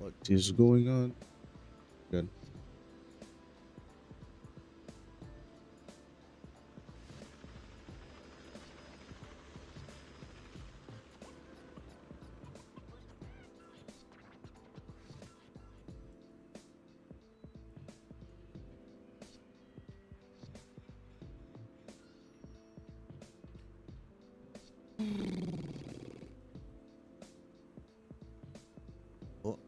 What is going on? Good. Oh.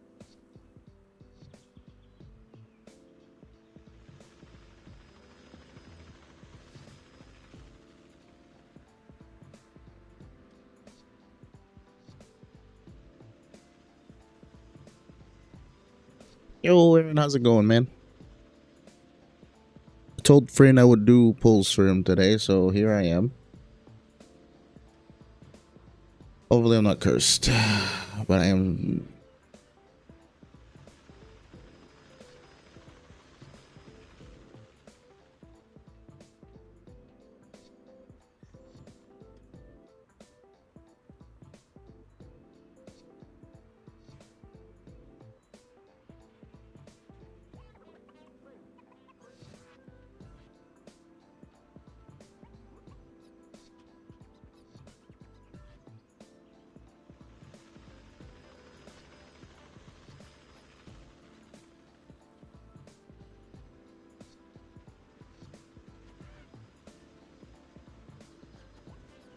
Yo, Aaron, how's it going, man? I told Friend I would do pulls for him today, so here I am. Hopefully I'm not cursed, but I am.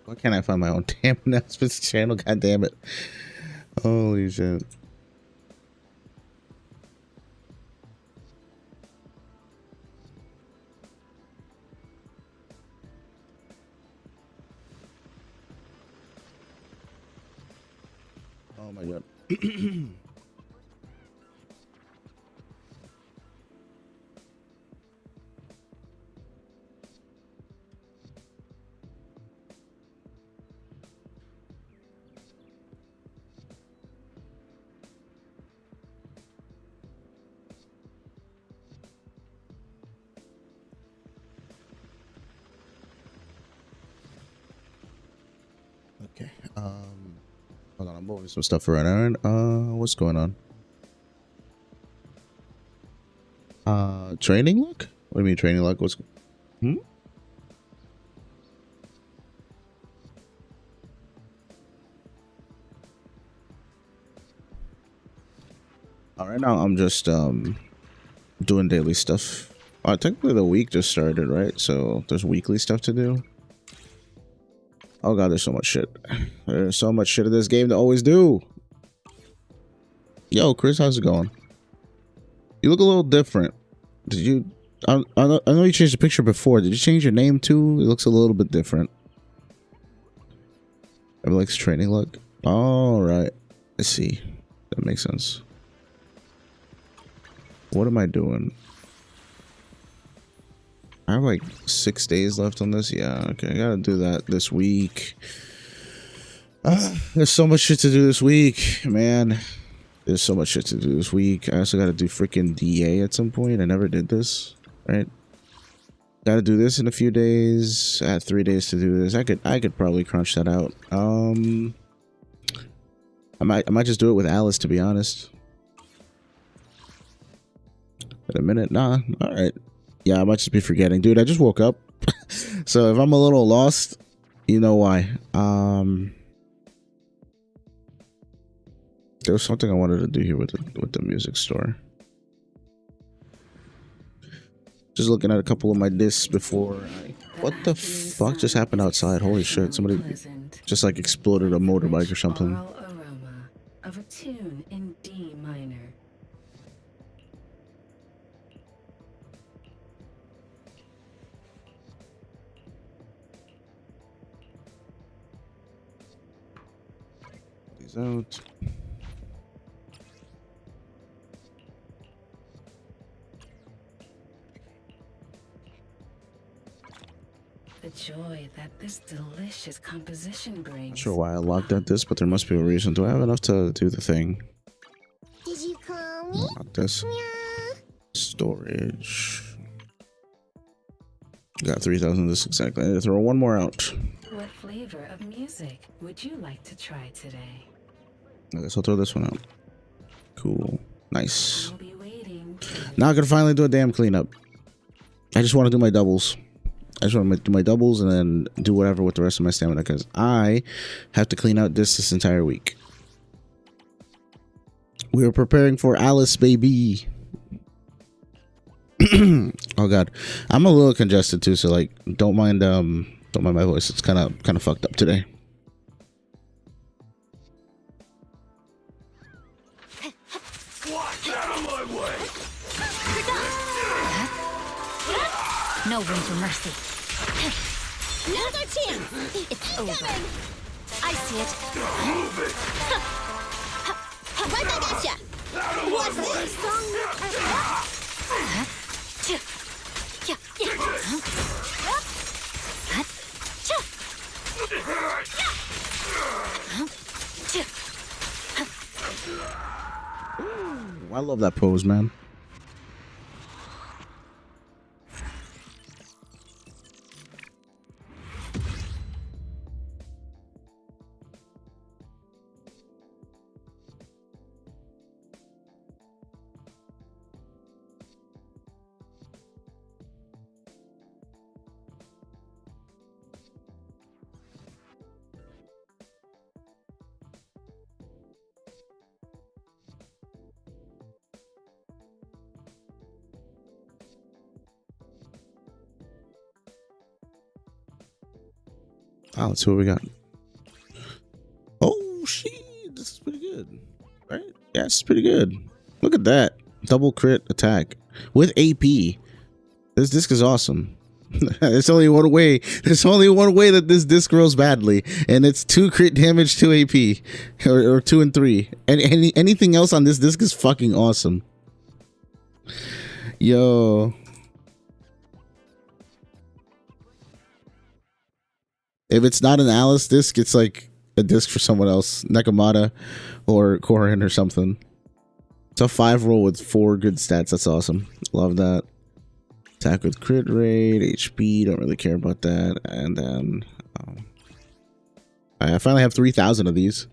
Why can't I find my own damn announcements channel? God damn it. Holy shit. Oh my god. Okay. Hold on, I'm moving some stuff around. Aaron, what's going on? Training luck? What do you mean training luck? What's right now I'm just doing daily stuff. Technically the week just started, right? So there's weekly stuff to do. Oh god, there's so much shit. There's so much shit in this game to always do. Yo, Chris, how's it going? You look a little different. Did you? I know you changed the picture before. Did you change your name too? It looks a little bit different. Everyone likes training luck. All right, I see. That makes sense. What am I doing? I have like 6 days left on this. Yeah, okay. I gotta do that this week. There's so much shit to do this week, man. There's so much shit to do this week. I also gotta do freaking DA at some point. I never did this, right? Gotta do this in a few days. I had 3 days to do this. I could probably crunch that out. I might just do it with Alice, to be honest. In a minute, nah. All right. Yeah, I might just be forgetting. Dude, I just woke up. So if I'm a little lost, you know why. There was something I wanted to do here with the music store. Just looking at a couple of my discs before what the fuck just happened outside? Holy shit, somebody just like exploded a motorbike or something. Aroma of a tune in D minor. Out. The joy that this delicious composition brings. Not sure why I logged at this, but there must be a reason. Do I have enough to do the thing? Did you call me? Not this. Yeah. Storage. Got 3,000 this exactly. I need to throw one more out. What flavor of music would you like to try today? I guess I'll throw this one out. Cool. Nice. I'll be waiting. Now I can finally do a damn cleanup. I just want to do my doubles. I just want to do my doubles and then do whatever with the rest of my stamina because I have to clean out this entire week. We are preparing for Alice, baby. Oh god, I'm a little congested too, so like, don't mind my voice. It's kind of fucked up today. No room for mercy. Now's our chance. It's over. I see it. Right back at ya. What's this? I love that pose, man. Oh, let's see what we got. Oh shit, this is pretty good, right? Yeah, it's pretty good. Look at that, double crit attack with AP. This disc is awesome. There's only one way. There's only one way that this disc rolls badly, and it's 2 crit damage, 2 AP, or 2 and 3. And anything else on this disc is fucking awesome. Yo. If it's not an Alice disc, it's like a disc for someone else, Nekomata or Korin or something. It's a 5 roll with 4 good stats. That's awesome. Love that. Attack with crit rate, HP. Don't really care about that. And then I finally have 3,000 of these.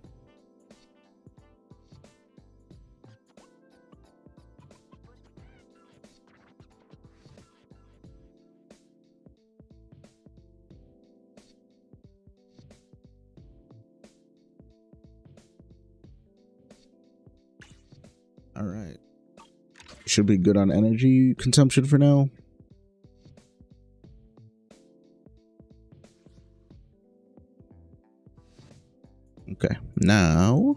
All right. Should be good on energy consumption for now. Okay, now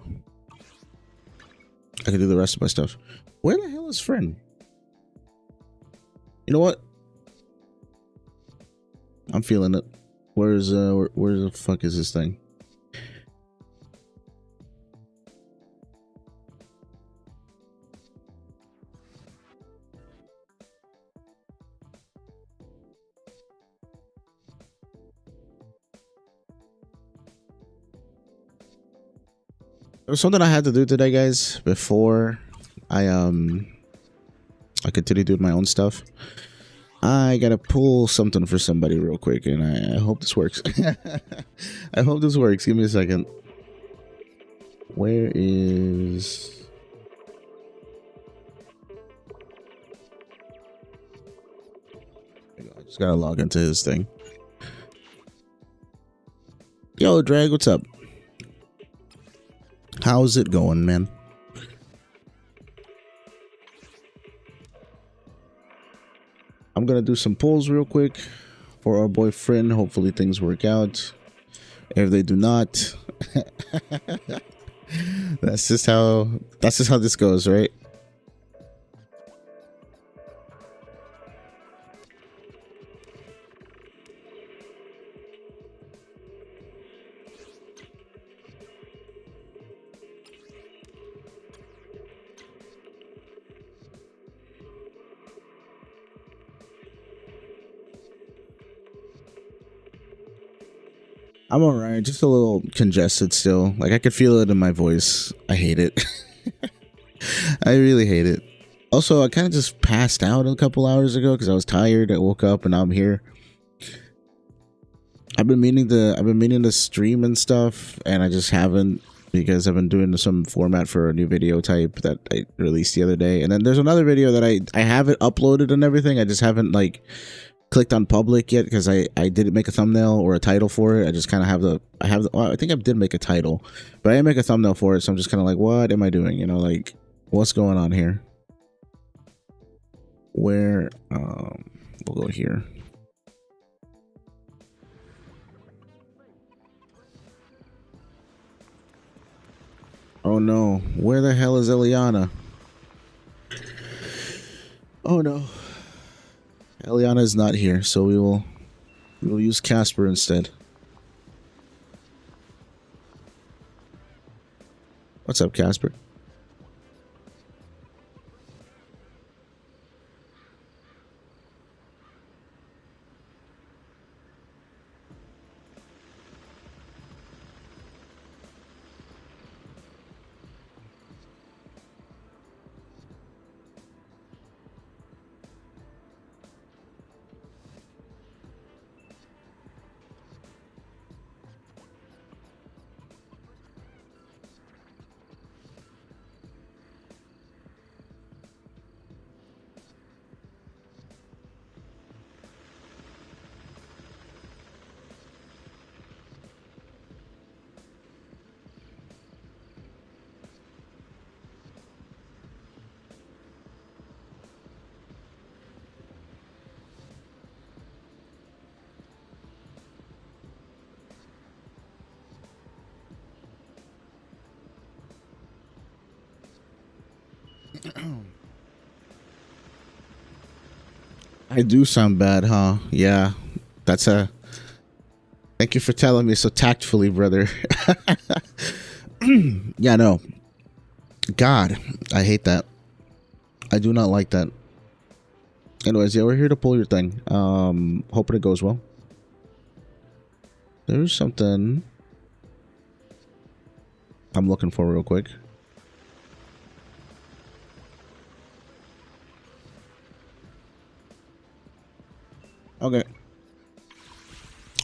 I can do the rest of my stuff. Where the hell is Friend? You know what? I'm feeling it. Where the fuck is this thing? There was something I had to do today, guys, before I continue doing my own stuff. I gotta pull something for somebody real quick, and I hope this works. I hope this works. Give me a second. Where is... I just gotta log into his thing. Yo, Drag, what's up? How's it going, man? I'm gonna do some pulls real quick for our boyfriend. Hopefully things work out. If they do not, that's just how this goes, right? I'm alright, just a little congested still. Like, I could feel it in my voice. I hate it. I really hate it. Also, I kind of just passed out a couple hours ago because I was tired. I woke up and now I'm here. I've been meaning to stream and stuff, and I just haven't because I've been doing some format for a new video type that I released the other day. And then there's another video that I have it uploaded and everything. I just haven't like clicked on public yet because I didn't make a thumbnail or a title for it. I just kind of have I think I did make a title, but I didn't make a thumbnail for it. So I'm just kind of like, what am I doing? You know, like what's going on here? Where, we'll go here. Oh no, where the hell is Eliana? Oh no. Eliana is not here, so we will use Casper instead. What's up, Casper? I do sound bad, huh? Yeah, that's a... Thank you for telling me so tactfully, brother. Yeah, no. God, I hate that. I do not like that. Anyways, yeah, we're here to pull your thing. Hoping it goes well. There's something I'm looking for real quick. Okay.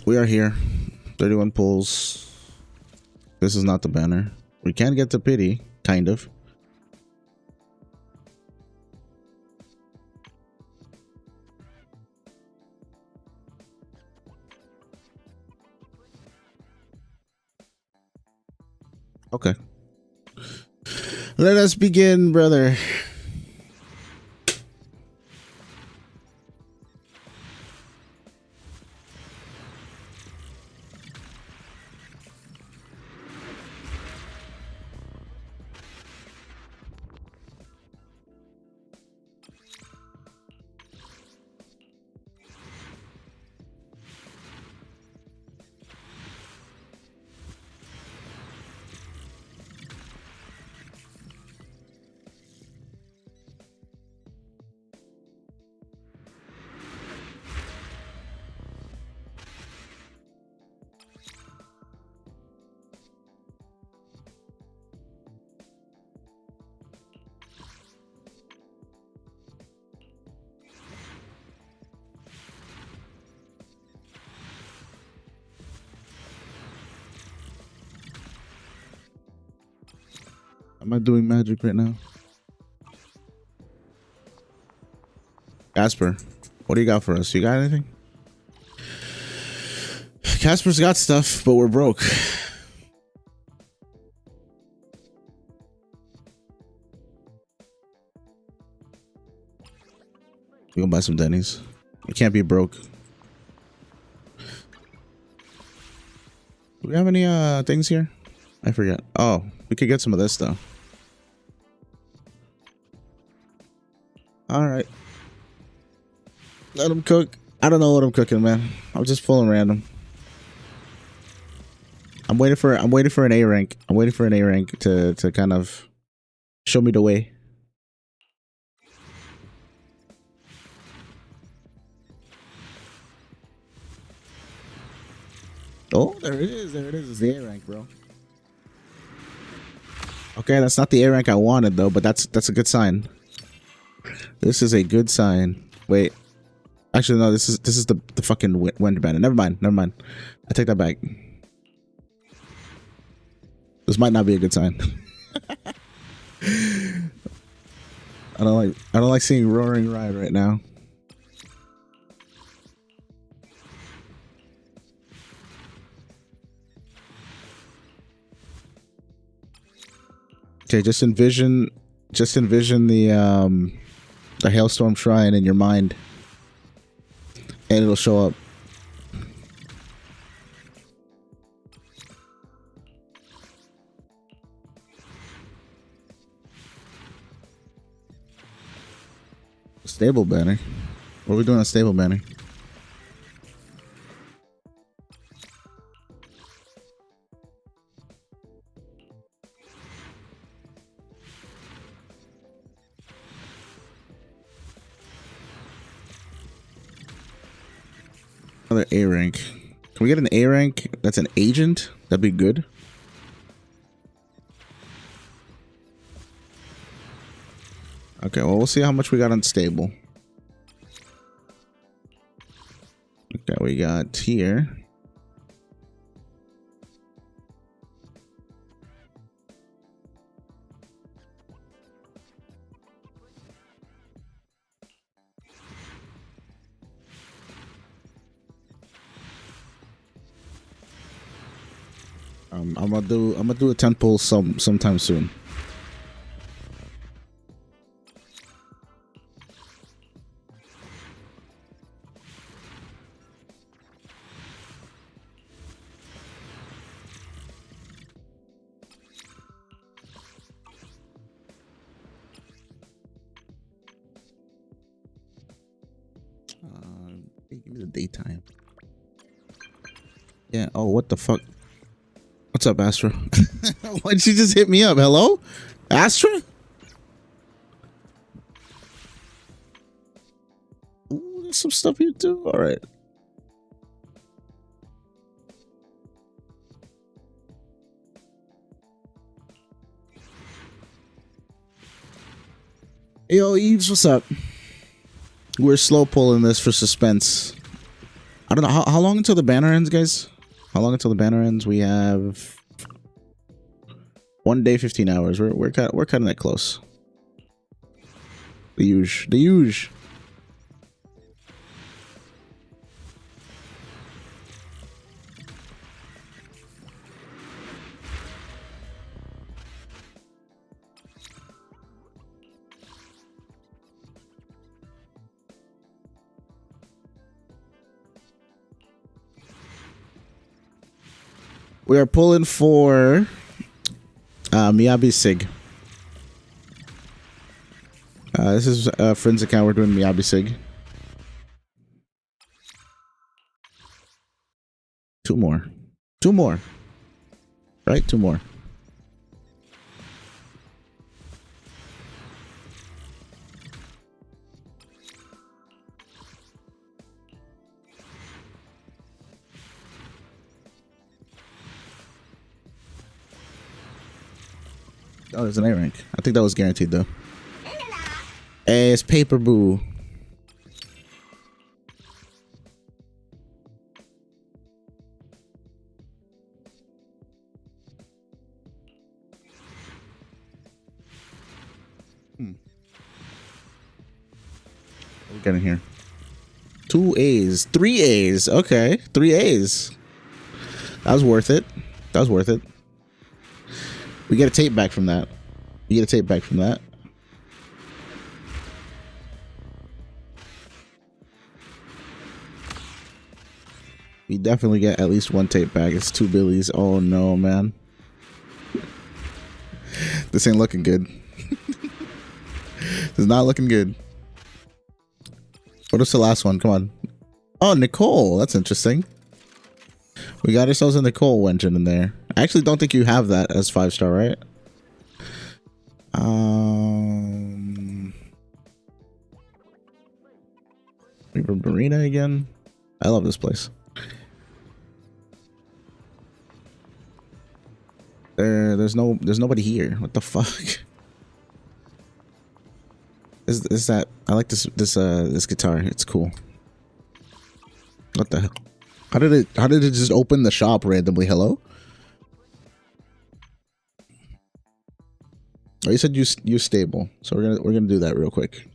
We are here. 31 pulls. This is not the banner. We can get the pity, kind of. Okay. Let us begin, brother. Am I doing magic right now? Casper, what do you got for us? You got anything? Casper's got stuff, but we're broke. We gonna buy some Denny's. We can't be broke. Do we have any things here? I forget. Oh, we could get some of this though. All right. Let him cook. I don't know what I'm cooking, man. I'm just pulling random. I'm waiting for an A rank. I'm waiting for an A rank to kind of show me the way. Oh, there it is. There it is. It's the A rank, bro. Okay, that's not the A rank I wanted though, but that's a good sign. This is a good sign. Wait. Actually, no, this is the fucking wind banner. Never mind. I take that back. This might not be a good sign. I don't like seeing Roaring Ride right now. Okay, just envision the Hailstorm Shrine in your mind, and it'll show up. Stable banner. What are we doing on stable banner? Another A rank. Can we get an A rank that's an agent? That'd be good. Okay, well, we'll see how much we got on stable. Okay, we got here. I'm gonna do a 10 pull sometime soon. Give me the daytime. Yeah. Oh, what the fuck? What's up, Astra? Why'd you just hit me up? Hello, Astra? Ooh, there's some stuff here too. All right. Yo, Eves, what's up? We're slow pulling this for suspense. I don't know how long until the banner ends, guys. How long until the banner ends? We have 1 day, 15 hours. We're cutting that close. The huge. We are pulling for Miyabi Sig. This is a friend's account. We're doing Miyabi Sig. 2 more. 2 more. Right? 2 more. Oh, there's an A rank. I think that was guaranteed though. Hey, it's Paper Boo. What we got in here? 2 A's, 3 A's. Okay, 3 A's. That was worth it. That was worth it. We get a tape back from that. We get a tape back from that. We definitely get at least 1 tape back. It's 2 Billies. Oh no, man. This ain't looking good. This is not looking good. What is the last one? Come on. Oh, Nicole. That's interesting. We got ourselves a Nicole Wengen in there. I actually don't think you have that as 5-star, right? River Marina again. I love this place. There's nobody here. What the fuck? Is that? I like this guitar. It's cool. What the hell? How did it just open the shop randomly? Hello? Oh, you said use stable, so we're gonna do that real quick.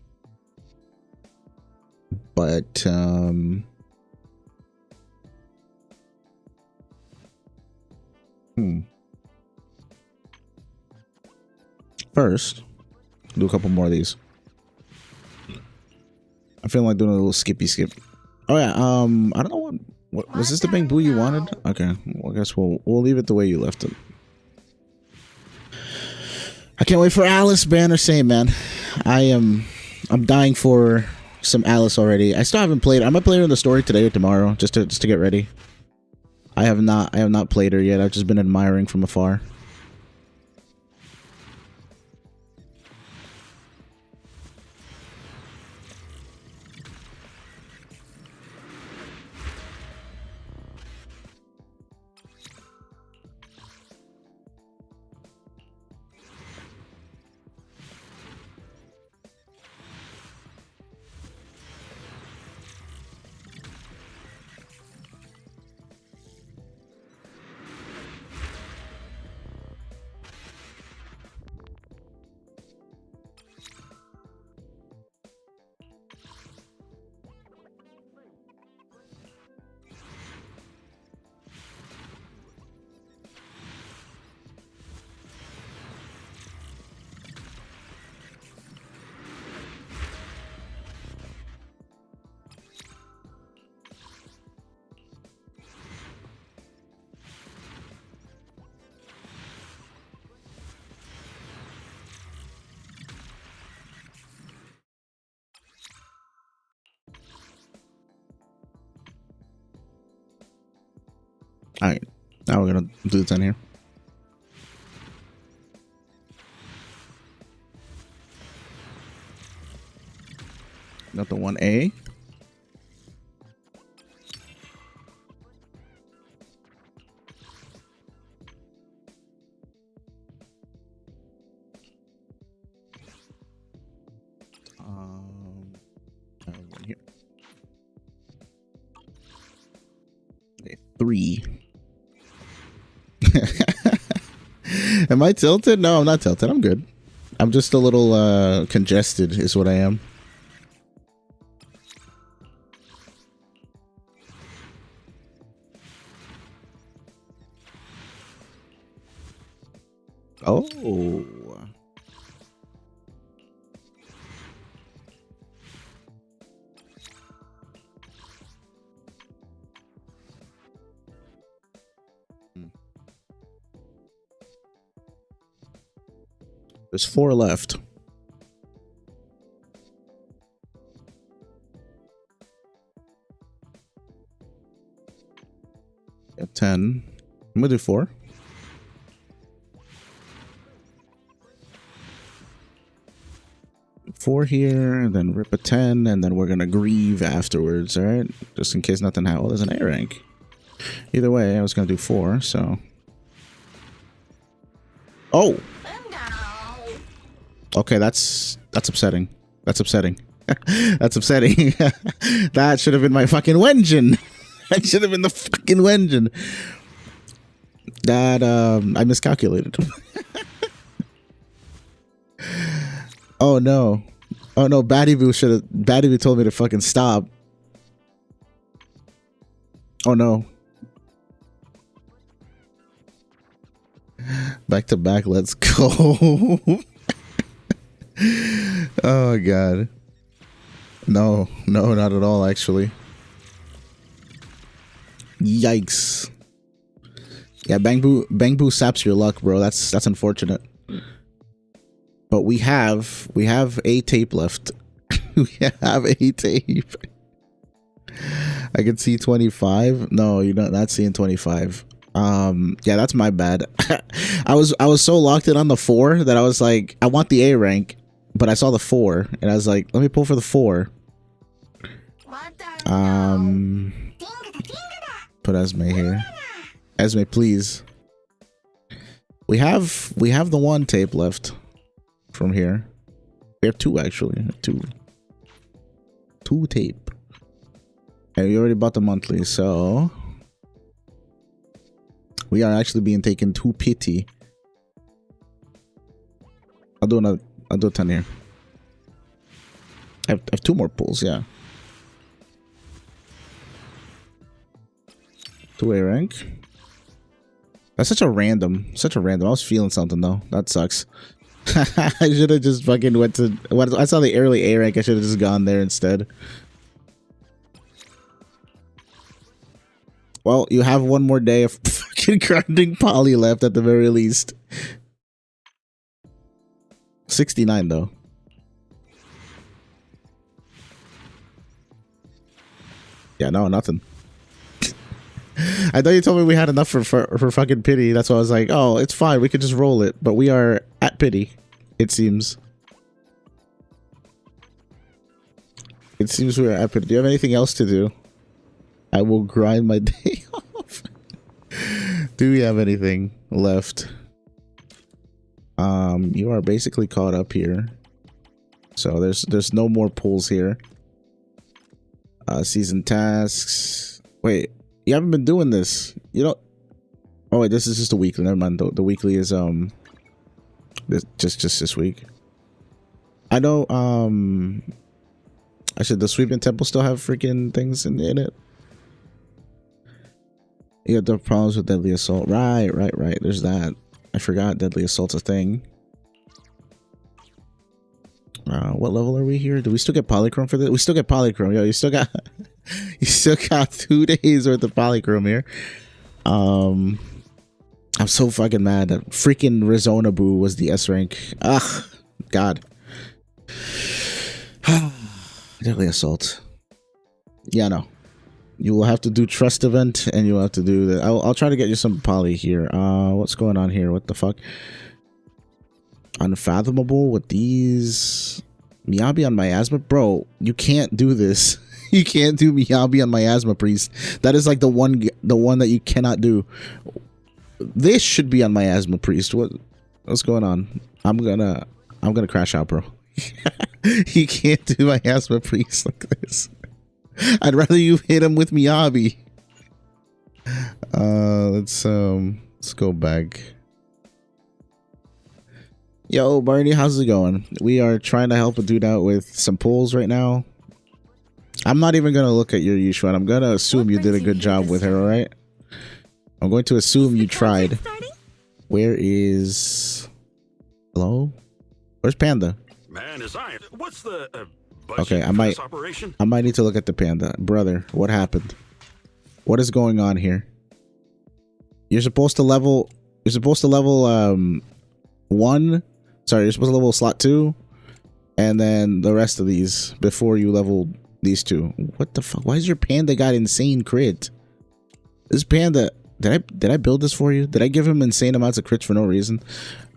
But first, do a couple more of these. I feel like doing a little skippy skip. Oh yeah, I don't know what was this the bamboo you wanted? Okay, well I guess we'll leave it the way you left it. I can't wait for Alice banner same, man. I'm dying for some Alice already. I still haven't played. I might play her in the story today or tomorrow just to get ready. I have not played her yet. I've just been admiring from afar. Alright, now we're gonna do the 10 here. Got the 1A. One here. Okay, 3. Am I tilted? No, I'm not tilted. I'm good. I'm just a little congested is what I am. Oh. There's 4 left. Yeah, 10. I'm gonna do 4. 4 here, and then rip a 10, and then we're gonna grieve afterwards, alright? Just in case nothing happens. Well, there's an A rank. Either way, I was gonna do 4, so. Oh! Okay, that's upsetting. That's upsetting. That's upsetting. That should have been my fucking Wenjin. That should have been the fucking Wenjin. That, I miscalculated. Oh no. Oh no, Baddyboo told me to fucking stop. Oh no. Back to back, let's go. Oh god. No, not at all actually. Yikes. Yeah, Bangbu saps your luck, bro. That's unfortunate. But we have a tape left. We have a tape. I can see 25. No, you're not seeing 25. Yeah, that's my bad. I was so locked in on the 4 that I was like, I want the A rank, but I saw the 4 and I was like, let me pull for the 4. Put Esme here. Esme, please. We have the 1 tape left from here. We have 2 actually. 2 tape. And we already bought the monthly, so we are actually being taken to pity. I'll do a 10 here. I have 2 more pulls, yeah. 2A rank. That's such a random. I was feeling something though. That sucks. I should have just fucking went to. I saw the early A rank. I should have just gone there instead. Well, you have 1 more day of fucking grinding poly left at the very least. 69 though. Yeah, no, nothing. I thought you told me we had enough for fucking pity. That's why I was like, oh, it's fine. We could just roll it. But we are at pity, it seems. It seems we're at pity. Do you have anything else to do? I will grind my day off. Do we have anything left? You are basically caught up here. So there's no more pulls here. Season tasks. Wait. You haven't been doing this. You don't. Oh wait, this is just a weekly. Never mind. The weekly is just this week. I know. I should. The sweeping temple still have freaking things in it. You have the problems with deadly assault. Right. There's that. I forgot deadly assault's a thing. What level are we here? Do we still get Polychrome for this? We still get Polychrome. Yo, you still got 2 days worth of Polychrome here. I'm so fucking mad that freaking Rizona Boo was the S rank. Ugh, God. Deadly assault. Yeah, no. You will have to do trust event, and you will have to do that. I'll try to get you some poly here. What's going on here? What the fuck? Unfathomable with these. Miyabi on miasma, bro. You can't do this. You can't do Miyabi on miasma priest. That is like the one that you cannot do. This should be on miasma priest. What's going on? I'm gonna crash out, bro. You can't do miasma priest like this. I'd rather you hit him with Miyabi. Let's go back. Yo, Barney, how's it going? We are trying to help a dude out with some pulls right now. I'm not even gonna look at your Yushuan. I'm gonna assume you did a good job with her, alright? I'm going to assume you tried. Where is... Hello? Where's Panda? Man is iron. What's the okay, I might need to look at the Panda. Brother, what happened? What is going on here? You're supposed to level 1. Sorry, you're supposed to level slot 2, and then the rest of these before you level these 2. What the fuck? Why is your Panda got insane crit? This Panda, did I build this for you? Did I give him insane amounts of crits for no reason?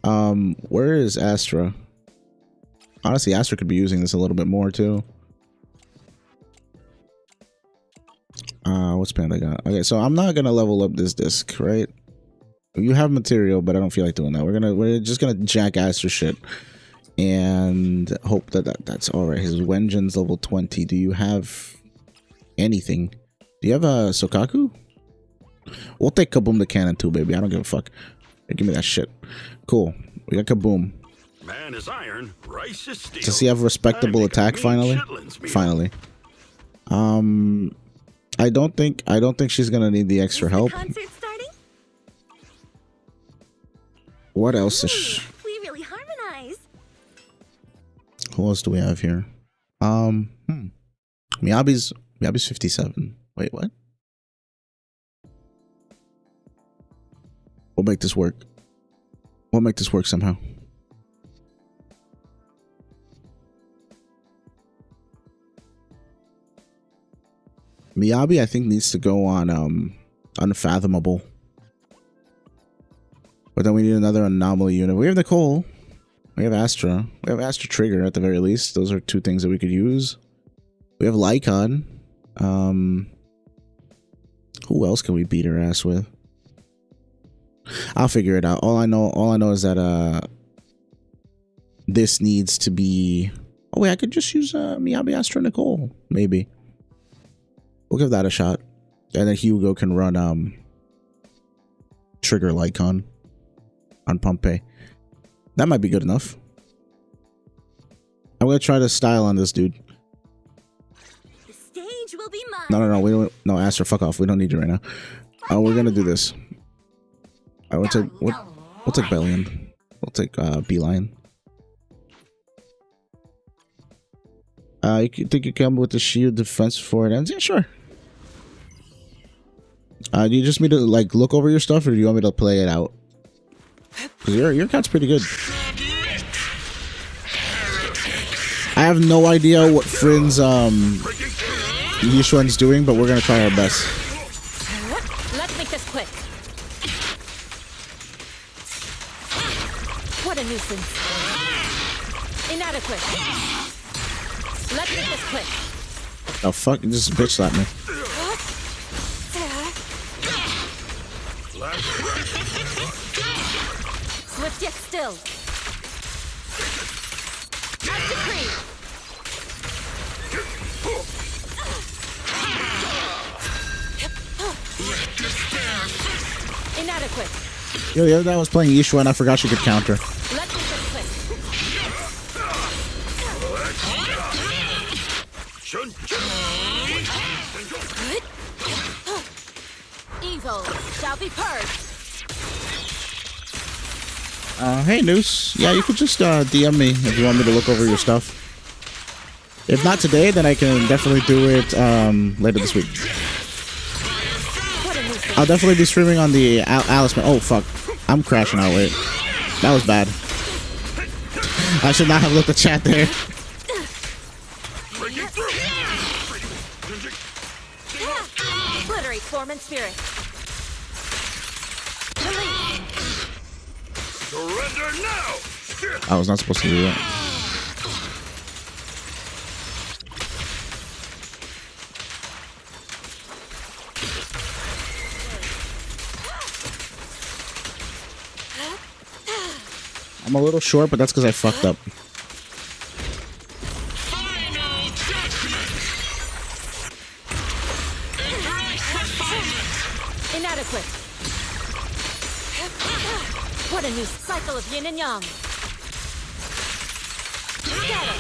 Where is Astra? Honestly, Astra could be using this a little bit more too. What's Panda got? Okay, so I'm not gonna level up this disc, right? You have material, but I don't feel like doing that. We're just gonna jack Astra shit and hope that's all right. His Wenjin's level 20. Do you have anything? Do you have a Sokaku? We'll take Kaboom the cannon too, baby. I don't give a fuck. Hey, give me that shit. Cool. We got Kaboom. Man is iron, rice is steel. Does he have a respectable attack finally? Finally. I don't think she's gonna need the extra help. What else is we really harmonize. Who else do we have here? Miyabi's 57. Wait, what? We'll make this work. We'll make this work somehow. Miyabi, I think, needs to go on Unfathomable. But then we need another anomaly unit. We have Nicole. We have Astra. We have Astra Trigger at the very least. Those are 2 things that we could use. We have Lycon. Who else can we beat her ass with? I'll figure it out. All I know is that this needs to be... Oh wait, I could just use Miyabi, Astra, Nicole. Maybe. We'll give that a shot. And then Hugo can run Trigger Lycon on Pompeii. That might be good enough. I'm gonna try to style on this dude. The stage will be mine. No, we don't. No, Aster, fuck off. We don't need you right now. Oh, we're gonna do this. I will take. We'll take Bellion. We'll take Beeline. You think you come with the Shiyu defense for it ends? Yeah, sure. Do you just need to like look over your stuff, or do you want me to play it out? Cause your account's pretty good. I have no idea what Friend's Yishuan's doing, but we're gonna try our best. Let's make this quick. What a nuisance. Inadequate. Let's make this quick. Oh fuck! You just bitch slapped me. Swift yet still. As decreed. Inadequate. Yo, the other guy was playing Yishua and I forgot she could counter. Let's make this quick. Evil shall be purged. Hey Noose. Yeah, you could just DM me if you want me to look over your stuff. If not today, then I can definitely do it later this week. I'll definitely be streaming on the Alice. Oh fuck! I'm crashing out. Wait, that was bad. I should not have looked at chat there. Obliterate form and spirit. Surrender now! I was not supposed to do that. I'm a little short, but that's because I fucked up. Inadequate. What a new cycle of yin and yang. Scatter.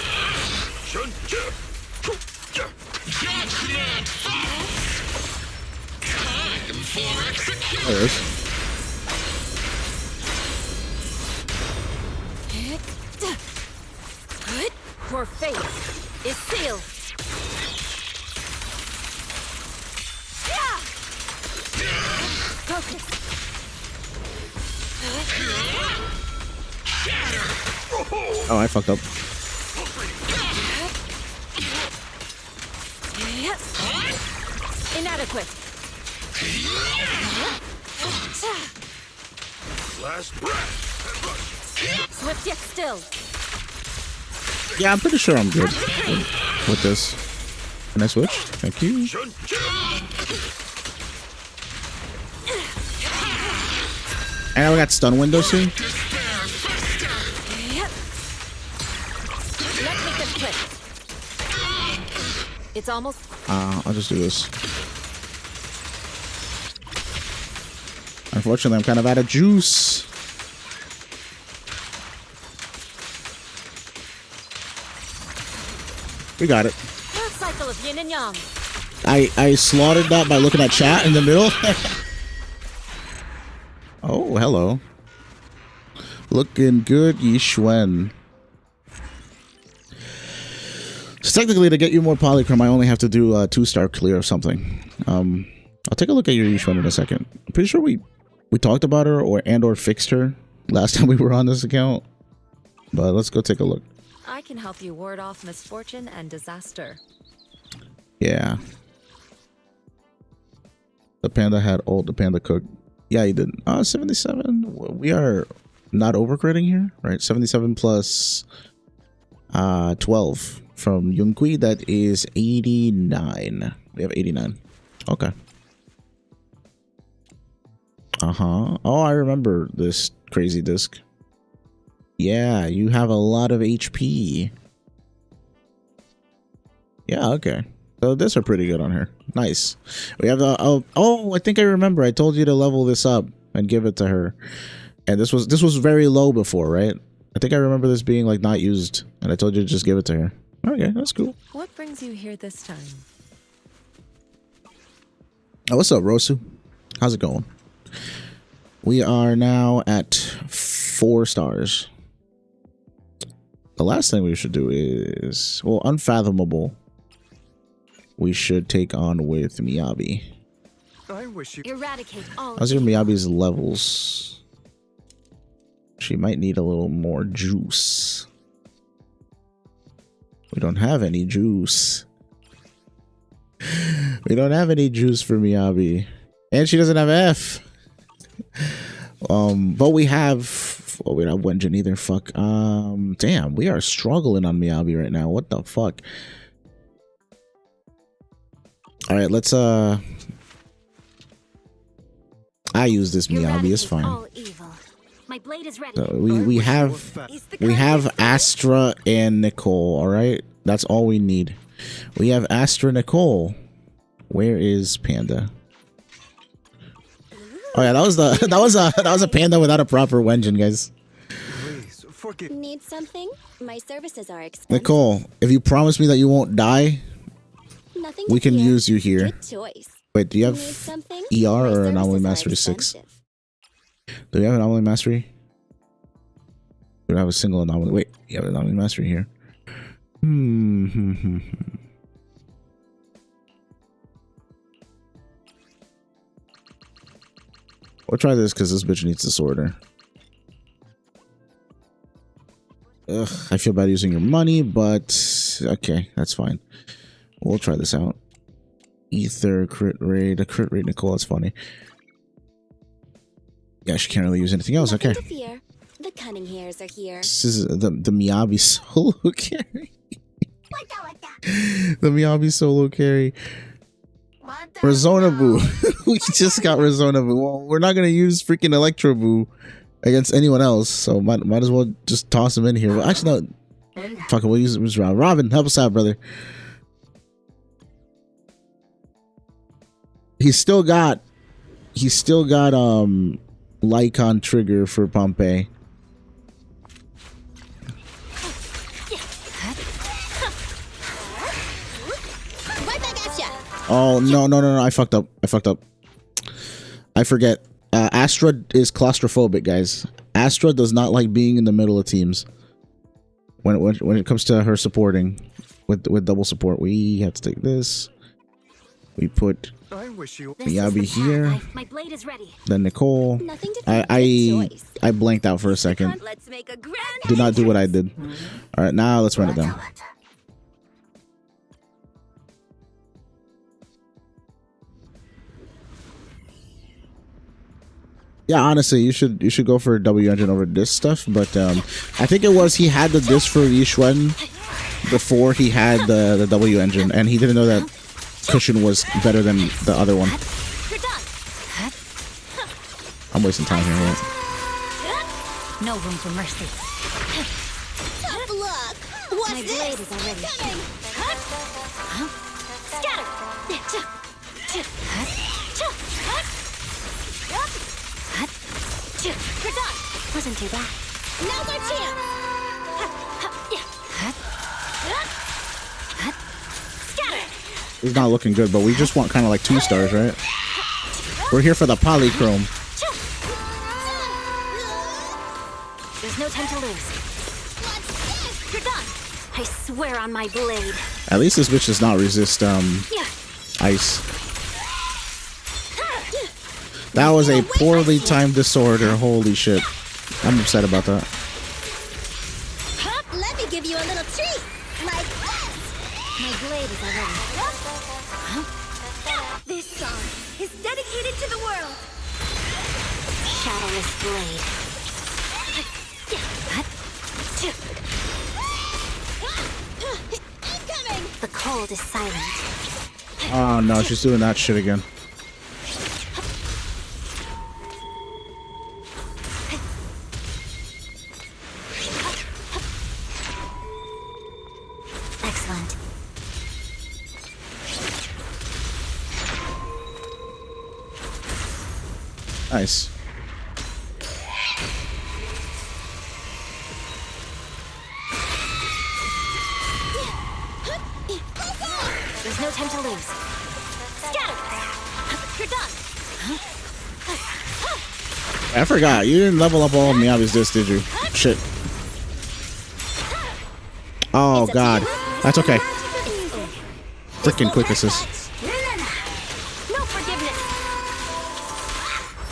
There it is. Your fate is sealed. Focus. Oh, I fucked up. Inadequate. Last breath. Swift yet still. Yeah, I'm pretty sure I'm good with this. Can I switch? Thank you. And we got stun window soon. Let's make this quick. It's almost. I'll just do this. Unfortunately, I'm kind of out of juice. We got it. Cycle of yin and yang. I slaughtered that by looking at chat in the middle. Oh, hello. Looking good, Yishuen. So technically, to get you more Polychrome, I only have to do a 2-star clear or something. I'll take a look at your Yishuen in a second. I'm pretty sure we talked about her or fixed her last time we were on this account. But let's go take a look. I can help you ward off misfortune and disaster. Yeah. The panda had ult, the panda cooked. Yeah, he did. 77. We are not overcritting here, right? 77 plus 12 from Yungqi. That is 89. We have 89. Okay. Oh, I remember this crazy disc. Yeah, you have a lot of HP. Yeah, okay. So this are pretty good on her. Nice. We have the oh, I think I remember. I told you to level this up and give it to her. And this was very low before, right? I think I remember this being like not used, and I told you to just give it to her. Okay, that's cool. What brings you here this time? Oh, what's up, Rosu? How's it going? We are now at 4 stars. The last thing we should do is, well, Unfathomable. We should take on with Miyabi. I wish you. Eradicate all. How's your Miyabi's levels? She might need a little more juice. We don't have any juice. We don't have any juice for Miyabi. And she doesn't have F. But we have... Oh, we don't have Wenjin either. Fuck. Damn, we are struggling on Miyabi right now. What the fuck? Alright, let's... I use this Miyabi. It's fine. All evil. My blade is ready. So we have Astra and Nicole. All right, that's all we need. We have Astra Nicole. Where is Panda? Oh yeah, that was a panda without a proper Wenjin, guys. Please forgive. Need something? My services are expensive. Nicole, if you promise me that you won't die, Nothing we to can fear. use you here. Good choice. Wait, do you Need have something? ER My or services Anomaly are Mastery 6? expensive. Do we have Anomaly Mastery? We don't have a single Anomaly. Wait, you have Anomaly Mastery here. We'll try this because this bitch needs disorder. Ugh, I feel bad using your money, but okay, that's fine. We'll try this out. Ether, crit rate, a crit rate, Nicole, that's funny. Yeah, she can't really use anything else. Nothing Okay. to fear. The cunning hairs are here. This is the Miyabi solo carry. The Miyabi solo carry. Rezona Boo. We just got Rezona Boo. Well, we're not gonna use freaking Electro Boo against anyone else, so might as well just toss him in here. Well, actually, no. Fuck it, we'll use Robin. Robin, help us out, brother. He's still got Lycon trigger for Pompeii. Right back at ya. Oh no! I fucked up. I forget. Astra is claustrophobic, guys. Astra does not like being in the middle of teams. When it comes to her supporting with double support, we have to take this. We put I wish you. Miyabi here. My blade is ready. Then Nicole. Nothing to fear. Good choice. I blanked out for a second. Let's make a grand. Do not do what I did. All right, now let's run it down. Yeah, honestly, you should go for W engine over this stuff. But I think it was he had the disc for Yishuan before he had the W engine, and he didn't know that cushion was better than the other one. You're done. I'm wasting time here. Right? No room for mercy. Tough luck. What's My this? blade is already. Coming. Scatter. You're done. Wasn't too bad. Now's our chance. Scatter. He's not looking good, but we just want kind of like 2 stars, right? We're here for the Polychrome. There's no time to lose. What's this? You're done. I swear on my blade. At least this bitch does not resist ice. That was a poorly timed disorder. Holy shit. I'm upset about that. Let me give you a little treat. Like this. My blade is already. This song is dedicated to the world. Shadowless blade. Incoming. The cold is silent. Oh no, she's doing that shit again. Excellent. Nice. time to lose. Scatter! You're done! I forgot. You didn't level up all of Miyabi's discs, did you? Shit. Oh, God. That's okay. Freaking quick assist. No forgiveness!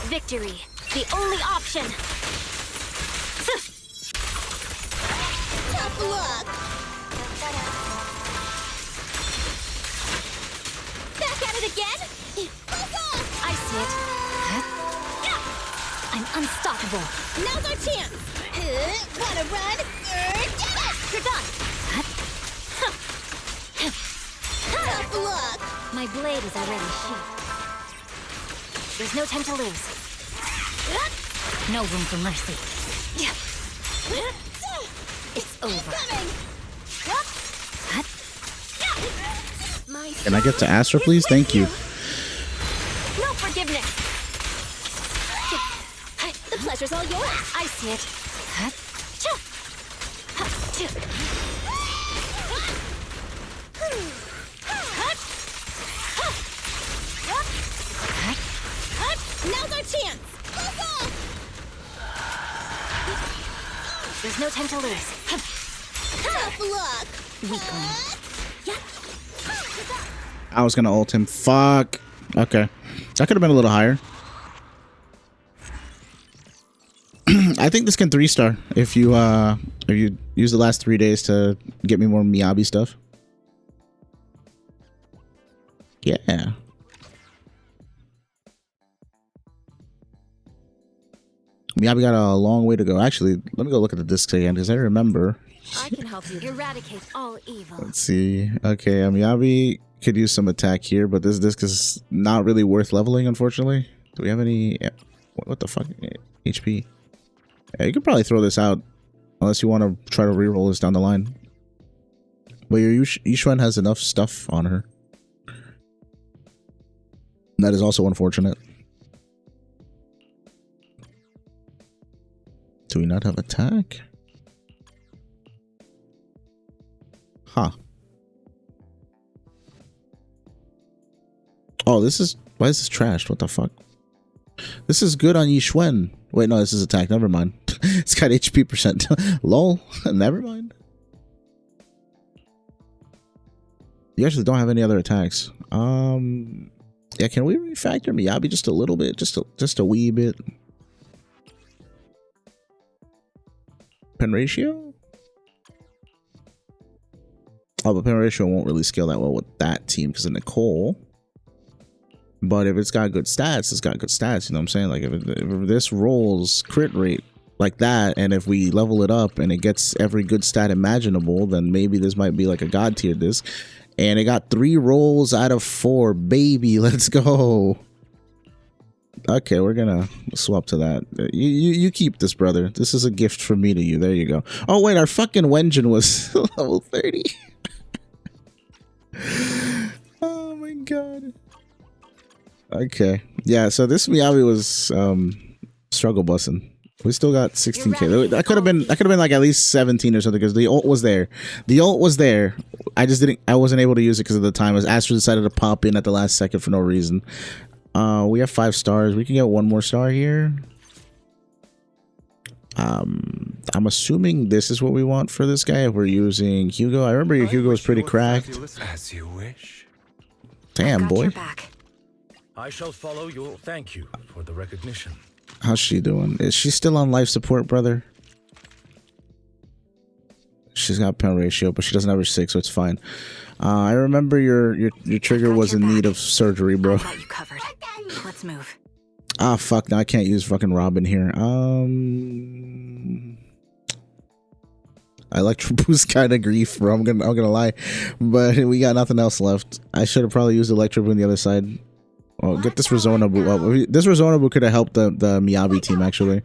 Victory, the only option! Tough luck. Back at it again. I see it. I'm unstoppable. Now's our chance. Wanna run? You're done! Tough luck. My blade is already sheathed. There's no time to lose. No room for mercy. It's over. Can I get to Astra, please? Thank you. No forgiveness. The pleasure's all yours. I see it. Now's our chance. There's no time to lose. Tough luck. Weakling. I was gonna ult him. Fuck. Okay. That could have been a little higher. I think this can 3-star if you use the last 3 days to get me more Miyabi stuff. Yeah. Miyabi got a long way to go. Actually, let me go look at the discs again because I remember. I can help you. Eradicate all evil. Let's see. Okay, Miyabi could use some attack here, but this disc is not really worth leveling, unfortunately. Do we have any... What the fuck? HP. Yeah, you could probably throw this out unless you want to try to reroll this down the line. But your Yishuan has enough stuff on her. That is also unfortunate. Do we not have attack? Huh. Oh, this is... Why is this trashed? What the fuck? This is good on Yishuan. Wait, no, this is attack. Never mind. It's got HP percent. Lol. Never mind. You actually don't have any other attacks. Yeah, can we refactor Miyabi just a little bit? Just a wee bit. Pen ratio? Oh, but pen ratio won't really scale that well with that team because of Nicole. But if it's got good stats, it's got good stats. You know what I'm saying? Like if this rolls crit rate like that, and if we level it up and it gets every good stat imaginable, then maybe this might be like a god tier disc. And it got 3 rolls out of 4. Baby, let's go. Okay, we're gonna swap to that. You keep this, brother. This is a gift from me to you. There you go. Oh wait, our fucking Wenjin was level 30. Oh my god. Okay, yeah. So this Miyabi was struggle bussing. We still got 16k. That could have been like at least 17 or something because the ult was there. The ult was there. I wasn't able to use it because of the time. As Astra decided to pop in at the last second for no reason. We have 5 stars. We can get 1 more star here. I'm assuming this is what we want for this guy if we're using Hugo. I remember your Hugo was pretty cracked. As you wish. Damn, Got boy. your back. I shall follow you. Thank you for the recognition. How's she doing? Is she still on life support, brother? She's got pen ratio, but she doesn't have her 6, so it's fine. I remember your trigger was in need of surgery, bro. Got you covered. Let's move. Ah, fuck. Now I can't use fucking Robin here. Electro Boost kind of grief, bro. I'm gonna lie, but we got nothing else left. I should have probably used Electro Boost on the other side. Oh, get this Rezona Boo up. This Rezona Boo could have helped the Miyabi team, actually.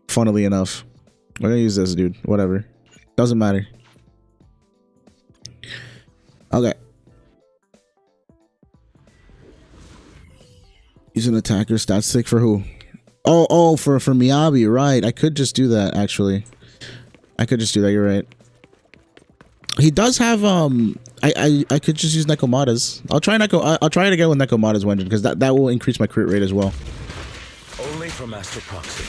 Funnily enough. We're gonna use this, dude. Whatever. Doesn't matter. Okay. Use an attacker stat stick for who? Oh, for Miyabi, right. I could just do that, actually. I could just do that, you're right. He does have I could just use Nekomatas. I'll try it again with Nekomata's Wenjin because that will increase my crit rate as well. Only for Master Proxy.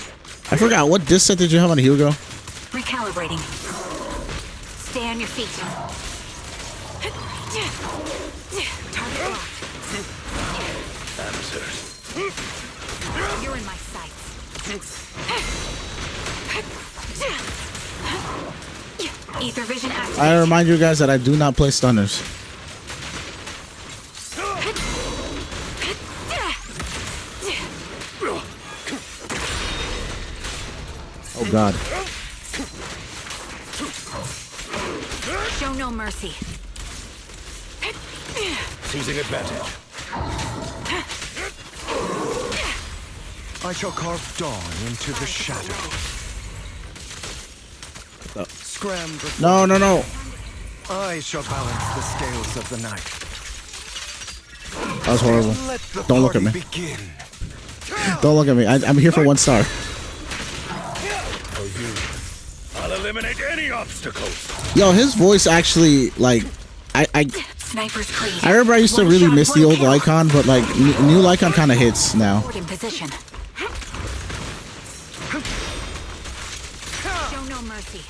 I forgot what disc set did you have on Hugo? Recalibrating. Stay on your feet. Target locked. Answers. You're in my sights. Ether vision activated. I remind you guys that I do not play stunners. Oh God. Show no mercy. Seizing advantage. I shall carve dawn into the shadow. Scram before No, no, no. I shall balance the scales of the night. That was horrible. Let the Don't look at party me. begin. Don't look at me. I'm here for 1 star. For you, I'll eliminate any obstacles. Yo, his voice actually, like, I Sniper's clean. remember I used to One really shot, miss the one old kill. Lycon, but like new Lycon kind of hits now. Forward in position. Show no mercy.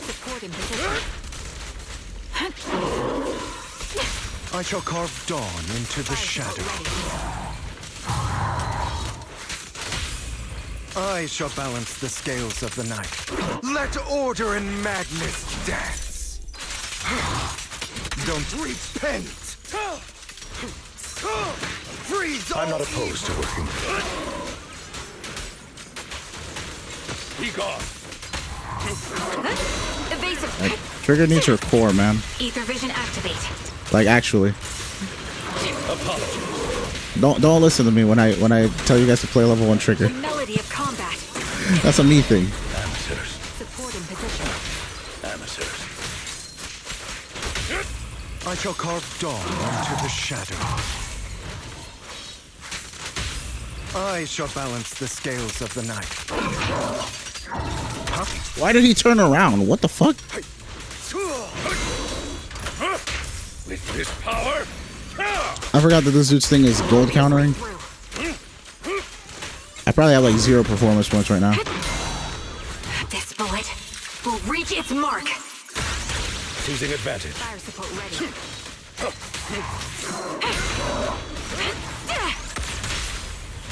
Support in position. I shall carve dawn into the shadow. I shall balance the scales of the night. Let order and madness dance. Don't repent. Freeze all I'm not opposed to working. Be gone. Evasive. Trigger needs her core, man. Ether vision activate. Like actually, Apologies. don't listen to me when I tell you guys to play level 1 trigger. Melody of combat. That's a me thing. Amateurs. Support in position. Amateurs. I shall carve dawn into the shadow. I shall balance the scales of the night. Why did he turn around? What the fuck? With this power, I forgot that this dude's thing is gold countering. I probably have like 0 performance points right now. This bullet will reach its mark. seizing advantage. Fire support ready.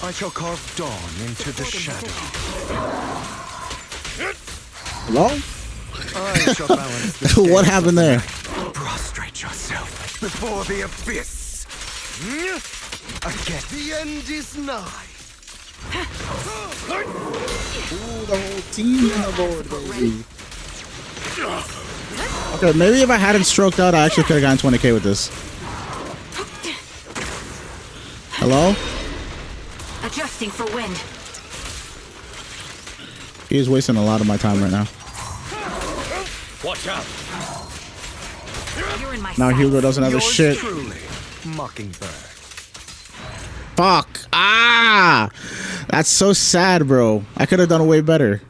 I shall carve dawn into the shadow. Hello? I shall balance the What scales happened of the there? night. Prostrate yourself before the abyss. Again, the end is nigh. Ooh, the whole team on the board, baby. Okay, maybe if I hadn't stroked out, I actually could have gotten 20k with this. Hello? Adjusting for wind. He is wasting a lot of my time right now. Watch out! You're in my Now sights. Hugo doesn't have his Yours shit. truly, Mockingbird. Fuck. Ah! That's so sad, bro. I could have done way better.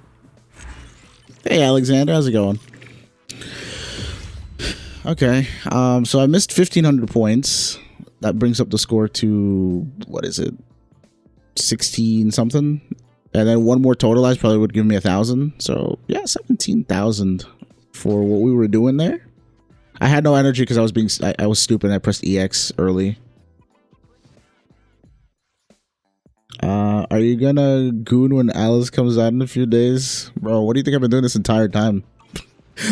Hey, Alexander. How's it going? Okay. So I missed 1,500 points. That brings up the score to, what is it? 16 something. And then one more totalized probably would give me 1,000. So yeah, 17,000 for what we were doing there. I had no energy because I was stupid and I pressed EX early. Are you gonna goon when Alice comes out in a few days? Bro, what do you think I've been doing this entire time?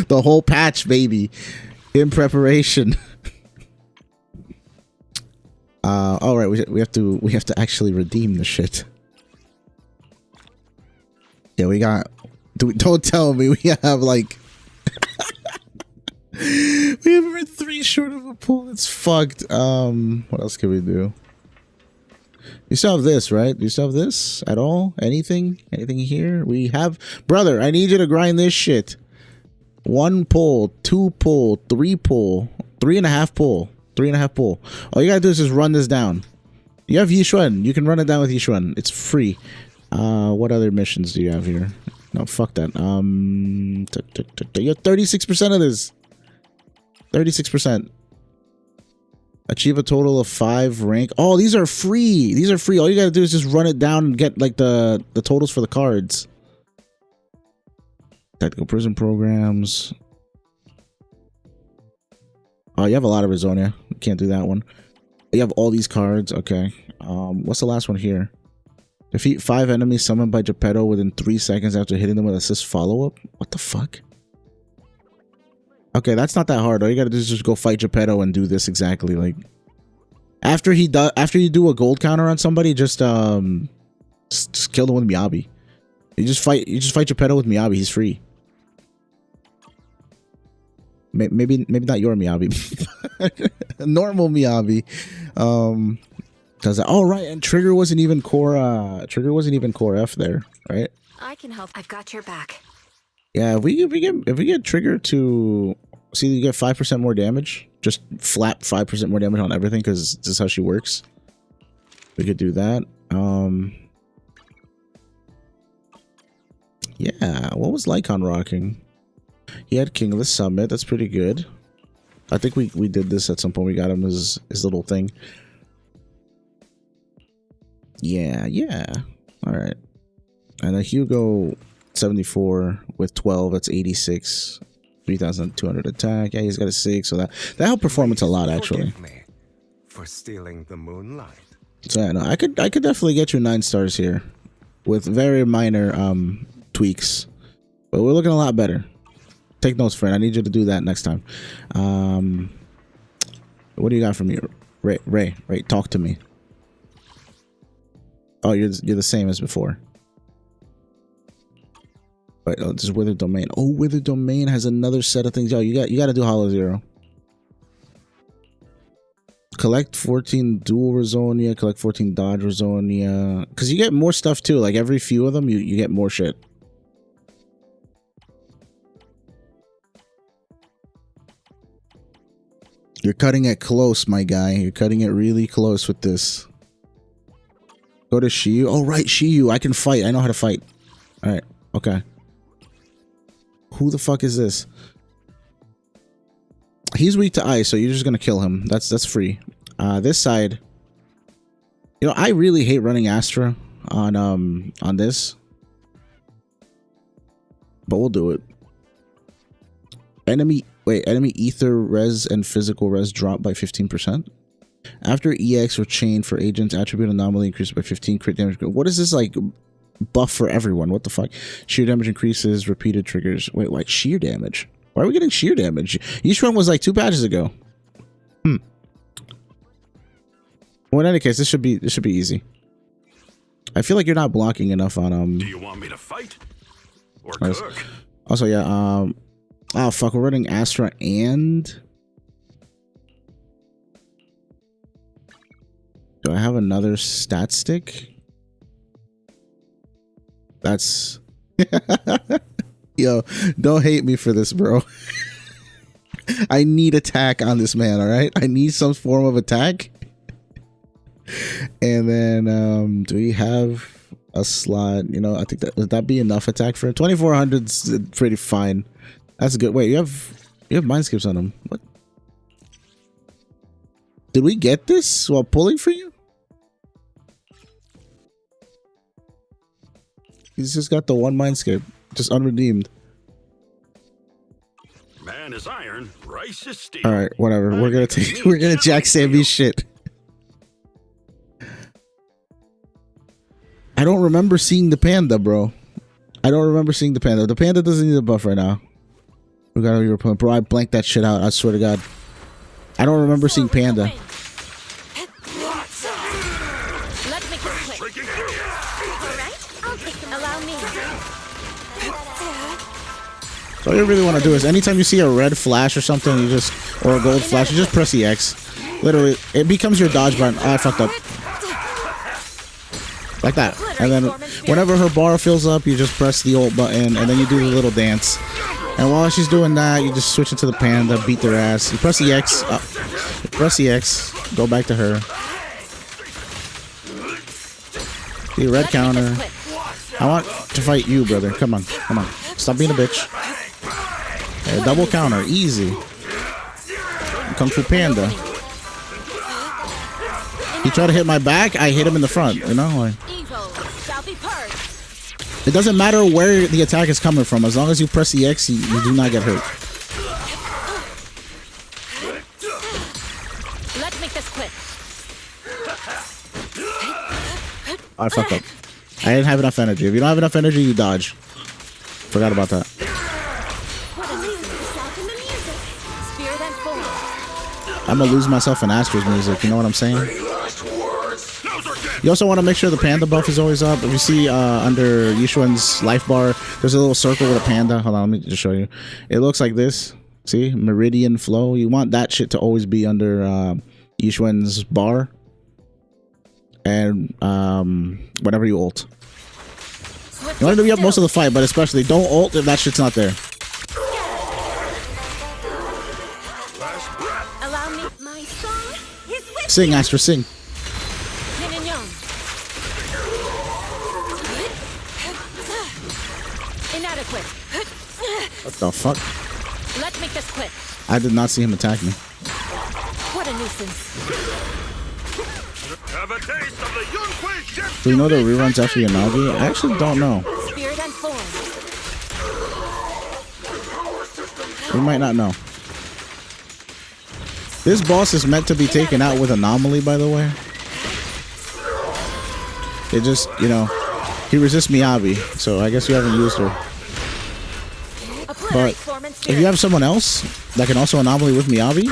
The whole patch, baby. In preparation. All right, we have to actually redeem the shit. Yeah, we got. Don't tell me we have like. We have 3 short of a pull. It's fucked. What else can we do? You still have this, right? Do you still have this at all? Anything? Anything here? We have, brother. I need you to grind this shit. 1 pull, 2 pull, 3 pull, 3.5 pull, 3.5 pull. All you gotta do is just run this down. You have Yishuan. You can run it down with Yishuan. It's free. What other missions do you have here? No, fuck that. You have 36% of this. 36%. Achieve a total of 5 rank. Oh, these are free. These are free. All you gotta do is just run it down and get like the totals for the cards. Tactical prison programs. Oh, you have a lot of Rizonia. You can't do that one. You have all these cards. Okay. What's the last one here? Defeat 5 enemies summoned by Geppetto within 3 seconds after hitting them with assist follow-up. What the fuck? Okay, that's not that hard. All you gotta do is just go fight Geppetto and do this exactly. Like after you do a gold counter on somebody, just kill them with Miyabi. You just fight Geppetto with Miyabi. He's free. Maybe not your Miyabi. Normal Miyabi. Cause oh right, and Trigger wasn't even core F there, right? I can help. I've got your back. Yeah, if we get Trigger to see, you get 5% more damage. Just flat 5% more damage on everything, because this is how she works. We could do that. Yeah, what was Lycon rocking? He had King of the Summit. That's pretty good. I think we did this at some point. We got him his little thing. Yeah. All right. And then Hugo 74 with 12. That's 86. 3,200 attack. Yeah, he's got a 6. So that helped performance a lot, actually. Forgive me for stealing the moonlight. So yeah, no, I could definitely get you 9 stars here with very minor tweaks, but we're looking a lot better. Take notes, friend. I need you to do that next time. What do you got from me, Ray? Talk to me. Oh, you're the same as before. But this is Withered Domain. Oh, Withered Domain has another set of things. Yo, you got to do Hollow Zero. Collect 14 dual Rizonia. Collect 14 dodge Rizonia. Because you get more stuff too. Like every few of them, you get more shit. You're cutting it close, my guy. You're cutting it really close with this. Go to Shiyu. Oh, right, Shiyu. I can fight. I know how to fight. All right. Okay. Who the fuck is this? He's weak to ice, so you're just gonna kill him. That's free. This side. You know, I really hate running Astra on this. But we'll do it. Enemy ether res and physical res drop by 15%. After EX or chain for agents, attribute anomaly increases by 15 crit damage. What is this like buff for everyone? What the fuck? Sheer damage increases, repeated triggers. Wait, like sheer damage? Why are we getting sheer damage? Each one was like 2 patches ago. Well, in any case, this should be easy. I feel like you're not blocking enough on Do you want me to fight or cook? Also, yeah. Oh fuck, we're running Astra and. Do I have another stat stick? That's. Yo, don't hate me for this, bro. I need attack on this man, alright? I need some form of attack. And then, do we have a slot? You know, I think that would that be enough attack for him? 2400's pretty fine. That's good. Wait, you have mind skips on him. What? Did we get this while pulling for you? He's just got the 1 mind skip, just unredeemed. Man is iron, rice is steel. All right, whatever. We're gonna jack Sammy's shit. I don't remember seeing the panda, bro. I don't remember seeing the panda. The panda doesn't need a buff right now. We gotta be repellent. Bro, I blanked that shit out. I swear to God. I don't remember seeing panda. Let's make this quick. All right, I'll take them. Allow me. So all you really want to do is anytime you see a red flash or something, you just, or a gold flash, you just press the X. Literally, it becomes your dodge button. Oh, I fucked up. Like that. And then whenever her bar fills up, you just press the ult button and then you do the little dance. And while she's doing that, you just switch into the panda, beat their ass. You press the X, press the X, go back to her. The red counter. I want to fight you, brother. Come on. Come on. Stop being a bitch. Hey, double counter. Easy. Kung Fu Panda. He tried to hit my back. I hit him in the front. You know? Like, it doesn't matter where the attack is coming from. As long as you press the X, you do not get hurt. Let's make this quick. I fucked up. I didn't have enough energy. If you don't have enough energy, you dodge. Forgot about that. I'm gonna lose myself in Astra's music. You know what I'm saying? You also want to make sure the panda buff is always up. If you see under Yishuan's life bar, there's a little circle with a panda. Hold on, let me just show you. It looks like this. See? Meridian flow. You want that shit to always be under Yishuan's bar. And whenever you ult. You want to be up most of the fight, but especially don't ult if that shit's not there. Sing, Astra, sing. Inadequate. What the fuck? Let's make this quick. I did not see him attack me. What a nuisance. Have a taste of the Yunhui Ship. Do you know the reruns after Yanagi? I actually don't know. Spirit and form. We might not know. This boss is meant to be taken out with Anomaly, by the way. It just, you know, he resists Miyabi, so I guess you haven't used her. But if you have someone else that can also Anomaly with Miyabi,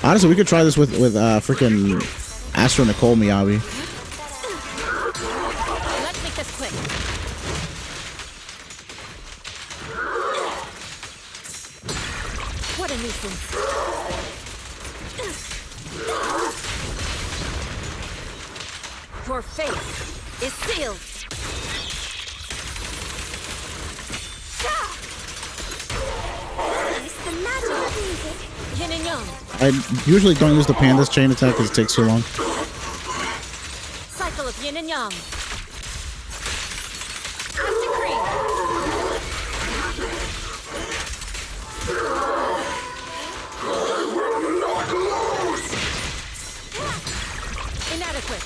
honestly, we could try this with freaking Astro Nicole Miyabi. Let's make this quick. What a nuisance. Your fate is sealed. It's the magic of music. Yin and yang. I usually don't use the Panda's chain attack because it takes too long. Cycle of yin and yang. Acid cream. Inadequate.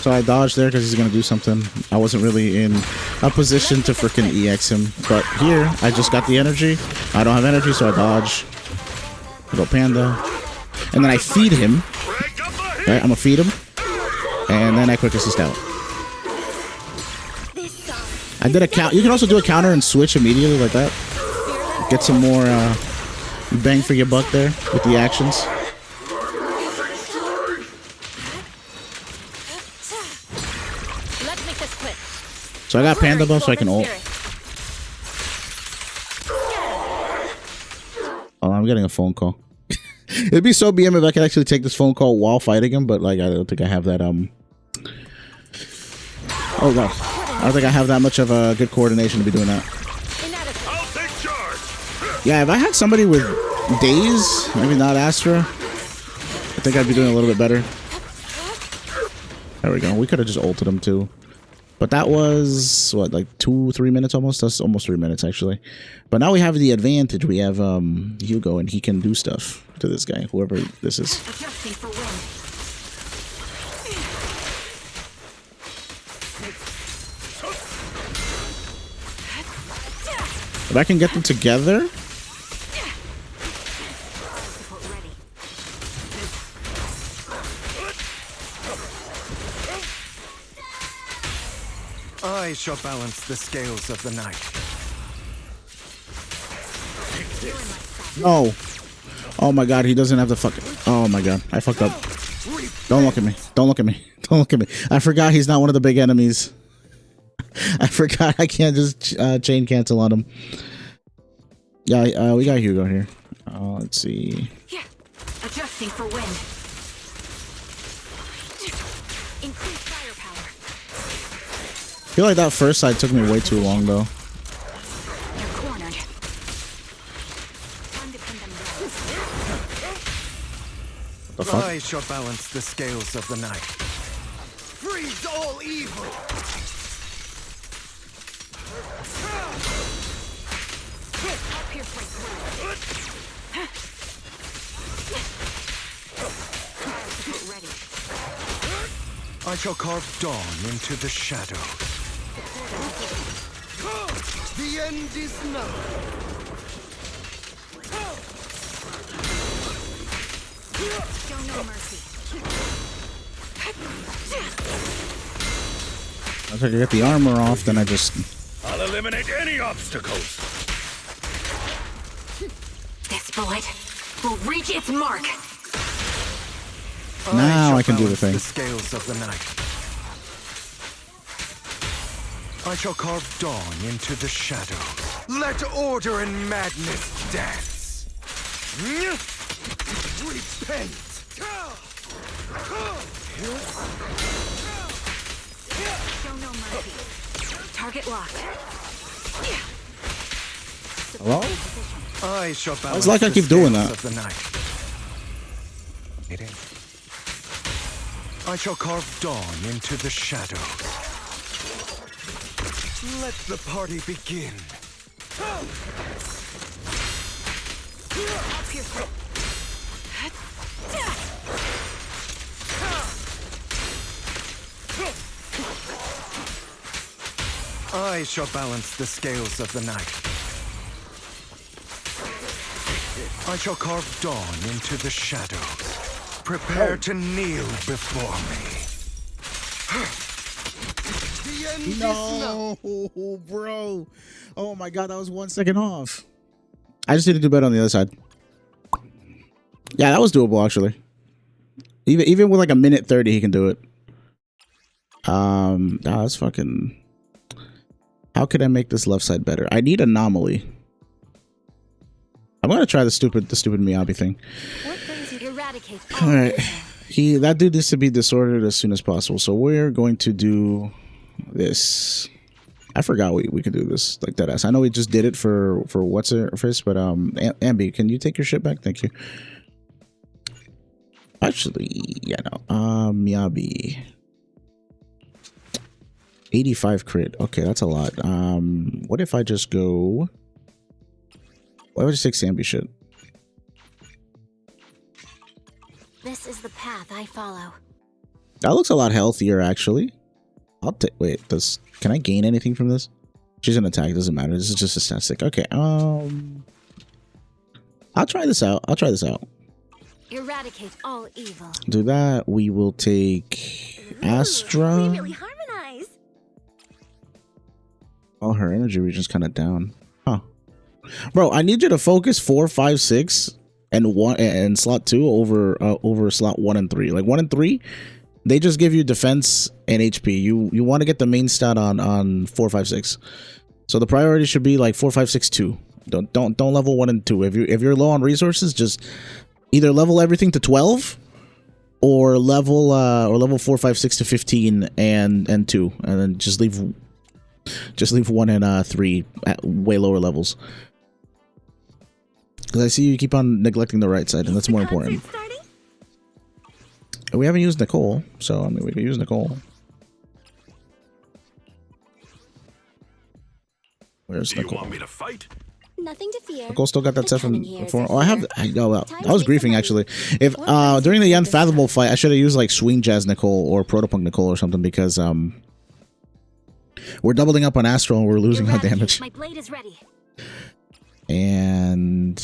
So I dodged there because he's going to do something. I wasn't really in a position to freaking EX him. But here, I just got the energy. I don't have energy, so I dodge. I go Panda. And then I feed him. Right, I'm going to feed him. And then I quick assist out. I did a count. You can also do a counter and switch immediately like that. Get some more bang for your buck there with the actions. Let's make this quick. So I got Panda buff so I can ult. Oh, I'm getting a phone call. It'd be so BM if I could actually take this phone call while fighting him, but like I don't think I have that oh god. I don't think I have that much of a good coordination to be doing that. I'll take charge. Yeah, if I had somebody with days, maybe not Astra, I think I'd be doing a little bit better. There we go. We could have just ulted him too. But that was, what, like 2-3 minutes almost? That's almost 3 minutes, actually. But now we have the advantage. We have Hugo, and he can do stuff to this guy, whoever this is. Adjusting for wind. If I can get them together... I shall balance the scales of the night. No. Oh my god, he doesn't have the fucking... Oh my god, I fucked up. Don't look at me. Don't look at me. Don't look at me. I forgot he's not one of the big enemies. I forgot I can't just chain cancel on him. Yeah, we got Hugo here. Let's see. Yeah. Adjusting for wind. Increase firepower. I feel like that first side took me way too long, though. You're cornered. Time to pin them down. The fuck? I shall balance the scales of the night. Freeze all evil! I'll pierce right through. Ready. I shall carve dawn into the shadow. The end is nigh. Show no mercy. Once I get the armor off, then I just... I'll eliminate any obstacles. This bullet will reach its mark. Now shall I can do the balance thing. The scales of the night. I shall carve dawn into the shadow. Let order and madness dance. Repent. Show no mercy. Target locked. Hello? I shall balance like I the keep doing scales that. of the night. It is. I shall carve dawn into the shadows. Let the party begin. I'll pierce right. I shall balance the scales of the night. I shall carve dawn into the shadows. Prepare to kneel before me. The end is now. No, bro. Oh my god, that was 1 second off. I just need to do better on the other side. Yeah, that was doable actually. Even with like a minute 30, he can do it. That's fucking... How could I make this left side better? I need anomaly. I'm gonna try the stupid Miyabi thing. What brings you to eradicate? All right, that dude needs to be disordered as soon as possible. So we're going to do this. I forgot we could do this like that ass. I know we just did it for what's her face, but Ambi, can you take your shit back? Thank you. Actually, yeah, no. Miyabi. 85 crit. Okay, that's a lot. What if I just go... Why would I just take Sambi shit? This is the path I follow. That looks a lot healthier, actually. I'll take... Wait, can I gain anything from this? She's an attack, doesn't matter. This is just a statistic. Okay, I'll try this out. Eradicate all evil. Do that. We will take Astra. We really harmonize. Oh, her energy region's kind of down. Huh. Bro, I need you to focus 4, 5, 6, and 1 and slot 2 over slot 1 and 3. Like 1 and 3, they just give you defense and HP. You want to get the main stat on 4, 5, 6. So the priority should be like 4, 5, 6, 2. Don't level 1 and 2. If you're low on resources, just either level everything to 12 or level 4, 5, 6 to 15 and 2, and then just leave 1 and 3 at way lower levels. Because I see you keep on neglecting the right side, and that's more important. We haven't used Nicole, so I mean we could use Nicole. Where's Do you Nicole? want me to fight? Nothing to fear. Nicole still got that set from coming here is before. a Oh, I have. fear. I was to griefing make actually. some If What during the brings you to Unfathomable this fight, I should have used like Swing Jazz Nicole or Protopunk Nicole or something, because we're doubling up on Astro and we're losing our Eradicate. damage. My blade is ready. And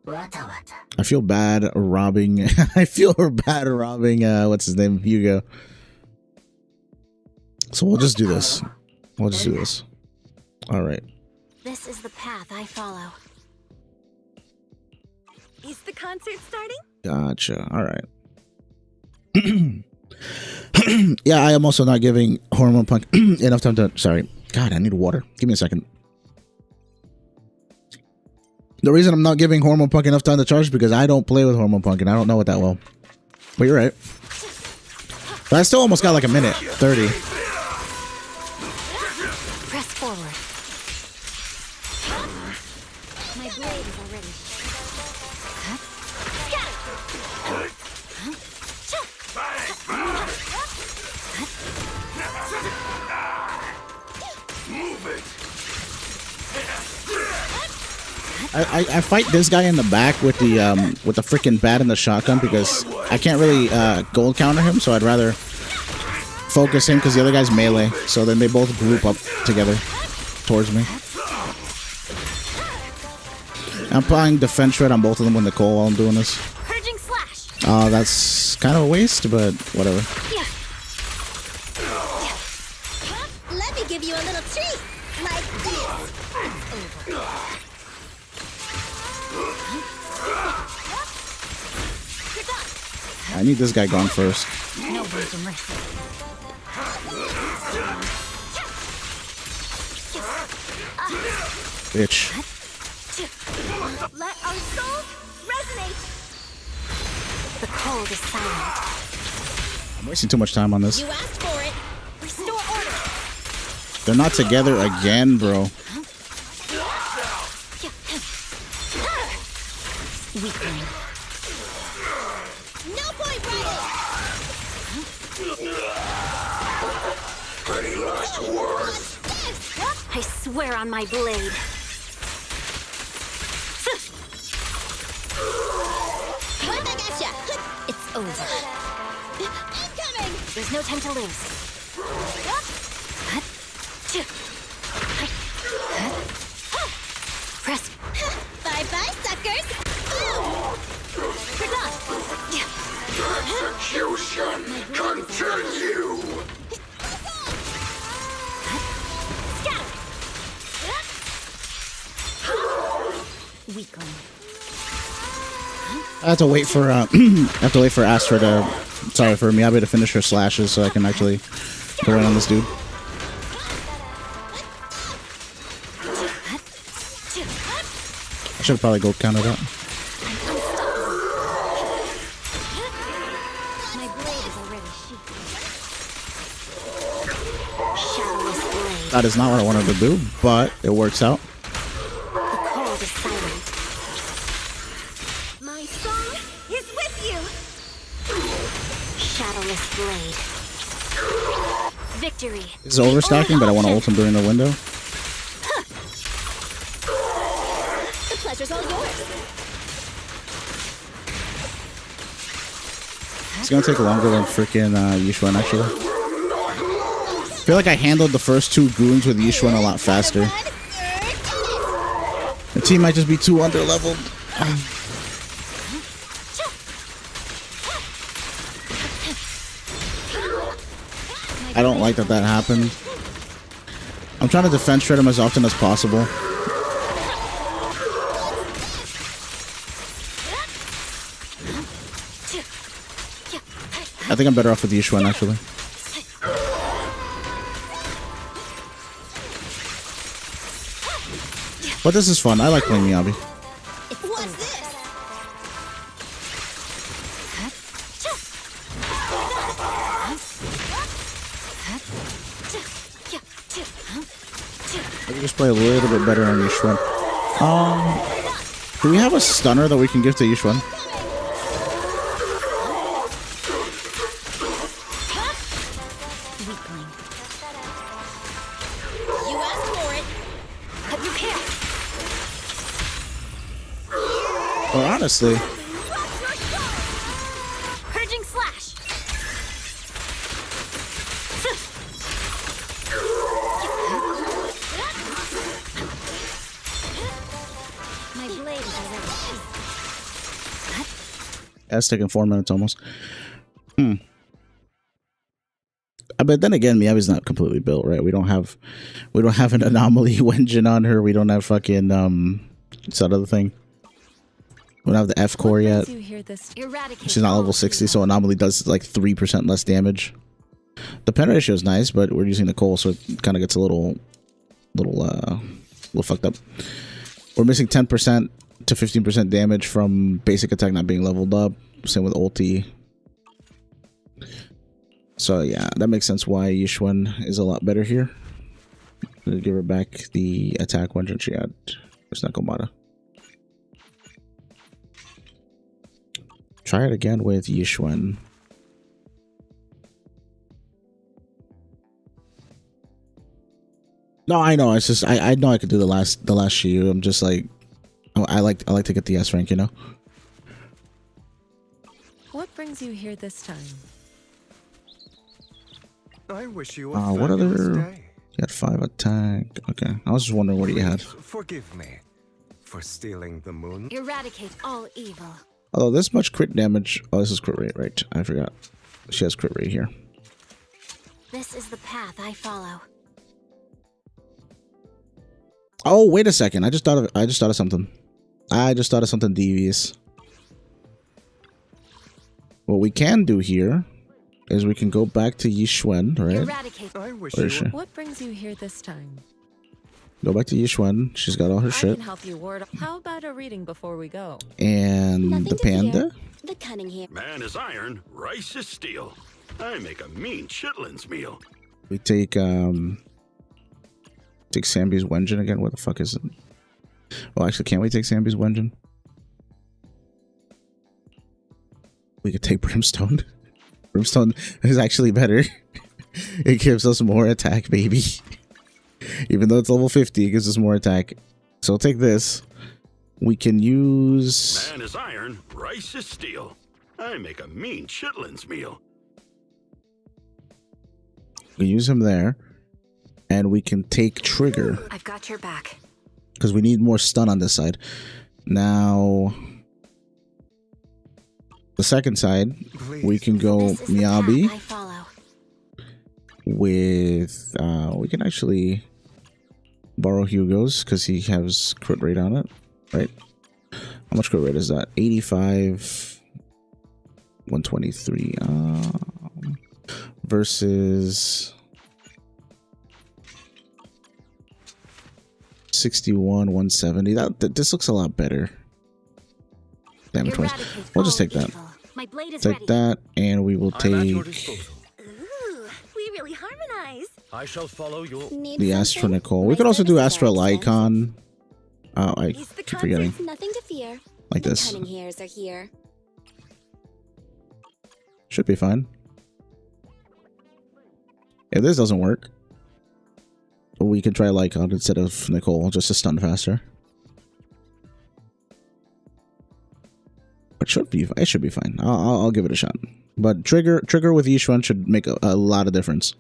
I feel bad robbing. I feel bad robbing. What's his name? Hugo. So we'll just do this. All right. This is the path I follow. Is the concert starting? Gotcha. All right. Yeah, I am also not giving Hormone Punk enough time to... Sorry. God, I need water. Give me a second. The reason I'm not giving Hormone Punk enough time to charge is because I don't play with Hormone Punk and I don't know it that well. But you're right. But I still almost got like a minute 30. Press forward. My blade is already. I fight this guy in the back with the freaking bat and the shotgun because I can't really gold counter him, so I'd rather focus him because the other guy's melee. So then they both group up together towards me. I'm applying defense shred on both of them with Nicole while I'm doing this. Purging slash. That's kind of a waste, but whatever. Let me give you a little treat. Like this. I need this guy gone first. No room for mercy. Bitch. Let our souls resonate. The cold is silent. I'm wasting too much time on this. You asked for it. Restore order. They're not together again, bro. Weakling. No point running. Any last words? I swear on my blade. Right back at ya. It's over. Incoming. There's no time to lose. Press. Bye-bye, suckers. Execution continue. Weakling. I have to wait for Astra to, for Miyabi to finish her slashes so I can actually go in on this dude. I should probably go counter that. My blade is already sheathed. Shadowless blade. That is not what I wanted to do, but it works out. The cold is silent. My soul is with you. Shadowless blade. Victory. This is overstacking, but I want to ult him during the window. The pleasure's all yours. It's gonna take longer than freaking Yishuan, actually. I feel like I handled the first two goons with Yishuan a lot faster. The team might just be too under-leveled. I don't like that happened. I'm trying to defense shred him as often as possible. I think I'm better off with Yishuan, actually. But this is fun. I like playing Miyabi. What's this? I can just play a little bit better on Yishuan. Do we have a stunner that we can give to Yishuan? Weakling. You asked for it. Cut your hair. Or honestly, Purging slash. My blade is already sheathed. that's taking 4 minutes almost. But then again, Miyabi's not completely built, right? We don't have an anomaly engine on her. We don't have fucking what's that other thing? We don't have the F core yet. You hear this? Eradicate. She's not all level 60, so anomaly does like 3% less damage. The pen ratio is nice, but we're using Nicole, so it kind of gets a little fucked up. We're missing 10% to 15% damage from basic attack not being leveled up. Same with ulti. So yeah, that makes sense why Yishuan is a lot better here. Gonna give her back the attack engine she had. It's not Komata. Try it again with Yishuan. No, I know. It's just I know I could do the last Shiyu. I'm just like I I like to get the S rank, you know. What brings you here this time? I wish you What other? You had 5 attack. Okay, I was just wondering what you had. Forgive me for stealing the moon. Eradicate all evil. Although this much crit damage. Oh, this is crit rate, right? I forgot. She has crit rate here. This is the path I follow. Oh, wait a second. I just thought of something. I just thought of something devious. What we can do here is we can go back to Yishwen, right? Eradicate. I wish Where is she? What brings you here this time? Go back to Yishwen. She's got all her I shit. can help you ward. How about a reading before we go? And Nothing the to fear. panda. The cunning here. Man is iron, rice is steel. I make a mean chitlins meal. We take Sambi's Wenjin again. What the fuck is it? Well, actually, can't we take Sambi's Wenjin? We could take Brimstone. Brimstone is actually better. It gives us more attack, baby. Even though it's level 50, it gives us more attack. So I'll take this. We can use... Man is iron, rice is steel. I make a mean chitlins meal. We use him there. And we can take Trigger. I've got your back. Because we need more stun on this side. Now... The second side, we can go This is the Miyabi path I follow. with... we can actually borrow Hugo's because he has crit rate on it, right? How much crit rate is that? 85... 123. Versus... 61, 170. This looks a lot better. Damage twice. Eradicate We'll just all take that. evil. My blade is Take ready. that, and we will I'm at your take disposal. Ooh, we really harmonize. I shall follow your... Need the something? Astra Nicole. We My could also do services Astra are expensive. Lycon. I It's the keep forgetting. concerts, nothing to fear. Like the this. cunning hairs are here. Should be fine. If this doesn't work, we can try Lycon instead of Nicole, just to stun faster. It should be fine. I'll give it a shot. But trigger with Yishun should make a lot of difference.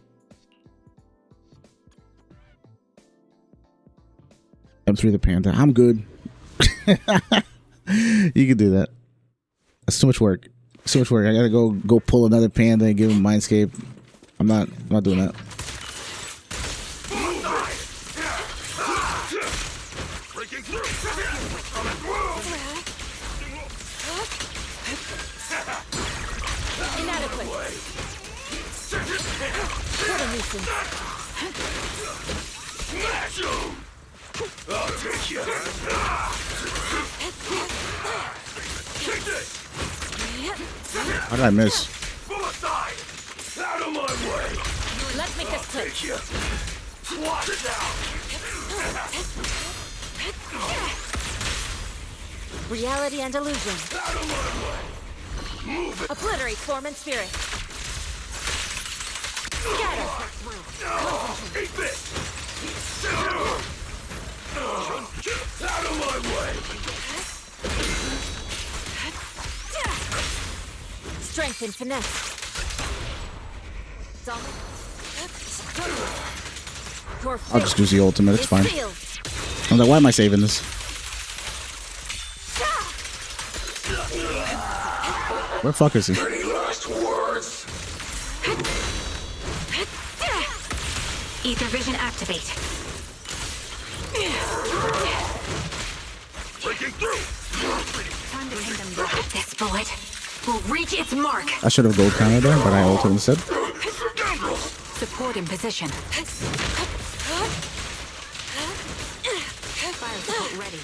M3 the panda. I'm good. You can do that. That's too much work. It's too much work. I gotta go pull another panda and give him Mindscape. I'm not doing that. Inadequate. What a nuisance. I'll take you. How did I miss? Pull aside. Out of my way. Let's make this quick. Take you. Swat it down. Reality and illusion. Out of my way. Move it. Obliterate form and spirit. Scatter. Eat this. Out of my way. Strength and finesse. I'll just use the ultimate. It's fine. Sealed. I was like, why am I saving this? Where the fuck is he? Any last words? Ether vision activate. Breaking through. Time to pin them back. This bullet will reach its mark. I should have gold counter there, but I ulted instead. Support in position. Fire support ready.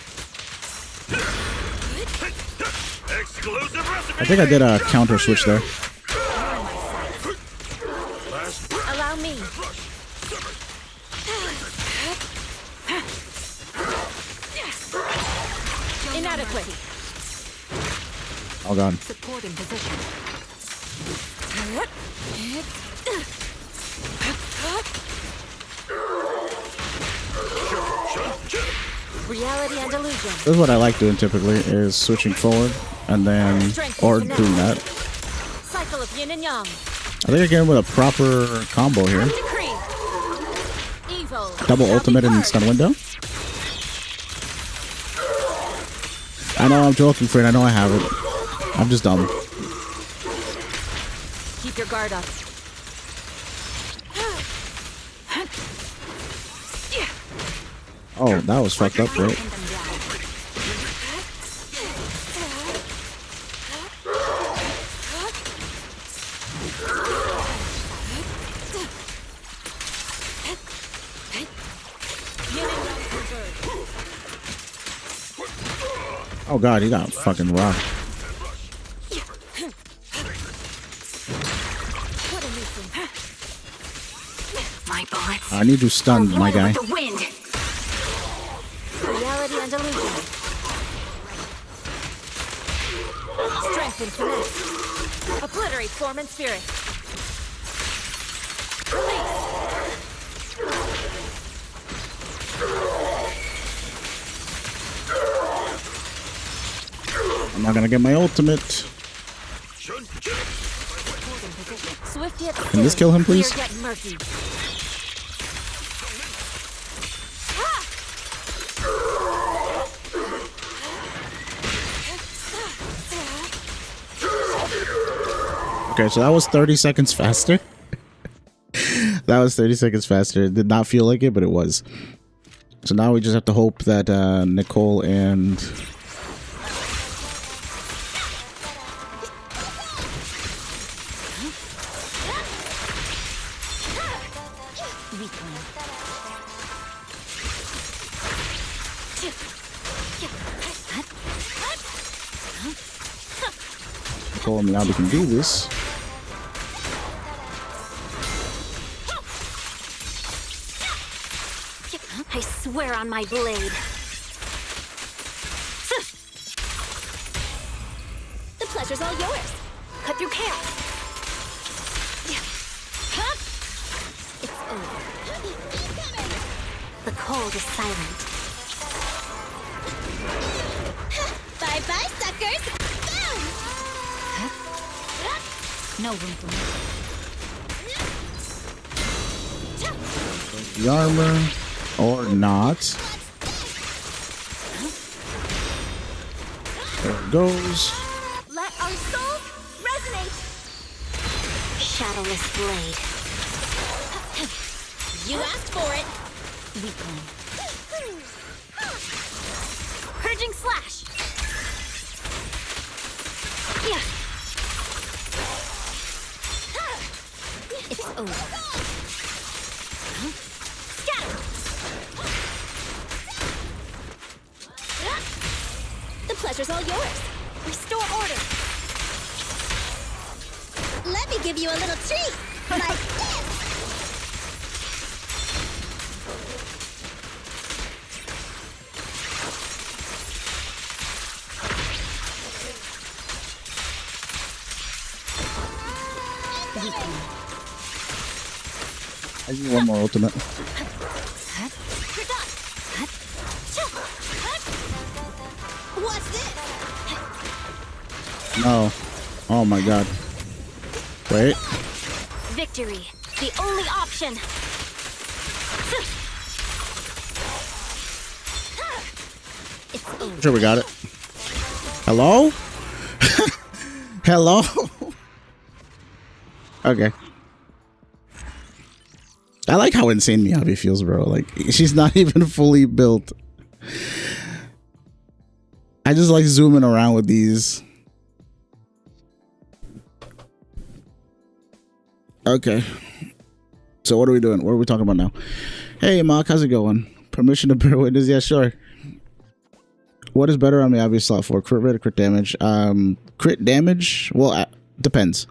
Exclusive recipe. I think I did a counter switch there. Allow me. Inadequate. All gone. Support in position. Reality and illusion. This is what I like doing typically, is switching forward and then, or doing that. Cycle of yin and yang. I think I get him with a proper combo here. Decree. Evil. Double ultimate and stun window. I know I'm joking, friend. I know I have it. I'm just dumb. Keep your guard up. Oh, that was fucked up, right? Oh god, he got fucking rocked. My bullets. I need you stunned, my guy. The wind. Reality and illusion. Strength and finesse. Obliterate form and spirit. Release. I'm not gonna get my ultimate. Swift yet Can this kill him, please? clear yet murky. Okay, so that was 30 seconds faster. That was 30 seconds faster. It did not feel like it, but it was. So now we just have to hope that Nicole and... Nicole and Miyabi can do this. I swear on my blade. The pleasure's all yours. Cut through chaos. It's over. The cold is silent. Bye-bye, suckers! Boom! No room for me. The armor. Or not. There it goes. Let our souls resonate! Shadowless blade. You asked for it! Purging slash! Yeah. It's over. Scatter! The pleasure's all yours. Restore order. Let me give you a little treat. Like this. I need one more ultimate. You're done. What's this? No. Oh my god. Wait. Victory, the only option. It's over. Sure, we got it. Hello? Hello? Okay. I like how insane Miyabi feels, bro. Like, she's not even fully built. I just like zooming around with these. Okay. So what are we doing? What are we talking about now? Hey, Mark, how's it going? Permission to bear witness? Yeah, sure. What is better on Miyabi slot 4? Crit rate or crit damage? Crit damage? Well, depends.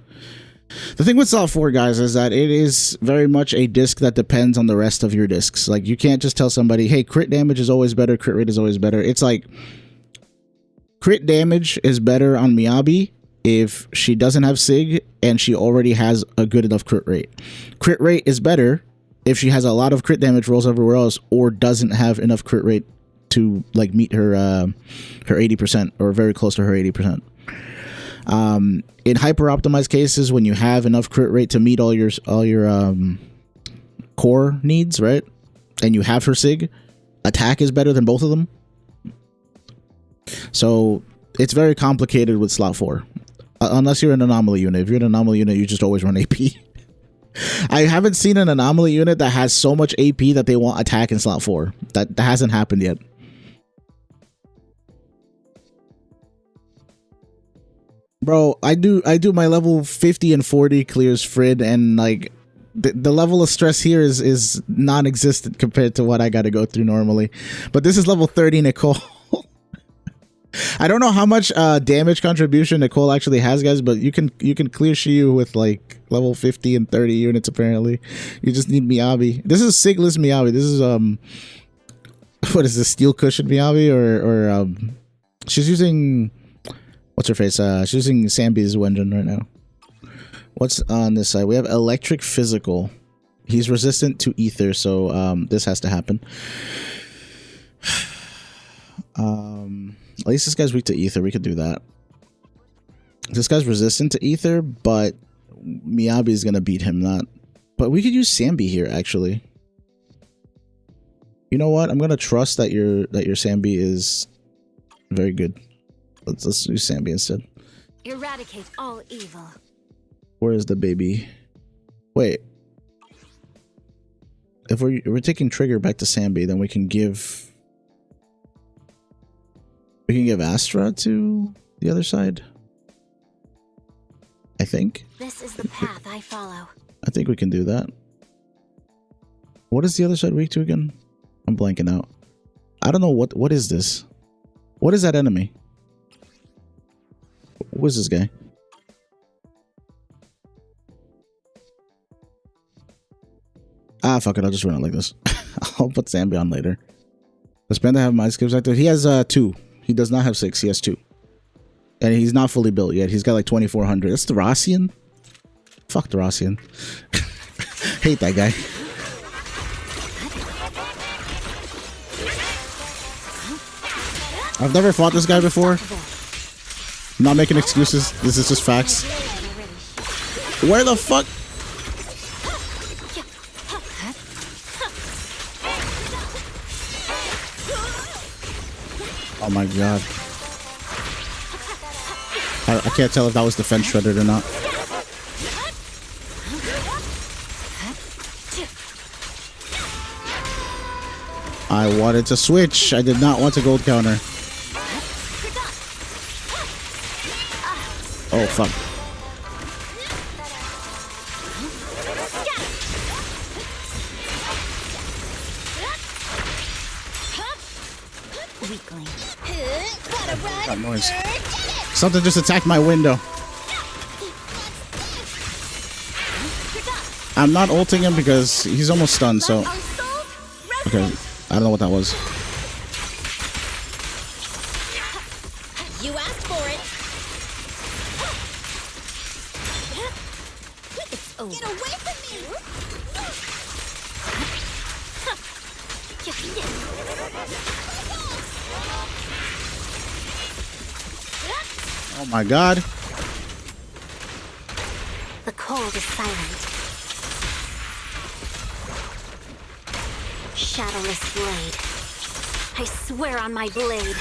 The thing with slot 4, guys, is that it is very much a disc that depends on the rest of your discs. Like, you can't just tell somebody, hey, crit damage is always better, crit rate is always better. It's like, crit damage is better on Miyabi if she doesn't have Sig and she already has a good enough crit rate. Crit rate is better if she has a lot of crit damage rolls everywhere else or doesn't have enough crit rate to like meet her her 80% or very close to her 80%. In hyper optimized cases, when you have enough crit rate to meet all your core needs, right? And you have her sig, attack is better than both of them. So it's very complicated with slot 4. Unless you're an anomaly unit. If you're an anomaly unit, you just always run AP. I haven't seen an anomaly unit that has so much AP that they want attack in slot 4. That hasn't happened yet. Bro, I do my level 50 and 40 clears Frid, and like the level of stress here is non-existent compared to what I gotta go through normally. But this is level 30 Nicole. I don't know how much damage contribution Nicole actually has, guys, but you can clear Shiyu with like level 50 and 30 units apparently. You just need Miyabi. This is Sigless Miyabi. This is what is this, Steel Cushion Miyabi or she's using, what's her face? She's using Sambi's engine right now. What's on this side? We have Electric Physical. He's resistant to ether, so this has to happen. At least this guy's weak to ether. We could do that. This guy's resistant to ether, but Miyabi is gonna beat him. Not, but we could use Sambi here actually. You know what? I'm gonna trust that your Sambi is very good. Let's use Sambi instead. Eradicate all evil. Where is the baby? Wait. If we're taking trigger back to Sambi, then we can give Astra to the other side. I think. This is the path I follow. I think we can do that. What is the other side weak to again? I'm blanking out. I don't know what is this? What is that enemy? Who is this guy? Ah, fuck it. I'll just run it like this. I'll put Zambi on later. Does Panda have my skips active? He has 2. He does not have 6. He has 2. And he's not fully built yet. He's got like 2400. That's Thracian? Fuck Thracian. Hate that guy. I've never fought this guy before. I'm not making excuses. This is just facts. Where the fuck? Oh my god. I can't tell if that was defense shredded or not. I wanted to switch. I did not want to gold counter. Oh fuck. That noise. Something just attacked my window. I'm not ulting him because he's almost stunned, so... Okay, I don't know what that was. You asked for it. Get away from me! Oh my god. The cold is silent. Shadowless blade. I swear on my blade.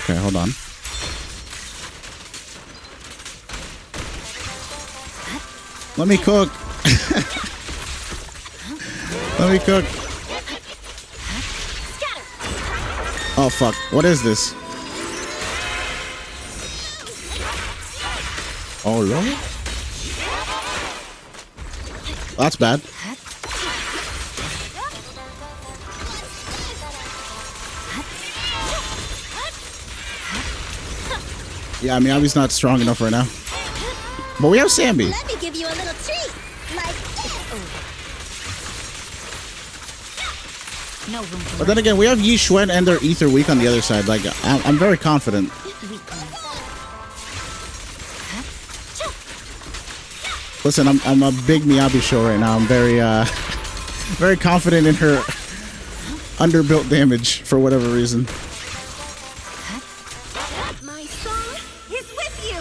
Okay, hold on. Let me cook. Let me cook. Oh fuck, what is this? Oh really? That's bad. Yeah, I mean, Abby's not strong enough right now. But we have Sambi. Let me give you a little treat. Like No room for But then again, we have Yi Xuan and their Ether Weak on the other side. Like, I'm very confident. Listen, I'm a big Miyabi show right now. I'm very very confident in her underbuilt damage for whatever reason. My song is with you.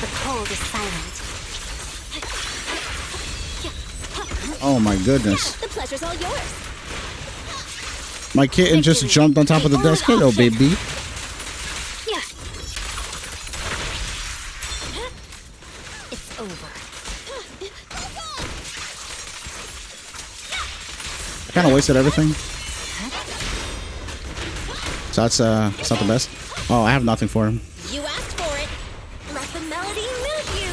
The cold is silent. Oh my goodness. The pleasure's all yours. My kitten just jumped on top of the desk. Hello, baby. Yeah. It's over. I kind of wasted everything. So that's it's not the best. Oh, I have nothing for him. You asked for it. Let the melody move you.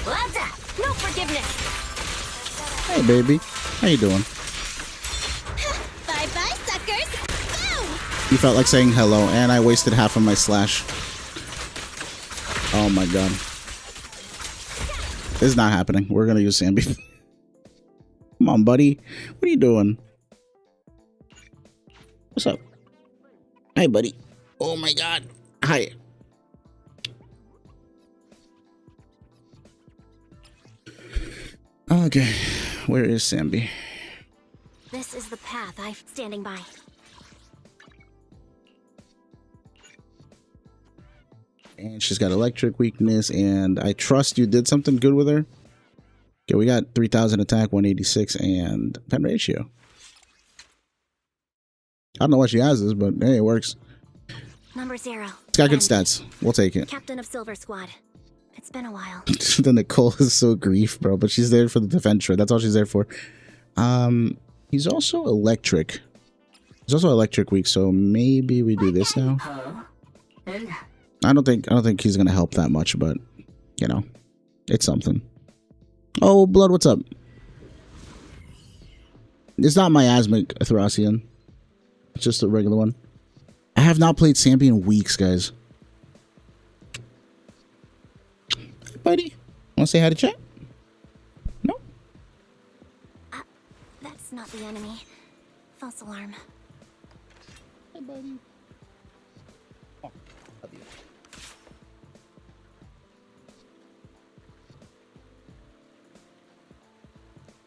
Well done. No forgiveness. Hey, baby. How you doing? Bye-bye, suckers. Boom! You felt like saying hello, and I wasted half of my slash. Oh my god. This is not happening. We're gonna use Sambi. Come on, buddy. What are you doing? What's up? Hi, buddy. Oh my god. Hi. Okay. Where is Sambi? This is the path I'm standing by. And she's got electric weakness, and I trust you did something good with her. Okay, we got 3,000 attack, 186, and pen ratio. I don't know what she has this, but hey, it works. Number 0. It's got good And stats. We'll take it. Captain of Silver Squad. It's been a while. The Nicole is so grief, bro, but she's there for the defense. That's all she's there for. He's also electric. He's also electric weak, so maybe we do this now. I don't think he's gonna help that much, but you know, it's something. Oh, Blood, what's up? It's not miasmic Thracian. It's just a regular one. I have not played Sambi in weeks, guys. Hey, buddy, wanna say hi to chat? No? That's not the enemy. False alarm. Hey, buddy. Oh, love you.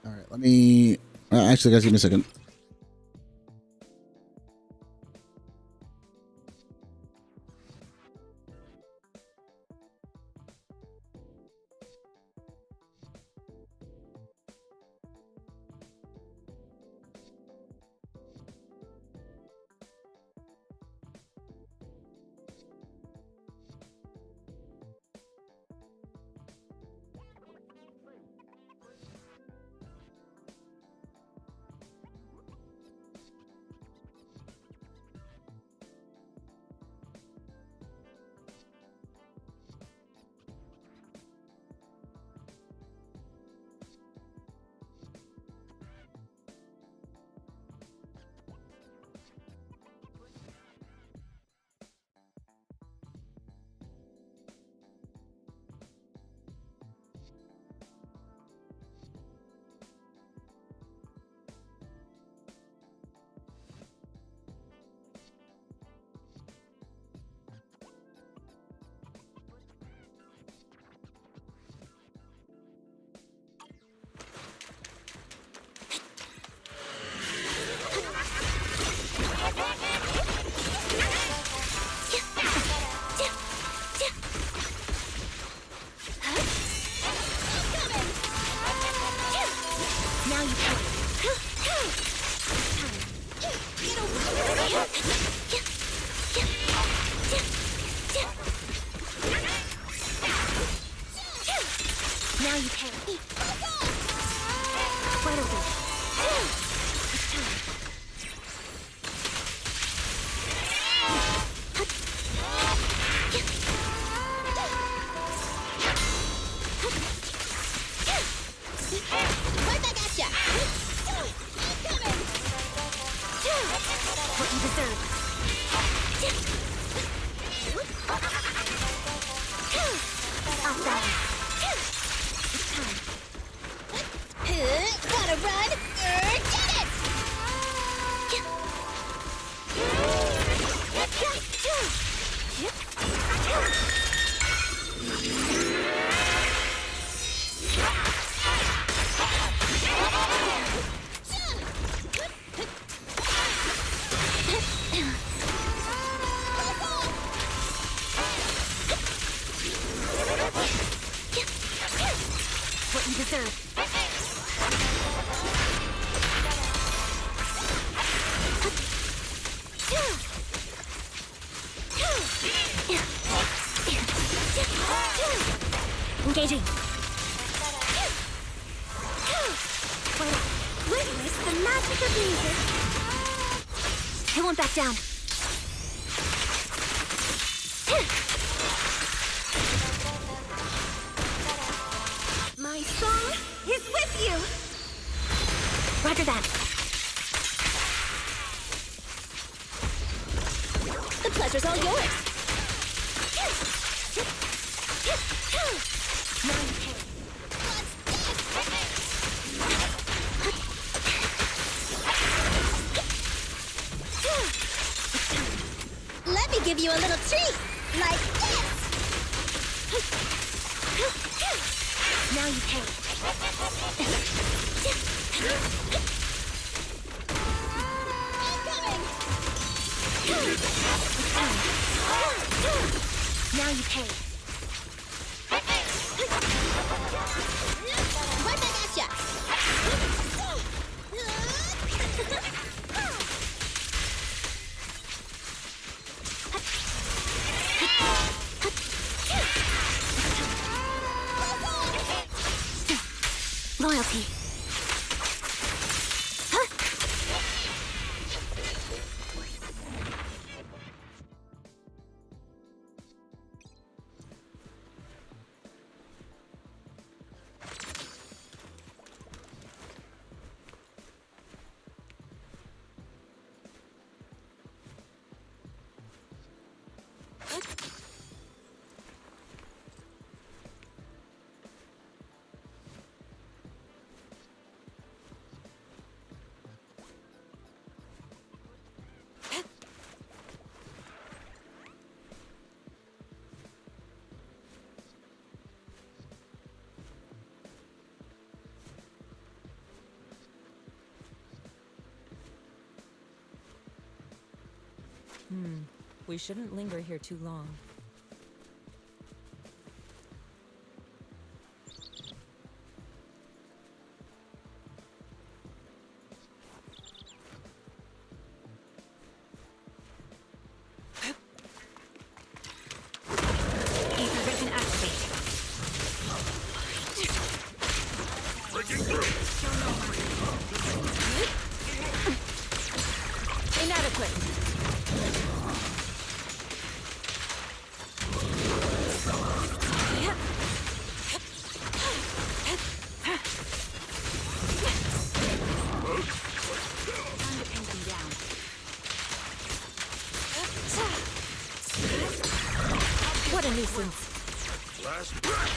All right, let me. Actually, guys, give me a second. Now you can. Why don't we? Right back at ya! Incoming! What you deserve. Off balance. It's time. Engaging. Witness the magic of music. I won't back down. My song is with you. Roger that. The pleasure's all yours. Let me give you a little treat, like this. Now you pay. Incoming. Now you pay. Right back at ya. Loyalty. We shouldn't linger here too long. Ether vision activate. Breaking through. Inadequate. What a nuisance. Last breath.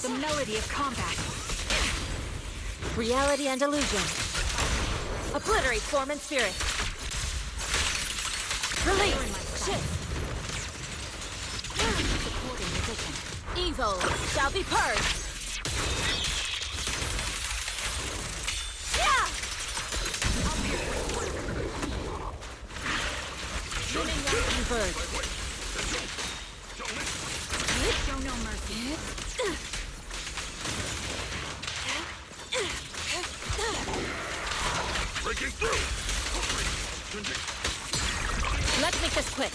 The melody of combat. Reality and illusion. Obliterate form and spirit. Release. Shift. Supporting position. Evil shall be purged. Yeah! Tuning round converge. Show no mercy. Breaking through. Let's make this quick.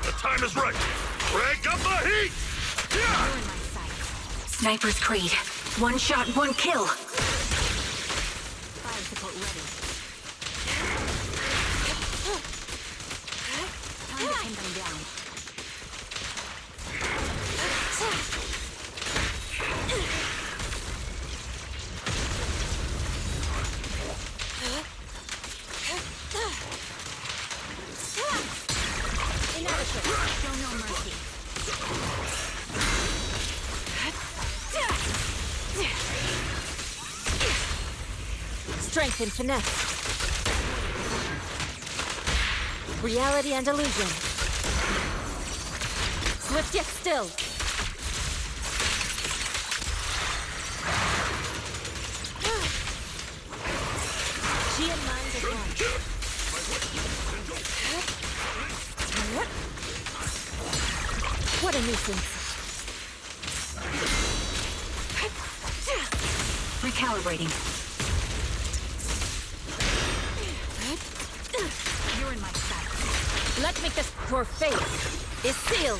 The time is right. Crank up the heat. Yeah. You're in my sight. Sniper's Creed. One shot, one kill. Fire support ready. Time to pin them down. Inadequate. Show no mercy. Strength and finesse. Reality and illusion. Swift yet still. She and mind at one. What a nuisance. Recalibrating. You're in my sight. Let's make this. Your fate is sealed.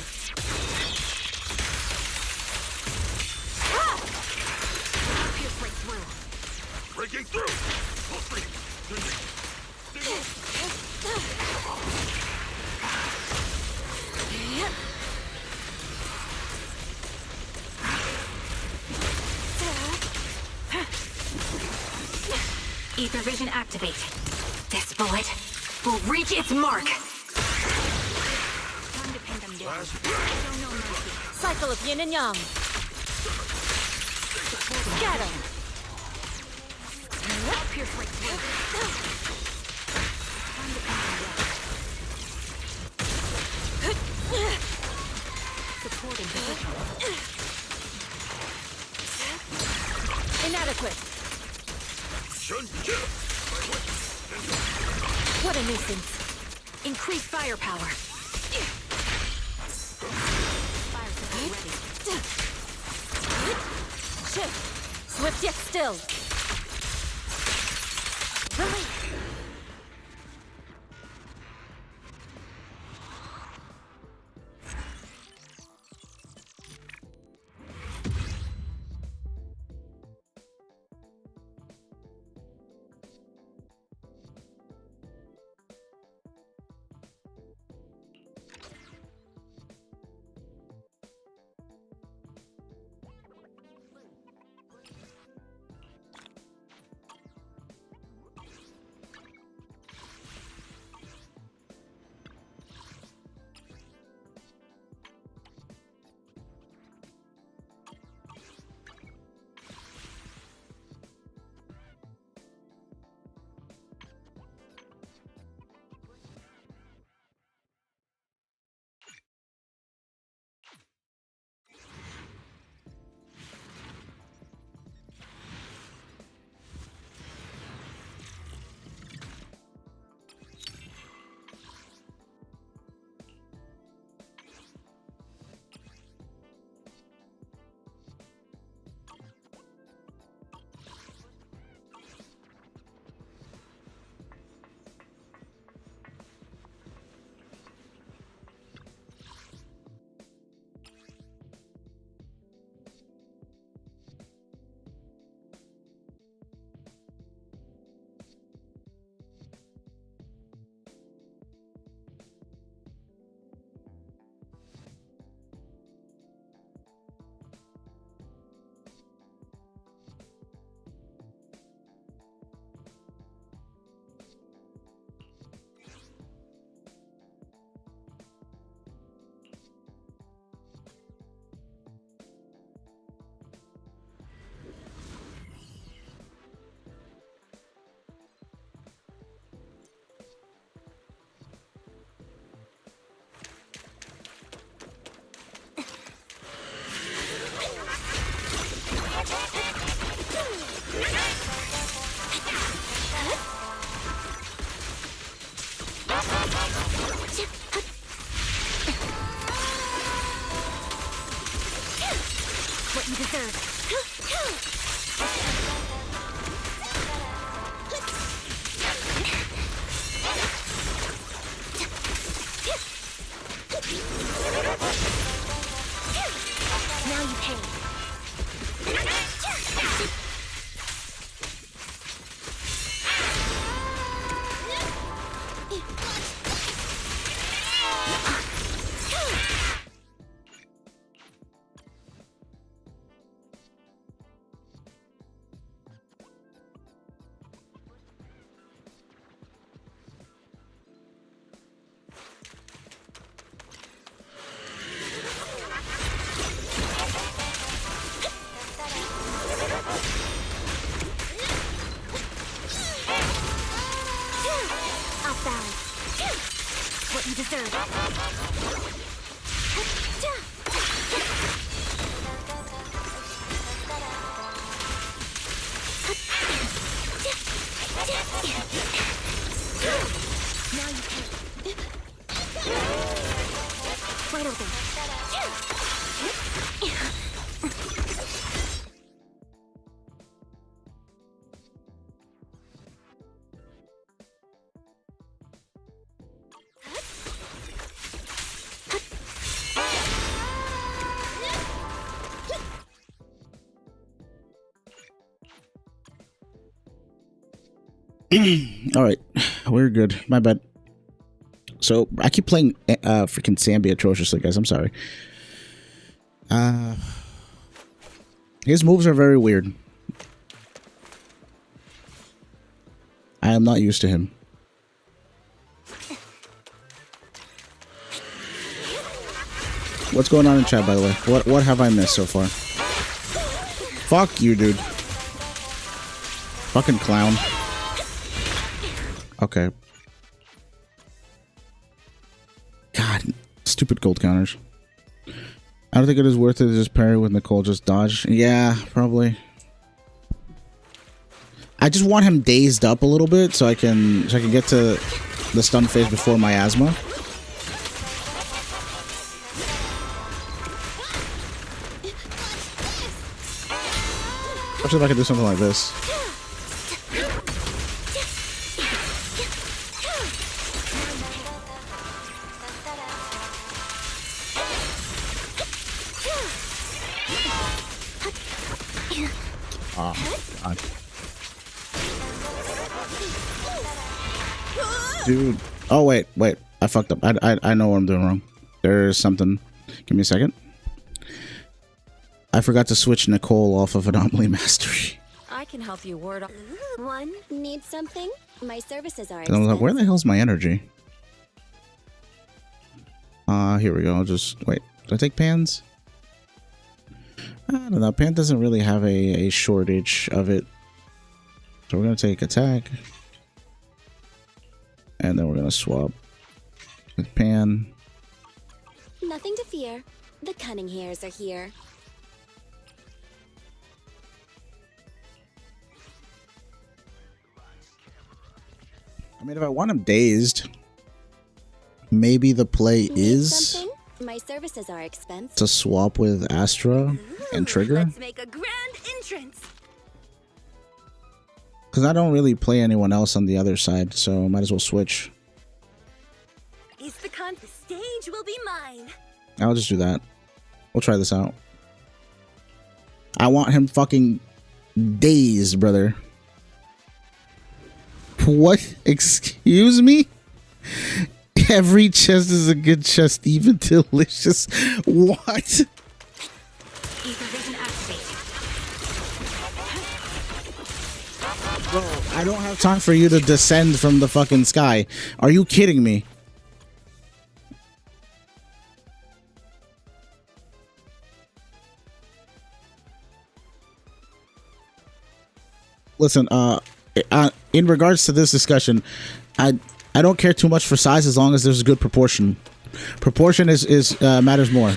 Pierce right through. Breaking through! Full speed! Ether vision activate. This bullet will reach its mark. Time to pin them down. Show no mercy. Cycle of yin and yang. Scatter. Pierce right through. Time to pin them down. Supporting position. Inadequate. What a nuisance. Increase firepower. Fire support ready. Shift. Swift yet still. Release. What you deserve. Now you pay. What you deserve. Now you can. Right open. All right, we're good. My bad. So I keep playing freaking Sambi atrociously, guys. I'm sorry. His moves are very weird. I am not used to him. What's going on in chat, by the way? What have I missed so far? Fuck you, dude. Fucking clown. Okay. God, stupid gold counters. I don't think it is worth it to just parry with Nicole. Just dodge. Yeah, probably. I just want him dazed up a little bit so I can get to the stun phase before miasma. Actually, if I could do something like this. Oh, God. Dude. Oh, wait. I fucked up. I know what I'm doing wrong. There's something. Give me a second. I forgot to switch Nicole off of Anomaly Mastery. I can help you ward off. One, need something? My services are And I was like, where the hell's my energy? Here we go. I'll just wait. Do I take pans? I don't know. Pan doesn't really have a shortage of it. So we're going to take attack. And then we're going to swap with Pan. Nothing to fear. The cunning hairs are here. I mean, if I want him dazed, maybe the play Need is something? My services are expensive. to swap with Astra and Trigger. Let's make a grand entrance. Because I don't really play anyone else on the other side, so I might as well switch. The stage will be mine. I'll just do that. We'll try this out. I want him fucking dazed, brother. What? Excuse me? Every chest is a good chest, even delicious. What? Bro, I don't have time for you to descend from the fucking sky. Are you kidding me? Listen, in regards to this discussion, I don't care too much for size as long as there's a good proportion. Proportion is matters more.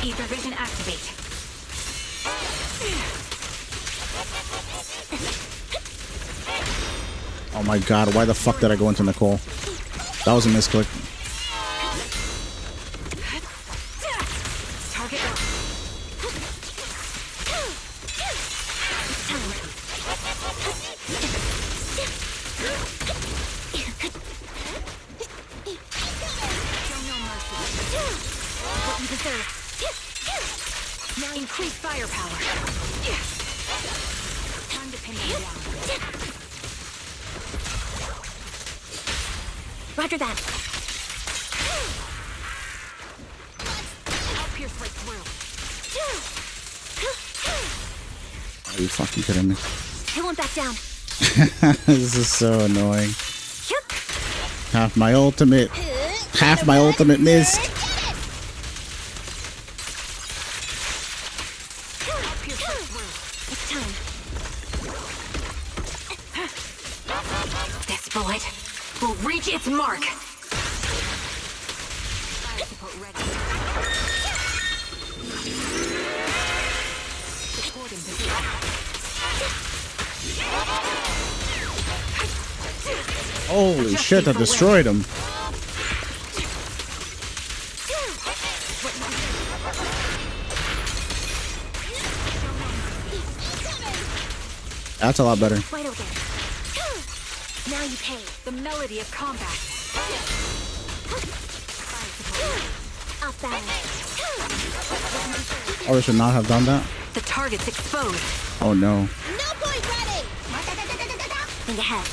Ether vision activate. Oh my god, why the fuck did I go into Nicole? That was a misclick. Increase firepower. Time to pin him down. Roger that. I'll pierce right through. Are you fucking kidding me? I won't back down. This is so annoying. Half my ultimate missed. It's time. This bullet will reach its mark. Holy shit, I destroyed him. That's a lot better. Wide open. Now you pay. The melody of combat. Off balance. Or I should not have done that. The target's exposed. Oh no. No point ready. Think ahead.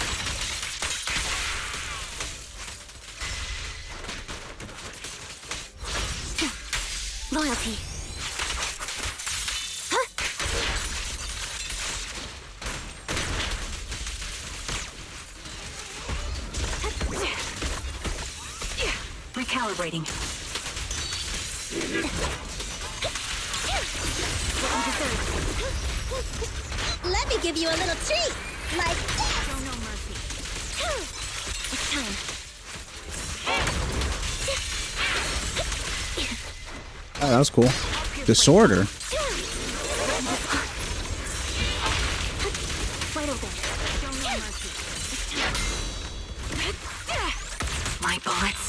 Loyalty. Recalibrating. Let me give you a little treat. Like this. Show no mercy. It's time. Oh, that was cool. Disorder. Wide open. Show no mercy. My bullets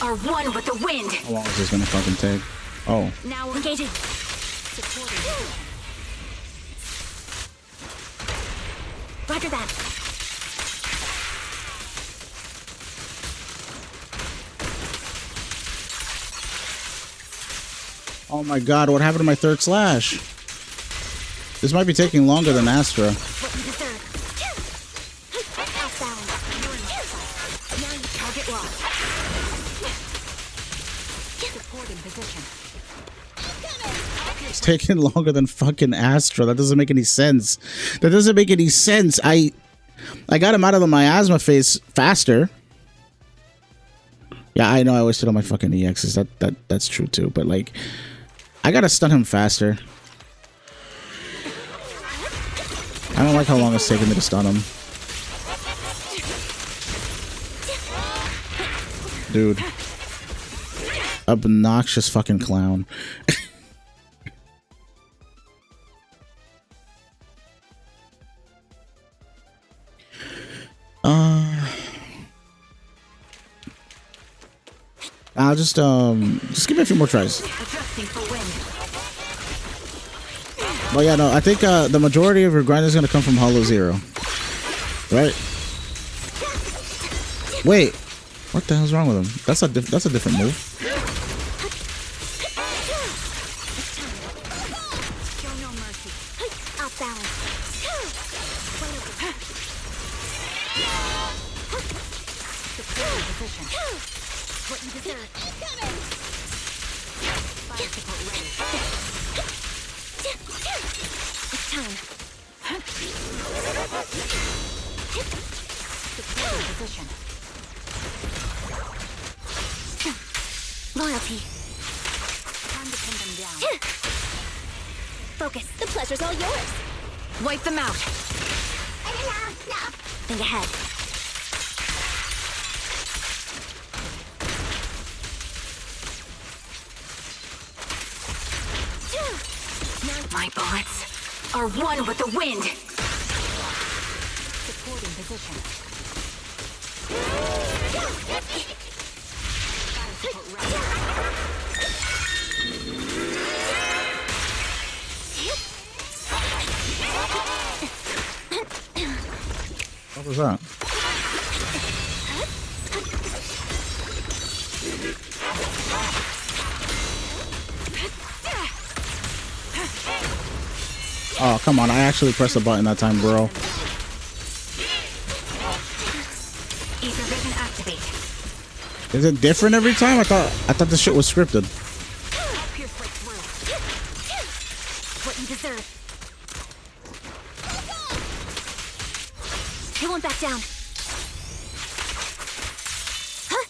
are one with the wind. How long is this gonna fucking take? Oh. Now we're Engaging. supporting. Roger that. Oh my god, what happened to my third slash? This might be taking longer than Astra. What you deserve. Off balance. You're in my sight. Now you target locked. Supporting position. It's taking longer than fucking Astra. That doesn't make any sense. That doesn't make any sense. I got him out of the miasma phase faster. Yeah, I know I wasted on my fucking EXs. That's true too. But like, I gotta stun him faster. I don't like how long it's taking me to stun him. Dude. Obnoxious fucking clown. I'll just give me a few more tries. Adjusting for wind. But yeah, no, I think the majority of your grind is gonna come from Hollow Zero, right? Wait, what the hell's wrong with him? That's a different move. Show no mercy. Off balance. Supporting position. What you deserve. Fire support ready. It's time. Supporting position. Loyalty. Time to pin them down. Focus. The pleasure's all yours. Wipe them out. Think ahead. My bullets are one with the wind. Supporting position. Fire support ready. What was that? Oh, come on. I actually pressed the button that time, bro. Ether vision activate. Is it different every time? I thought this shit was scripted. Pierce right through. What you deserve. He won't back down. Huh?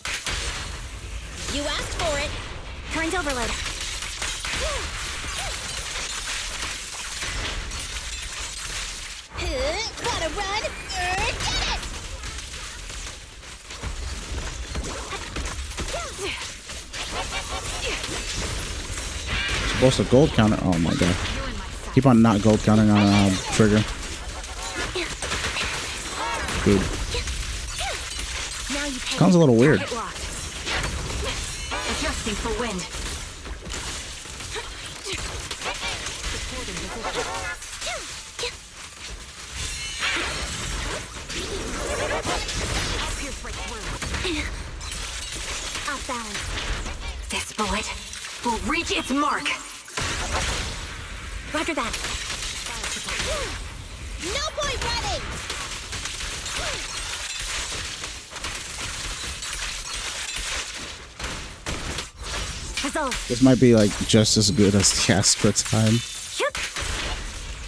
You asked for it. Current overload. Gotta run. Get it. Supposed to gold counter. Oh my god. Keep on not gold counting on trigger. Dude. Now you pay. Sounds a little weird. Target locked. Adjusting for wind. Supporting position. Pierce right through. Off balance. This bullet will reach its mark. Roger that. No point running. muzzle. This might be like just as good as the Astra time.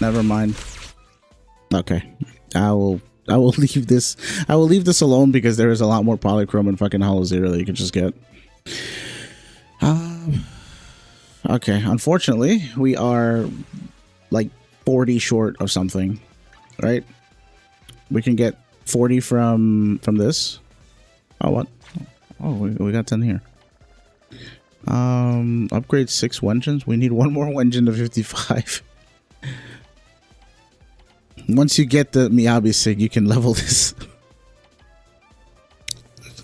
Never mind. Okay. I will leave this. I will leave this alone because there is a lot more Polychrome and fucking Hollow Zero that you can just get. Okay. Unfortunately, we are like 40 short of something, right? We can get 40 from this. Oh, what? Oh, we got 10 here. Upgrade 6 Wenjins. We need one more Wenjin to 55. Once you get the Miyabi Sig, you can level this.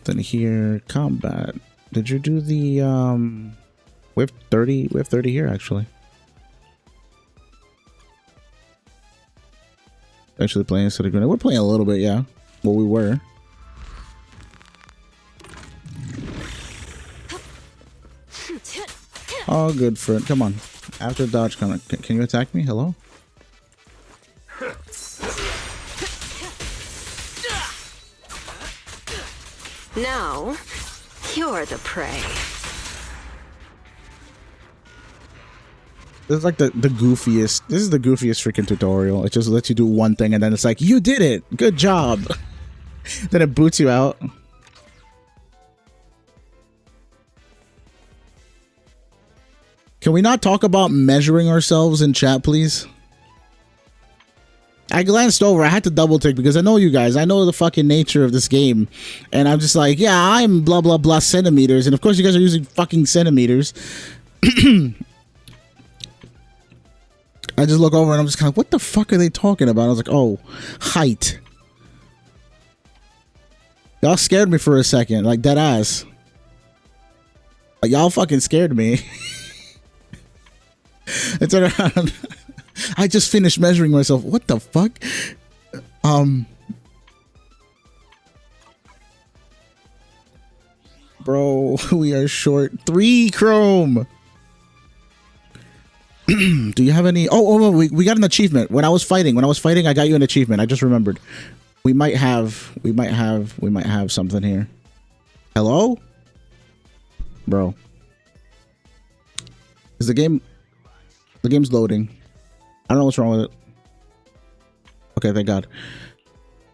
Then here, combat. Did you do the we have 30 here actually. Actually playing instead of grenade. We're playing a little bit, yeah. Well, we were. Oh, good friend. Come on. After dodge, can you attack me? Hello? Now, you're the prey. This is like the goofiest. This is the goofiest freaking tutorial. It just lets you do one thing and then it's like, you did it. Good job. Then it boots you out. Can we not talk about measuring ourselves in chat, please? I glanced over. I had to double tick because I know you guys. I know the fucking nature of this game. And I'm just like, yeah, I'm blah, blah, blah centimeters. And of course you guys are using fucking centimeters. I just look over and I'm just kind of, what the fuck are they talking about? I was like, oh, height. Y'all scared me for a second. Like, dead ass. Like, y'all fucking scared me. I turned around. I just finished measuring myself. What the fuck? Bro, we are short 3 chrome. Do you have any? Oh, we got an achievement. When I was fighting, I got you an achievement. I just remembered. We might have something here. Hello? Bro. Is the game's loading. I don't know what's wrong with it. Okay, thank God.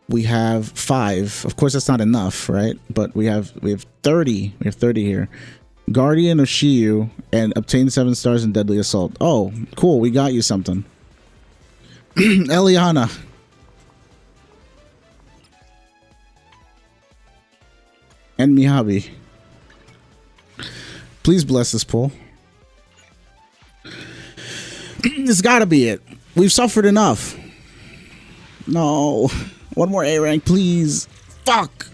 We have 5. Of course, that's not enough, right? But we have 30. We have 30 here. Guardian of Shiyu and obtain 7 stars in Deadly Assault. Oh, cool. We got you something. Eliana. And Miyabi. Please bless this pull. This gotta be it. We've suffered enough. No. One more A rank, please. Fuck.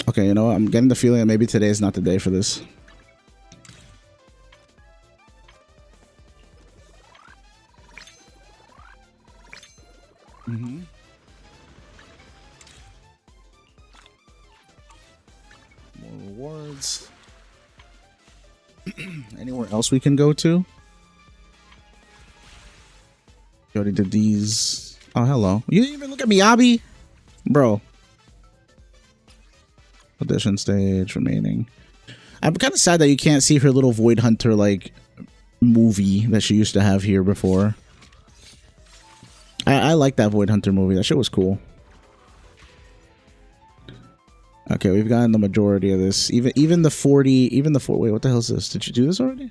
Okay, you know what? I'm getting the feeling that maybe today is not the day for this. More rewards. Anywhere else we can go to? You already did these. Oh, hello. You didn't even look at Miyabi? Bro. Audition stage remaining. I'm kind of sad that you can't see her little Void Hunter like movie that she used to have here before. I like that Void Hunter movie. That shit was cool. Okay, we've gotten the majority of this. Even the 40, wait, what the hell is this? Did you do this already?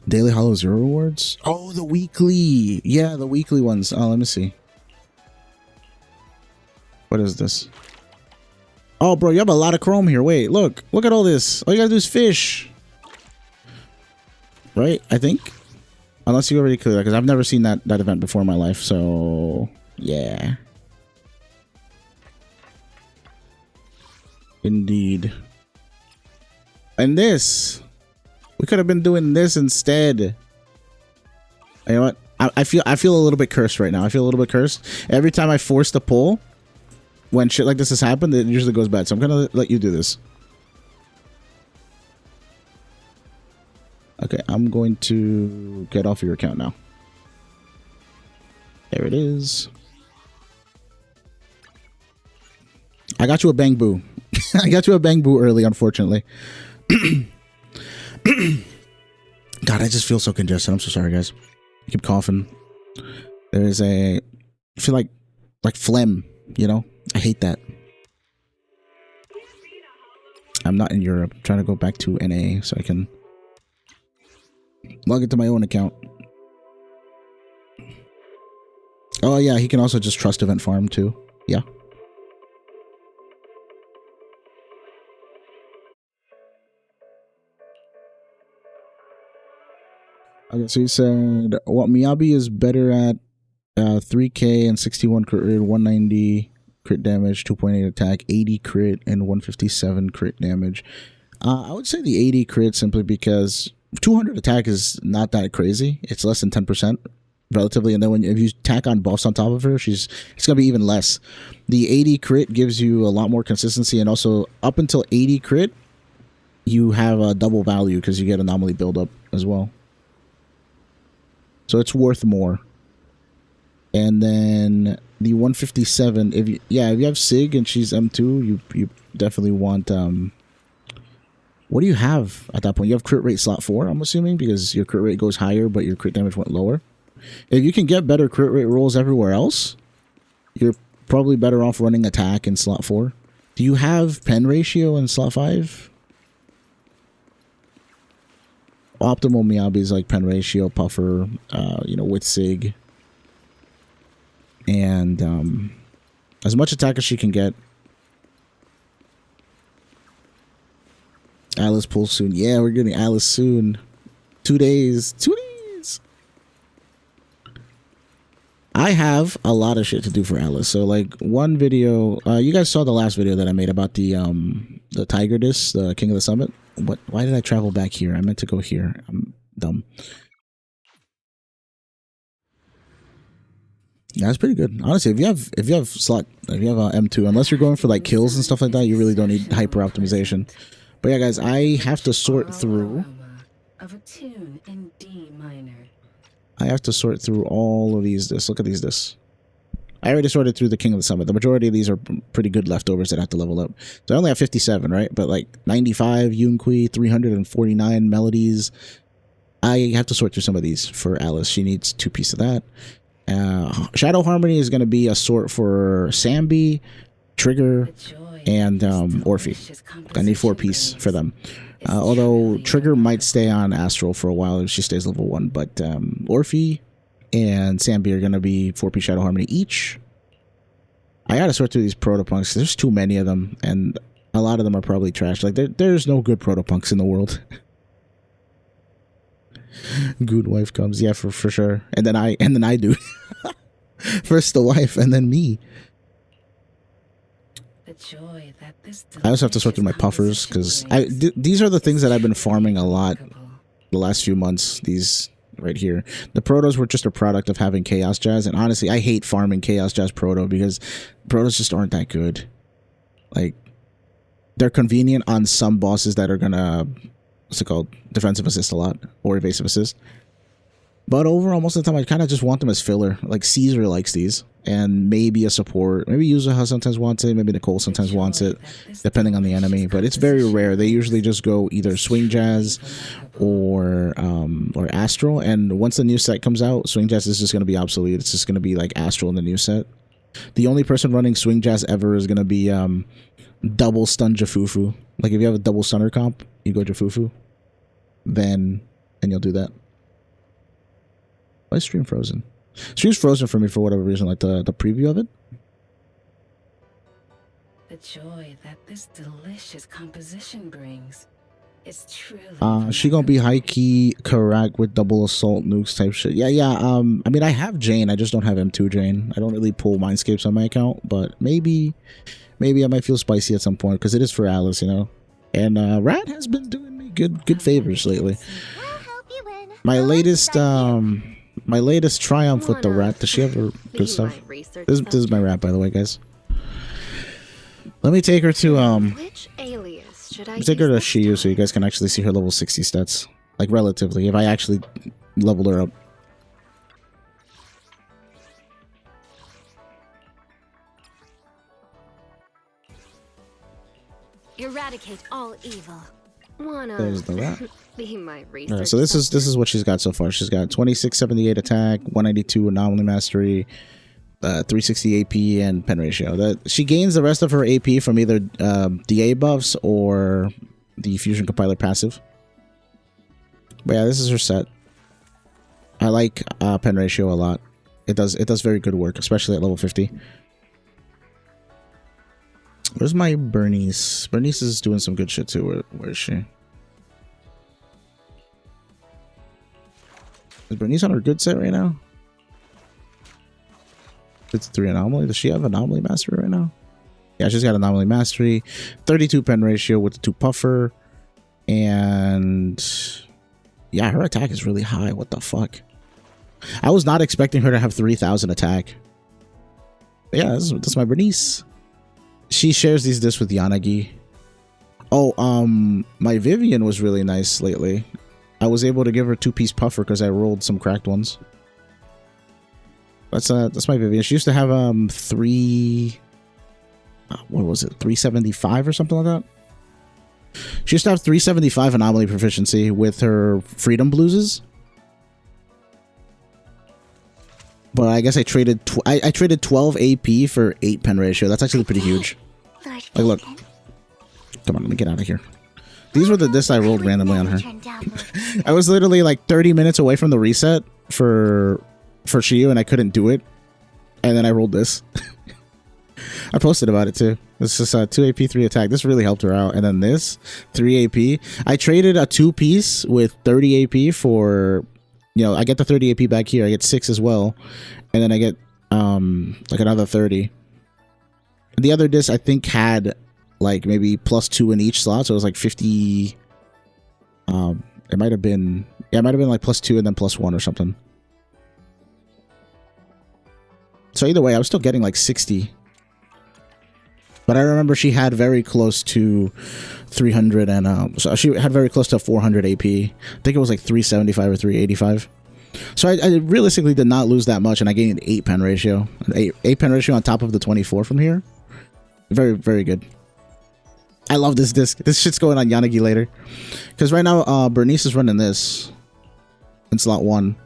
Daily Hollow Zero rewards? Oh, the weekly. Yeah, the weekly ones. Oh, let me see. What is this? Oh, bro, you have a lot of chrome here. Wait, look at all this. All you gotta do is fish. Right? I think. Unless you already cleared that, because I've never seen that event before in my life. So, yeah. Indeed. And this. We could have been doing this instead. You know what? I feel a little bit cursed right now. I feel a little bit cursed. Every time I force the pull, when shit like this has happened, it usually goes bad. So I'm gonna let you do this. Okay, I'm going to get off your account now. There it is. I got you a bang boo. I got you a bang boo early, unfortunately. God, I just feel so congested. I'm so sorry, guys. I keep coughing. There is I feel like phlegm, you know? I hate that. I'm not in Europe. I'm trying to go back to NA so I can log into my own account. Oh, yeah, he can also just trust event farm too. Yeah. Okay, so he said, what Miyabi is better at 3k and 61 crit rate, 190 crit damage, 2.8 attack, 80 crit, and 157 crit damage. I would say the 80 crit simply because 200 attack is not that crazy. It's less than 10% relatively, and then if you tack on buffs on top of her, it's gonna be even less. The 80 crit gives you a lot more consistency, and also up until 80 crit, you have a double value because you get anomaly buildup as well. So it's worth more. And then the 157, if you have Sig and she's M2, you definitely want what do you have at that point? You have crit rate slot 4, I'm assuming, because your crit rate goes higher but your crit damage went lower. If you can get better crit rate rolls everywhere else, you're probably better off running attack in slot 4. Do you have pen ratio in slot 5? Optimal Miyabi is like pen ratio, puffer, with Sig. And as much attack as she can get. Alice pulls soon. Yeah, we're getting Alice soon. 2 days. 2 days. I have a lot of shit to do for Alice. So like one video, you guys saw the last video that I made about the Tiger Disc, the King of the Summit. Why did I travel back here? I meant to go here. I'm dumb. Yeah, that's pretty good. Honestly, if you have M2, unless you're going for like kills and stuff like that, you really don't need hyper optimization. But yeah, guys, I have to sort through. Of a tune in D minor. I have to sort through all of these discs. Look at these discs. I already sorted through the King of the Summit. The majority of these are pretty good leftovers that have to level up. So I only have 57, right? But like 95 Yunqui, 349 melodies. I have to sort through some of these for Alice. She needs 2 pieces of that. Shadow Harmony is going to be a sort for Sambi, Trigger, and Orphe. I need 4 piece for them. Although Trigger might stay on Astral for a while if she stays level 1, but Orphe and Sambi are going to be 4-piece Shadow Harmony each. I gotta sort through these Protopunks. There's too many of them, and a lot of them are probably trash. Like there's no good Protopunks in the world. Good wife comes, yeah, for sure. And then I do. First the wife, and then me. The joy that this I also have to sort through my puffers because these are the things that I've been farming a lot the last few months. These right here, the protos were just a product of having Chaos Jazz, and honestly, I hate farming Chaos Jazz proto because protos just aren't that good. Like they're convenient on some bosses that are gonna defensive assist a lot or evasive assist. But overall, most of the time, I kind of just want them as filler. Like, Caesar likes these. And maybe a support. Maybe Yuzuha sometimes wants it. Maybe Nicole sometimes wants it. Depending on the enemy. But it's very rare. They usually just go either Swing Jazz or Astral. And once the new set comes out, Swing Jazz is just going to be obsolete. It's just going to be like Astral in the new set. The only person running Swing Jazz ever is going to be double stun JuFuFu. Like, if you have a double stunner comp, you go JuFuFu. And you'll do that. Why is stream frozen? Stream's frozen for me for whatever reason, like the preview of it. The joy that this delicious composition brings is truly. She gonna be high key correct with double assault nukes type shit. Yeah. I mean, I have Jane. I just don't have M2 Jane. I don't really pull Mindscapes on my account, but maybe I might feel spicy at some point because it is for Alice, you know. And Rat has been doing me good favors lately. My latest triumph with the Rat. Does she have her good stuff? This is my Rat, by the way, guys. Let me take her to Which alias should I take her to Shiyu so you guys can actually see her level 60 stats. Like relatively, if I actually leveled her up. Eradicate all evil. Wanna There's the rat. be my research? Alright, so this is what she's got so far. She's got 2678 attack, 192 anomaly mastery, 360 AP, and pen ratio. She gains the rest of her AP from either DA buffs or the fusion compiler passive. But yeah, this is her set. I like pen ratio a lot. It does very good work, especially at level 50. Where's my Bernice? Bernice is doing some good shit too. Where is she? Is Bernice on her good set right now? 53 anomaly. Does she have anomaly mastery right now? Yeah, she's got anomaly mastery. 32 pen ratio with the 2 puffer. And yeah, her attack is really high. What the fuck? I was not expecting her to have 3000 attack. But yeah, that's my Bernice. She shares these discs with Yanagi. Oh, my Vivian was really nice lately. I was able to give her 2-piece puffer because I rolled some cracked ones. That's my Vivian. She used to have 375 or something like that. She used to have 375 anomaly proficiency with her freedom blueses. But I guess I traded I traded 12 AP for 8 pen ratio. That's actually pretty huge. Like, look. Come on, let me get out of here. These were the discs I rolled randomly on her. I was literally like 30 minutes away from the reset for Shiyu, and I couldn't do it. And then I rolled this. I posted about it too. This is 2 AP, 3 attack. This really helped her out. And then this, 3 AP. I traded a 2-piece with 30 AP for... You know, I get the 30 AP back here. I get 6 as well. And then I get like another 30. The other disc I think had like maybe +2 in each slot. So it was like 50. It might have been, yeah, it might have been like +2 and then +1 or something. So either way, I was still getting like 60. But I remember she had very close to 300 and so she had very close to 400 AP. I think it was like 375 or 385. So I realistically did not lose that much, and I gained 8 pen ratio. 8 pen ratio on top of the 24 from here. Very, very good. I love this disc. This shit's going on Yanagi later. Because right now, Bernice is running this in slot 1.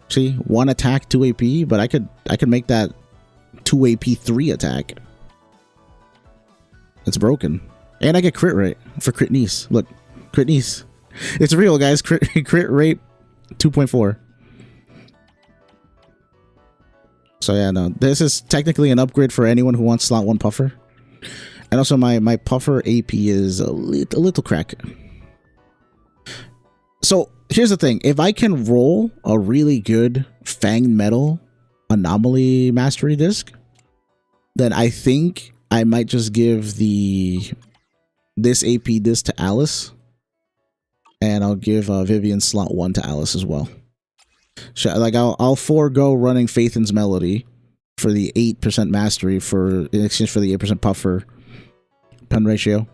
See? 1 attack, 2 AP, but I could make that 2 AP 3 attack. It's broken. And I get crit rate for crit niece. Look, crit niece. It's real, guys. Crit rate 2.4. So yeah, no. This is technically an upgrade for anyone who wants slot 1 puffer. And also my puffer AP is a little crack. So here's the thing. If I can roll a really good fanged metal anomaly mastery disc, then I think I might just give this AP disc to Alice, and I'll give Vivian slot 1 to Alice as well. So, like, I'll forego running Phaethon's Melody for the 8% mastery in exchange for the 8% puffer pen ratio.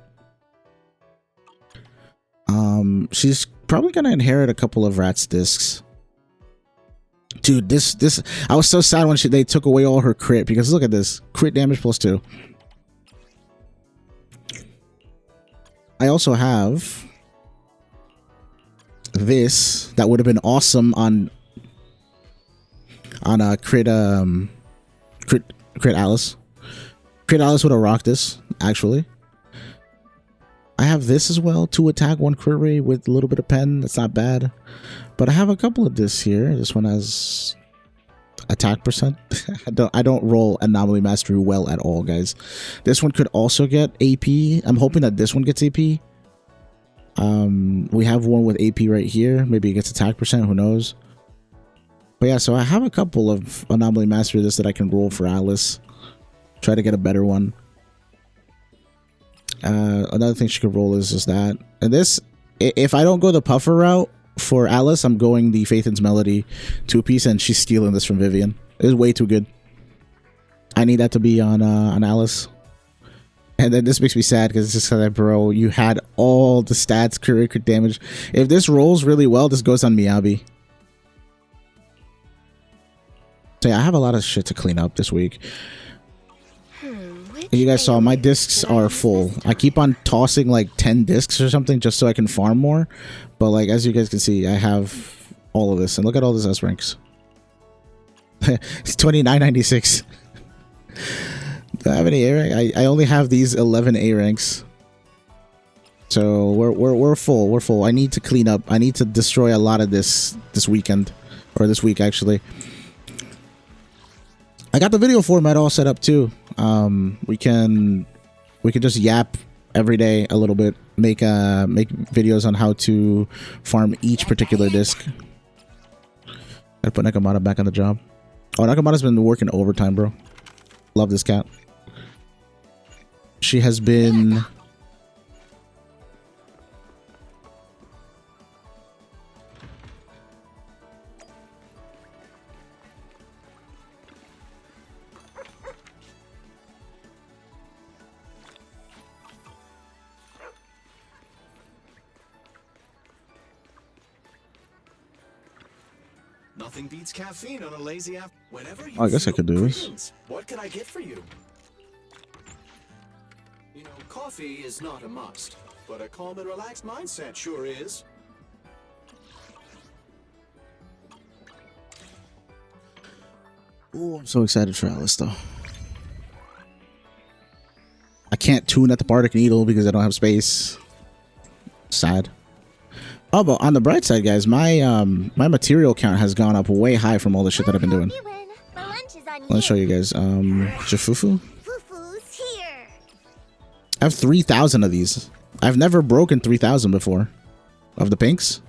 She's probably gonna inherit a couple of Rat's discs. Dude, this I was so sad when they took away all her crit, because look at this. Crit damage +2. I also have this that would have been awesome on crit Alice. Crit Alice would have rocked this, actually. I have this as well, 2 attack, 1 crit rate with a little bit of pen. That's not bad. But I have a couple of this here. This one has attack percent. I don't roll anomaly mastery well at all, guys. This one could also get AP. I'm hoping that this one gets AP. We have one with AP right here. Maybe it gets attack percent, who knows. But yeah, so I have a couple of anomaly mastery this that I can roll for Alice. Try to get a better one. Another thing she could roll is just that. And this, if I don't go the puffer route for Alice, I'm going the Phaethon's Melody 2-piece, and she's stealing this from Vivian. It's way too good. I need that to be on Alice. And then this makes me sad because it's just like, bro, you had all the stats, crit damage. If this rolls really well, this goes on Miyabi. So yeah, I have a lot of shit to clean up this week. Which You guys saw my discs are full. I keep on tossing like 10 discs or something just so I can farm more. But like as you guys can see, I have all of this. And look at all this S ranks. It's 29.96. Do I have any A rank? I only have these 11 A ranks. So we're full. We're full. I need to clean up. I need to destroy a lot of this weekend, or this week actually. I got the video format all set up too. We can just yap every day a little bit. Make videos on how to farm each particular disc. I put Nakamata back on the job. Oh, Nakamata's been working overtime, bro. Love this cat. She has been. Nothing beats caffeine on a lazy afternoon. Whenever you I guess I could do this. greetings, what can I get for you? You know, coffee is not a must, but a calm and relaxed mindset sure is. Ooh, I'm so excited for Alice though. I can't tune at the Bardic Needle because I don't have space. Sad. Oh, but on the bright side, guys, my my material count has gone up way high from all the shit that I've been doing. Let's show you guys. JU FUFU. Fufu's here. I have 3,000 of these. I've never broken 3,000 before. Of the pinks.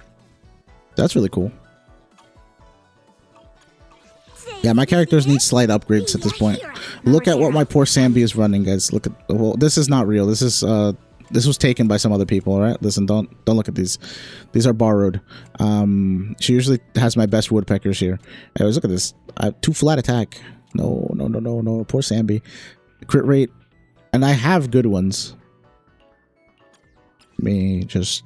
That's really cool. Yeah, my characters need slight upgrades at this point. Look at what my poor Sambi is running, guys. Look at, well, this is not real. This is this was taken by some other people, all right? Listen, don't look at these. These are borrowed. She usually has my best woodpeckers here. Anyways, look at this. 2 flat attack. No. Poor Sambi. Crit rate. And I have good ones. Let me just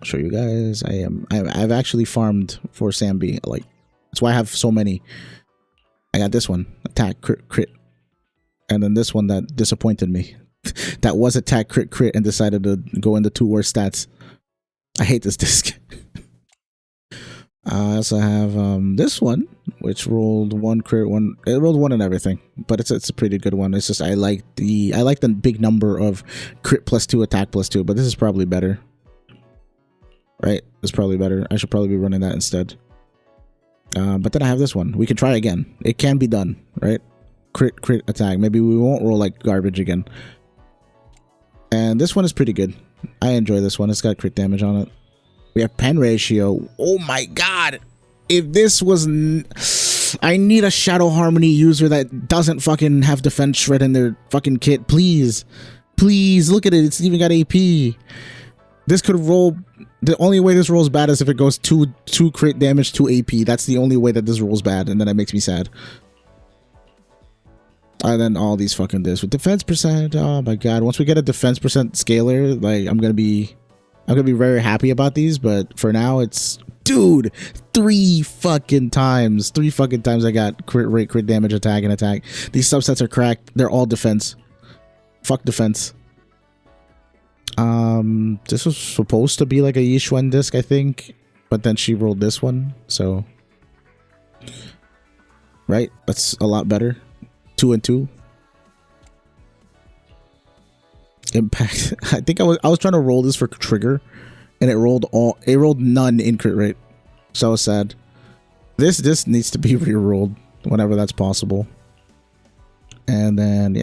show you guys. I've actually farmed for Sambi. Like, that's why I have so many. I got this one. Attack, crit. And then this one that disappointed me. That was attack, crit, and decided to go into 2 worst stats. I hate this disc. I also have this one, which rolled 1 crit, 1. It rolled 1 and everything, but it's a pretty good one. It's just I like the big number of crit +2, attack +2, but this is probably better. Right? It's probably better. I should probably be running that instead. But then I have this one. We can try again. It can be done, right? Crit attack. Maybe we won't roll like garbage again. And this one is pretty good. I enjoy this one. It's got crit damage on it. We have pen ratio. Oh my god! If this was... I need a Shadow Harmony user that doesn't fucking have defense shred in their fucking kit. Please. Please, look at it. It's even got AP. This could roll... The only way this rolls bad is if it goes 2 crit damage, 2 AP. That's the only way that this rolls bad, and then that makes me sad. And then all these fucking discs with defense percent. Oh my god! Once we get a defense percent scaler, like I'm gonna be very happy about these. But for now, it's dude, 3 fucking times I got crit rate, crit damage, attack, and attack. These subsets are cracked. They're all defense. Fuck defense. This was supposed to be like a Yishuan disc, I think, but then she rolled this one, so right, that's a lot better. 2 and 2 impact. I think I was trying to roll this for trigger, and it rolled none in crit rate. So sad. This needs to be re-rolled whenever that's possible. And then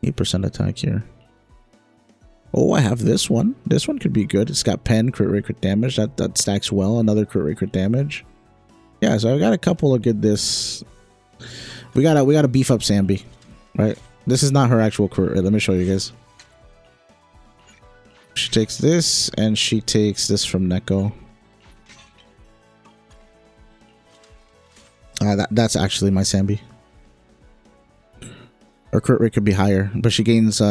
8% attack here. Oh, I have this one. This one could be good. It's got pen, crit rate, crit damage. That stacks well. Another crit rate, crit damage. Yeah, so I got a couple of good this. We gotta beef up Sambi, right? This is not her actual crit rate. Let me show you guys. She takes this, and she takes this from Neko. That's actually my Sambi. Her crit rate could be higher, but she gains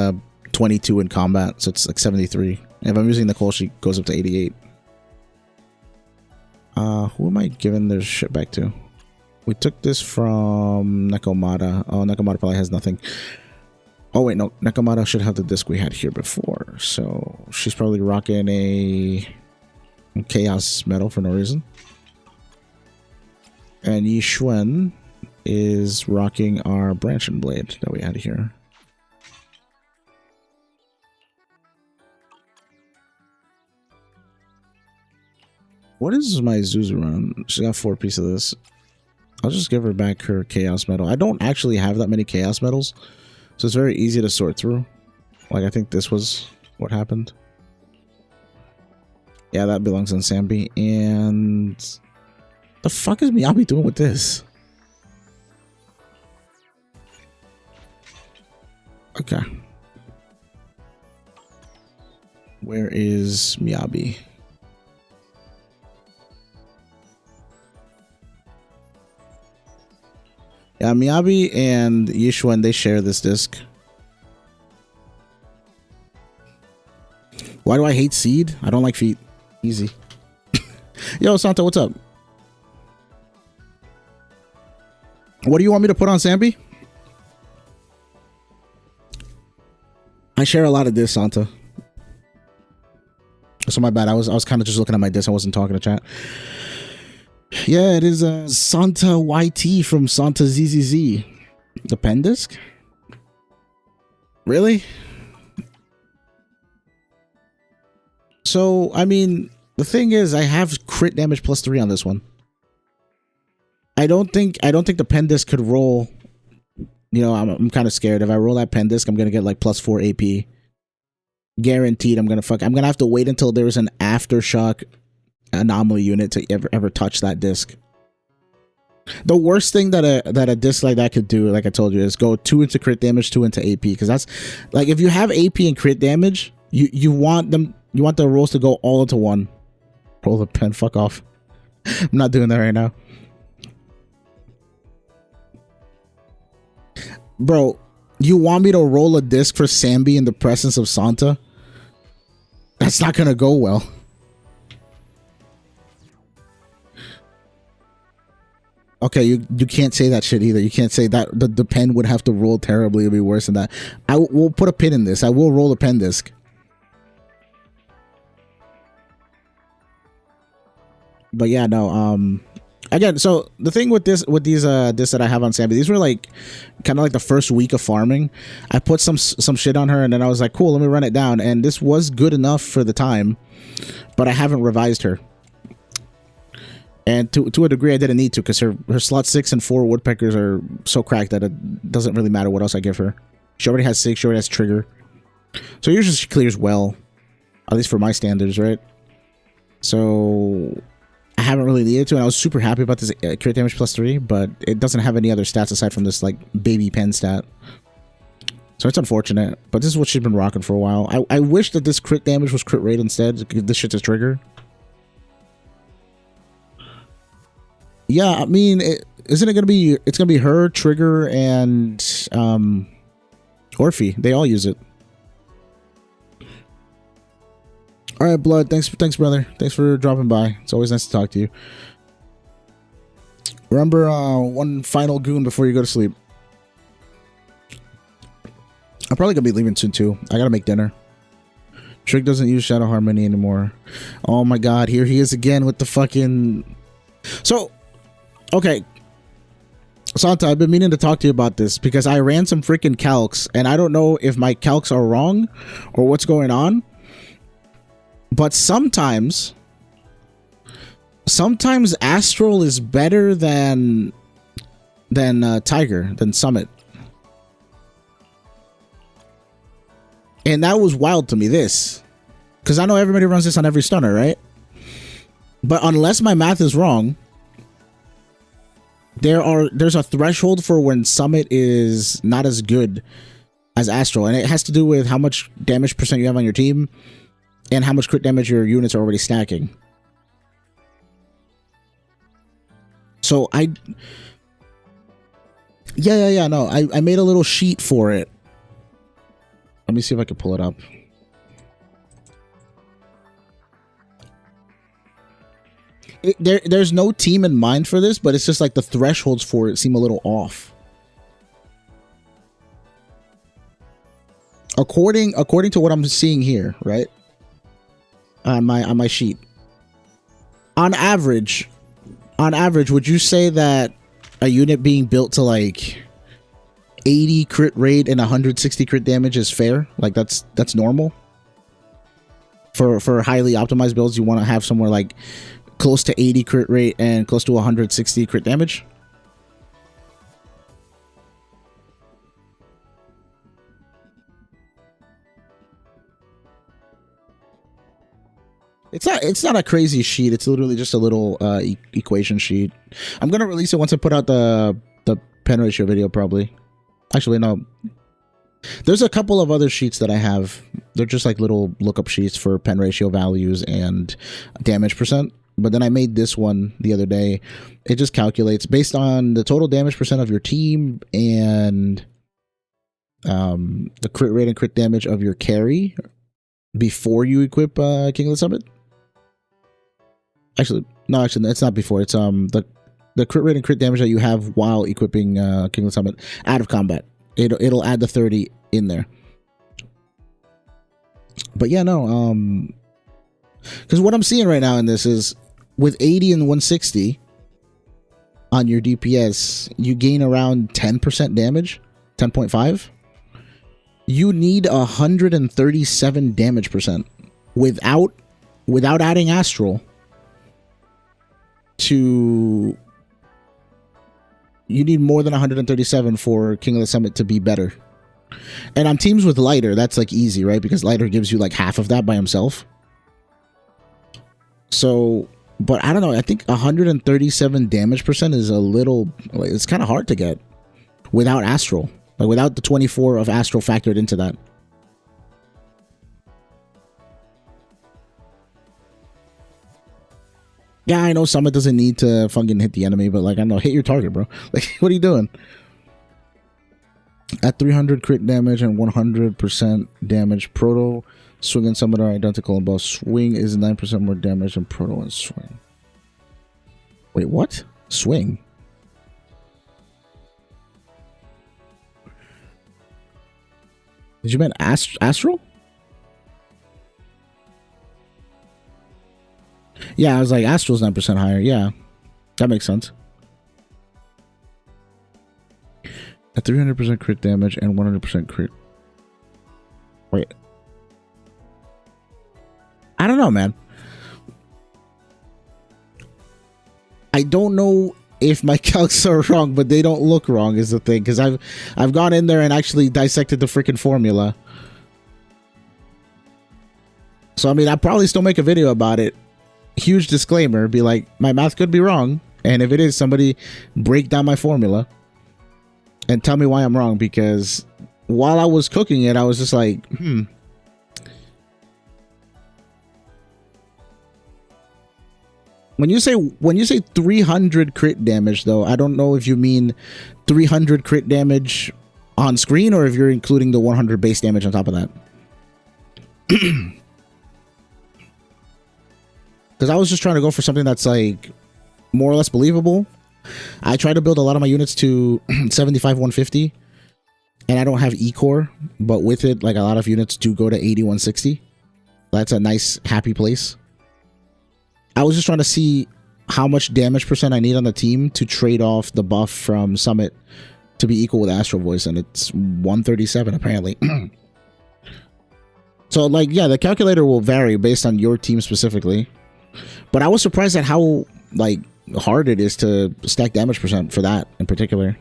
22 in combat, so it's like 73. If I'm using Nicole, she goes up to 88. Who am I giving their shit back to? We took this from Nekomata. Oh, Nekomata probably has nothing. Oh, wait, no. Nekomata should have the disc we had here before. So she's probably rocking a Chaos Metal for no reason. And Yixuan is rocking our Branching Blade that we had here. What is my Zuzuran? She got 4 pieces of this. I'll just give her back her Chaos Metal. I don't actually have that many Chaos Metals, so it's very easy to sort through. Like, I think this was what happened. Yeah, that belongs on Sambi. And the fuck is Miyabi doing with this? Okay. Where is Miyabi? Yeah, Miyabi and Yixuan, they share this disc. Why do I hate Seed? I don't like feet. Easy. Yo, Santa, what's up? What do you want me to put on Sambi? I share a lot of this, Santa. So my bad. I was kind of just looking at my disc. I wasn't talking to chat. Yeah, it is Santa YT from Santa ZZZ. The pen disc? Really? So, I mean, the thing is, I have crit damage +3 on this one. I don't think the pen disc could roll. You know, I'm kind of scared. If I roll that pen disc, I'm gonna get like +4 AP. Guaranteed. I'm gonna have to wait until there's an aftershock anomaly unit to ever touch that disc. The worst thing that a disc like that could do, like I told you, is go 2 into crit damage, 2 into AP. Because that's like, if you have AP and crit damage, you want the rolls to go all into one. Roll the pen. Fuck off. I'm not doing that right now. Bro, you want me to roll a disc for Sambi in the presence of Santa? That's not gonna go well. Okay, you can't say that shit either. You can't say that the pen would have to roll terribly. It'd be worse than that. I will put a pin in this. I will roll a pen disc. But yeah, no. Again, so the thing with these discs that I have on Sambi, these were like kind of like the first week of farming. I put some shit on her, and then I was like, cool, let me run it down. And this was good enough for the time, but I haven't revised her. And to a degree, I didn't need to, because her slot 6 and 4 woodpeckers are so cracked that it doesn't really matter what else I give her. She already has 6. She already has trigger. So usually she clears well, at least for my standards, right? So I haven't really needed to, and I was super happy about this crit damage +3, but it doesn't have any other stats aside from this like baby pen stat. So it's unfortunate, but this is what she's been rocking for a while. I wish that this crit damage was crit rate instead. Give this shit to trigger. Yeah, I mean, isn't it gonna be? It's gonna be her, Trigger, and Orphe. They all use it. All right, Blood. Thanks, brother. Thanks for dropping by. It's always nice to talk to you. Remember, one final goon before you go to sleep. I'm probably gonna be leaving soon too. I gotta make dinner. Trig doesn't use Shadow Harmony anymore. Oh my God, here he is again with the fucking. So. Okay, Santa, I've been meaning to talk to you about this because I ran some freaking calcs, and I don't know if my calcs are wrong or what's going on, but sometimes Astral is better than Tiger, than Summit. And that was wild to me, this. Because I know everybody runs this on every stunner, right? But unless my math is wrong, there's a threshold for when Summit is not as good as Astral, and it has to do with how much damage % you have on your team and how much crit damage your units are already stacking. So I made a little sheet for it. Let me see if I can pull it up. There's no team in mind for this, but it's just like the thresholds for it seem a little off. According to what I'm seeing here, right? On my sheet. On average, would you say that a unit being built to like 80 crit rate and 160 crit damage is fair? Like that's normal? For highly optimized builds, you want to have somewhere like close to 80 crit rate and close to 160 crit damage? It's not a crazy sheet. It's literally just a little equation sheet. I'm gonna release it once I put out the pen ratio video, probably. Actually, no. There's a couple of other sheets that I have. They're just like little lookup sheets for pen ratio values and damage percent. But then I made this one the other day. It just calculates based on the total damage percent of your team and the crit rate and crit damage of your carry before you equip King of the Summit. Actually, it's not before. It's the crit rate and crit damage that you have while equipping King of the Summit out of combat. It'll add the 30 in there. But yeah, no, because what I'm seeing right now in this is with 80 and 160 on your DPS, you gain around 10% damage, 10.5. You need 137 damage percent without adding Astral to. You need more than 137 for King of the Summit to be better. And on teams with lighter, that's like easy, right? Because lighter gives you like half of that by himself. So, but I don't know. I think 137 damage percent is a little, like, it's kind of hard to get without Astral. Like without the 24 of Astral factored into that. Yeah, I know Summit doesn't need to fucking hit the enemy, but like, I don't know, hit your target, bro. Like, what are you doing? At 300 crit damage and 100% damage, Proto, Swing, and Summit are identical in both. Swing is 9% more damage than Proto and Swing. Wait, what? Swing? Did you mean Astral? Yeah, I was like, Astral's 9% higher. Yeah, that makes sense. At 300% crit damage and 100% crit. Wait. I don't know, man. I don't know if my calcs are wrong, but they don't look wrong is the thing. Because I've gone in there and actually dissected the freaking formula. So, I mean, I'll probably still make a video about it. Huge disclaimer, be like, my math could be wrong, and if it is, somebody break down my formula and tell me why I'm wrong, because while I was cooking it, I was just like, When you say 300 crit damage, though, I don't know if you mean 300 crit damage on screen or if you're including the 100 base damage on top of that. Because I was just trying to go for something that's like more or less believable. I try to build a lot of my units to 75 150, and I don't have E-core, but with it, like, a lot of units do go to 80 160. That's a nice happy place. I was just trying to see how much damage percent I need on the team to trade off the buff from Summit to be equal with Astral Voice, and it's 137 apparently. So, like, yeah, the calculator will vary based on your team specifically. But I was surprised at how, like, hard it is to stack damage percent for that in particular.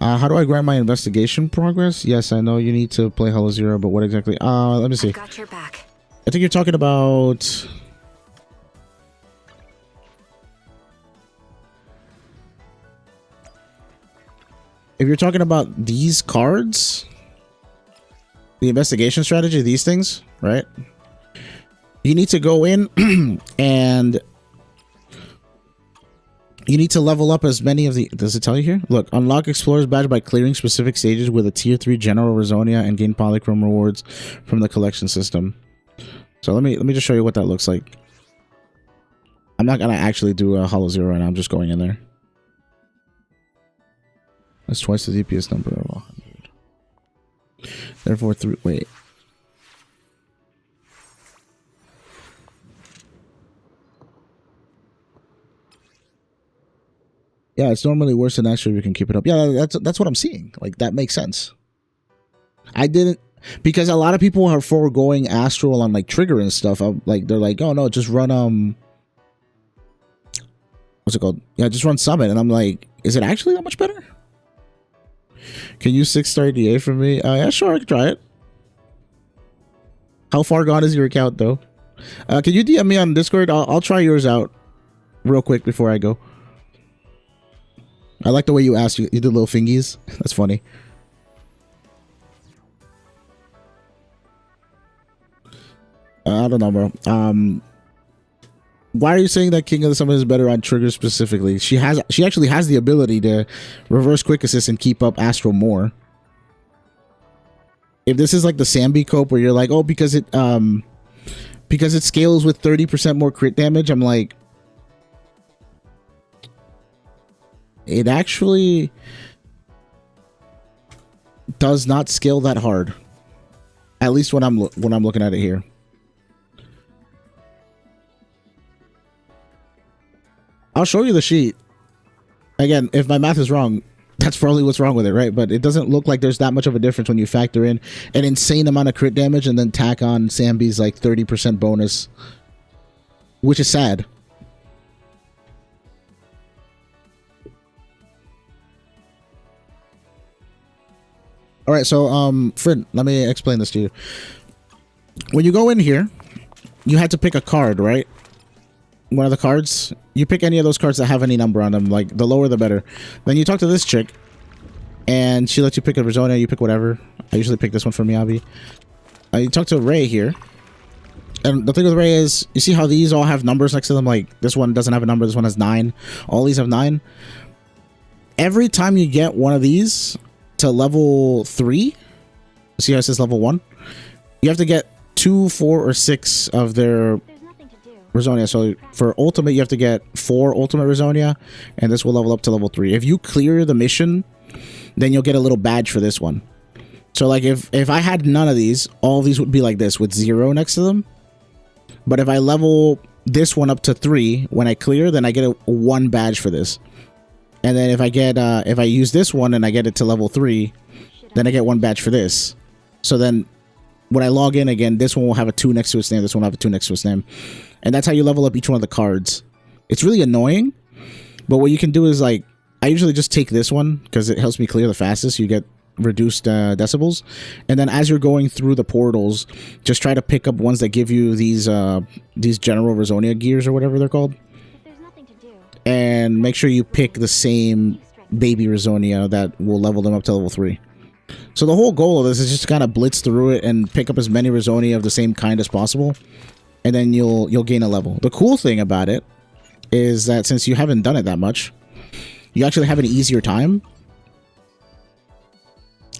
How do I grab my investigation progress? Yes, I know you need to play Hollow Zero, but what exactly? Let me see. I've got your back. I think you're talking about... If you're talking about these cards, the investigation strategy, these things, right? You need to go in and you need to level up as many of the... Does it tell you here? Look, unlock Explorer's Badge by clearing specific stages with a Tier 3 General Resonia and gain Polychrome rewards from the collection system. So let me just show you what that looks like. I'm not gonna actually do a hollow 0 right now. I'm just going in there. That's twice the DPS number of 100. Therefore, wait. Yeah, it's normally worse than actually we can keep it up. Yeah, that's what I'm seeing. Like, that makes sense. I didn't, because a lot of people are foregoing Astral on like Trigger and stuff. Like, they're like, oh no, just run what's it called? Yeah, just run Summit. And I'm like, is it actually that much better? Can you 6-star DA for me? Yeah, sure, I can try it. How far gone is your account though? Can you DM me on Discord? I'll try yours out real quick before I go. I like the way you asked. You did little fingies. That's funny. I don't know, bro. Why are you saying that King of the Summit is better on Trigger specifically? She actually has the ability to reverse quick assist and keep up Astral more. If this is like the Sambi cope where you're like, oh, because it scales with 30% more crit damage, I'm like, it actually does not scale that hard. At least when I'm looking at it here. I'll show you the sheet. Again, if my math is wrong, that's probably what's wrong with it, right? But it doesn't look like there's that much of a difference when you factor in an insane amount of crit damage and then tack on Sambi's like 30% bonus, which is sad. All right, so Fred, let me explain this to you. When you go in here, you had to pick a card, right? One of the cards. You pick any of those cards that have any number on them, like the lower the better. Then you talk to this chick, and she lets you pick a Rizonia. You pick whatever. I usually pick this one for Miyabi. You talk to Ray here, and the thing with Ray is, you see how these all have numbers next to them? Like this one doesn't have a number. This one has 9. All these have 9. Every time you get one of these to level 3, see how it says level 1? You have to get 2, 4, or 6 of their Rizonia. So for ultimate, you have to get 4 ultimate Rizonia, and this will level up to level 3. If you clear the mission, then you'll get a little badge for this one. So like if I had none of these, all of these would be like this with 0 next to them. But if I level this one up to 3 when I clear, then I get a 1 badge for this. And then if I use this one and I get it to level 3, then I get 1 badge for this. So then when I log in again, this one will have a 2 next to its name, this one will have a 2 next to its name. And that's how you level up each one of the cards. It's really annoying, but what you can do is, like, I usually just take this one because it helps me clear the fastest. You get reduced decibels. And then as you're going through the portals, just try to pick up ones that give you these general Rizonia gears or whatever they're called. And make sure you pick the same baby Rizonia that will level them up to level 3. So the whole goal of this is just to kind of blitz through it and pick up as many Rizonia of the same kind as possible. And then you'll gain a level. The cool thing about it is that since you haven't done it that much, you actually have an easier time.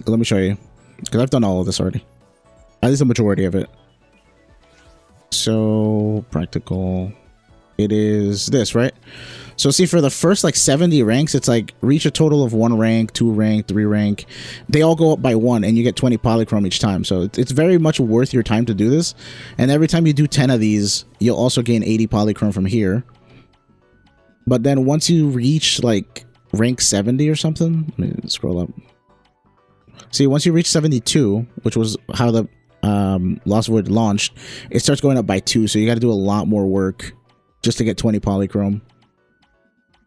Let me show you, because I've done all of this already. At least the majority of it. So practical. It is this, right? So see, for the first like 70 ranks, it's like reach a total of 1 rank, 2 rank, 3 rank. They all go up by 1, and you get 20 Polychrome each time. So it's very much worth your time to do this. And every time you do 10 of these, you'll also gain 80 Polychrome from here. But then once you reach like rank 70 or something, let me scroll up. See, once you reach 72, which was how the Lost Void launched, it starts going up by 2. So you got to do a lot more work just to get 20 Polychrome.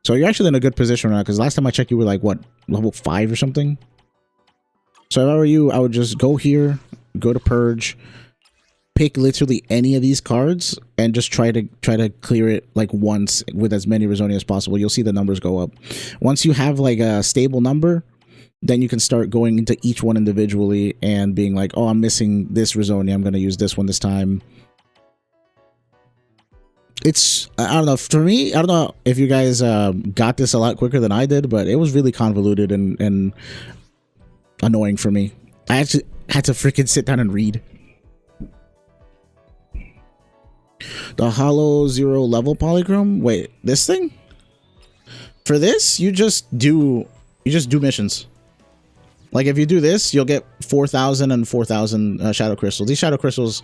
So you're actually in a good position right now, because last time I checked, you were like, what, level 5 or something? So if I were you, I would just go here, go to Purge, pick literally any of these cards, and just try to clear it like once with as many Rizonia as possible. You'll see the numbers go up. Once you have like a stable number, then you can start going into each one individually and being like, oh, I'm missing this Rizonia, I'm going to use this one this time. It's, I don't know, for me, I don't know if you guys got this a lot quicker than I did, but it was really convoluted and annoying for me. I actually had to freaking sit down and read. The hollow 0 level polychrome. Wait, this thing? For this, you just do missions. Like if you do this, you'll get 4,000 and 4,000 shadow crystals. These shadow crystals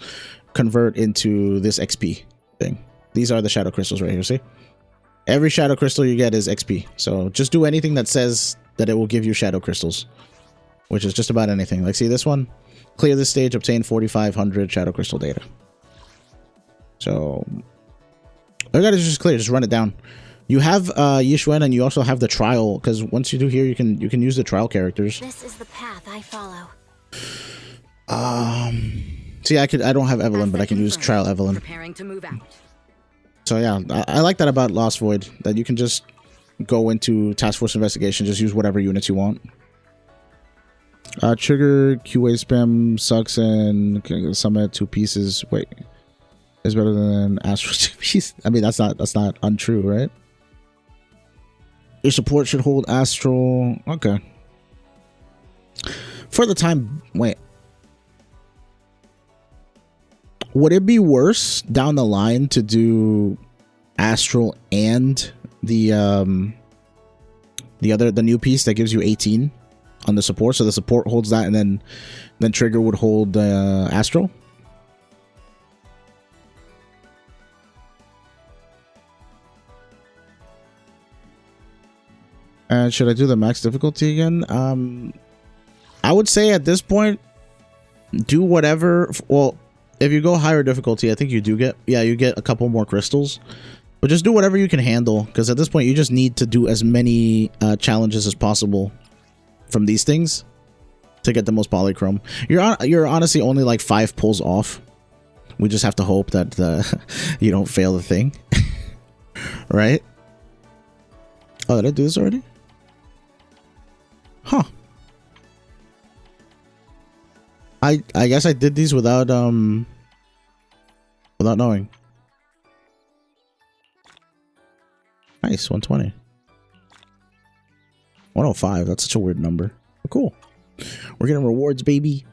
convert into this XP thing. These are the shadow crystals right here, see? Every shadow crystal you get is XP. So just do anything that says that it will give you shadow crystals, which is just about anything. Like see this one? Clear this stage, obtain 4,500 shadow crystal data. So all you gotta just clear, just run it down. You have Yishuan, and you also have the trial, because once you do here, you can use the trial characters. This is the path I follow. See, I don't have Evelyn, but I can use trial Evelyn. Preparing to move out. So yeah, I like that about Lost Void, that you can just go into Task Force Investigation, just use whatever units you want. Trigger QA spam sucks, and summit 2 pieces. Wait, is better than Astro 2 pieces. I mean, that's not untrue, right? Your support should hold Astral. Okay. For the time, wait. Would it be worse down the line to do Astral and the new piece that gives you 18 on the support? So the support holds that, and then Trigger would hold Astral. And should I do the max difficulty again? I would say at this point, do whatever. Well, if you go higher difficulty, I think you do get, you get a couple more crystals. But just do whatever you can handle, because at this point, you just need to do as many challenges as possible from these things to get the most polychrome. You're honestly only like 5 pulls off. We just have to hope that you don't fail the thing. Right? Oh, did I do this already? Huh. I guess I did these without knowing. 120. 105. That's such a weird number. But cool. We're getting rewards, baby.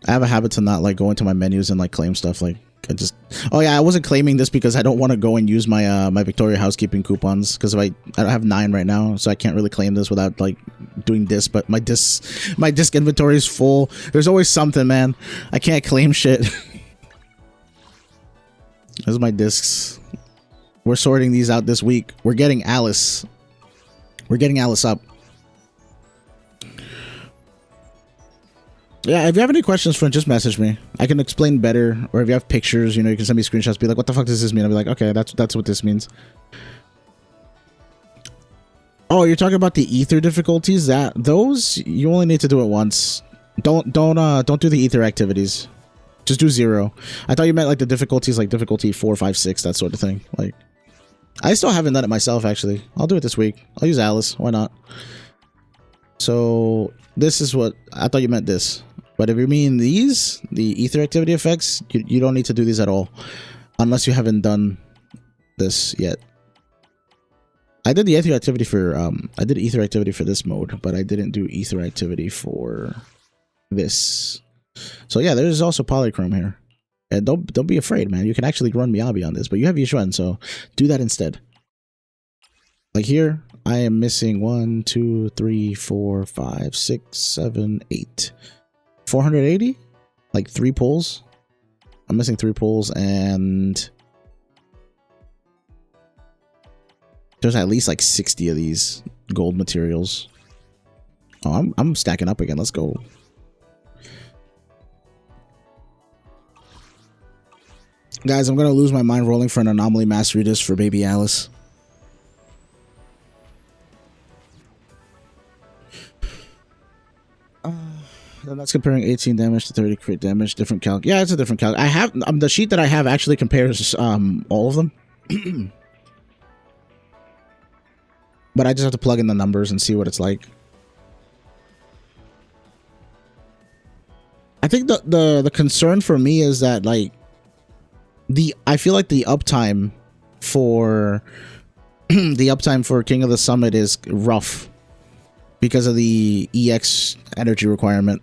I have a habit to not like go into my menus and like claim stuff. Like I just. Oh yeah, I wasn't claiming this because I don't want to go and use my my Victoria housekeeping coupons, because I have 9 right now, so I can't really claim this without like doing this. But my disc inventory is full. There's always something, man. I can't claim shit. Those are my discs. We're sorting these out this week. We're getting Alice. We're getting Alice up. Yeah, if you have any questions, friend, just message me. I can explain better. Or if you have pictures, you know, you can send me screenshots. Be like, what the fuck does this mean? I'll be like, okay, that's what this means. Oh, you're talking about the ether difficulties? Those you only need to do it once. Don't do the ether activities. Just do 0. I thought you meant like the difficulties, like difficulty 4, 5, 6, that sort of thing. Like, I still haven't done it myself, actually. I'll do it this week. I'll use Alice. Why not? So this is what I thought you meant this. But if you mean these, the ether activity effects, you don't need to do these at all, unless you haven't done this yet. I did the ether activity for ether activity for this mode, but I didn't do ether activity for this. So yeah, there's also Polychrome here. And don't be afraid, man. You can actually run Miyabi on this, but you have Yishuan, so do that instead. Like here, I am missing 1, 2, 3, 4, 5, 6, 7, 8. 480? Like 3 pulls? I'm missing 3 pulls, and there's at least like 60 of these gold materials. Oh, I'm stacking up again. Let's go. Guys, I'm gonna lose my mind rolling for an anomaly mastery disc for baby Alice. Then that's comparing 18 damage to 30 crit damage. Different calc. Yeah, it's a different calc. I have the sheet that I have actually compares all of them. But I just have to plug in the numbers and see what it's like. I think the concern for me is that like I feel like the uptime for King of the Summit is rough because of the EX energy requirement.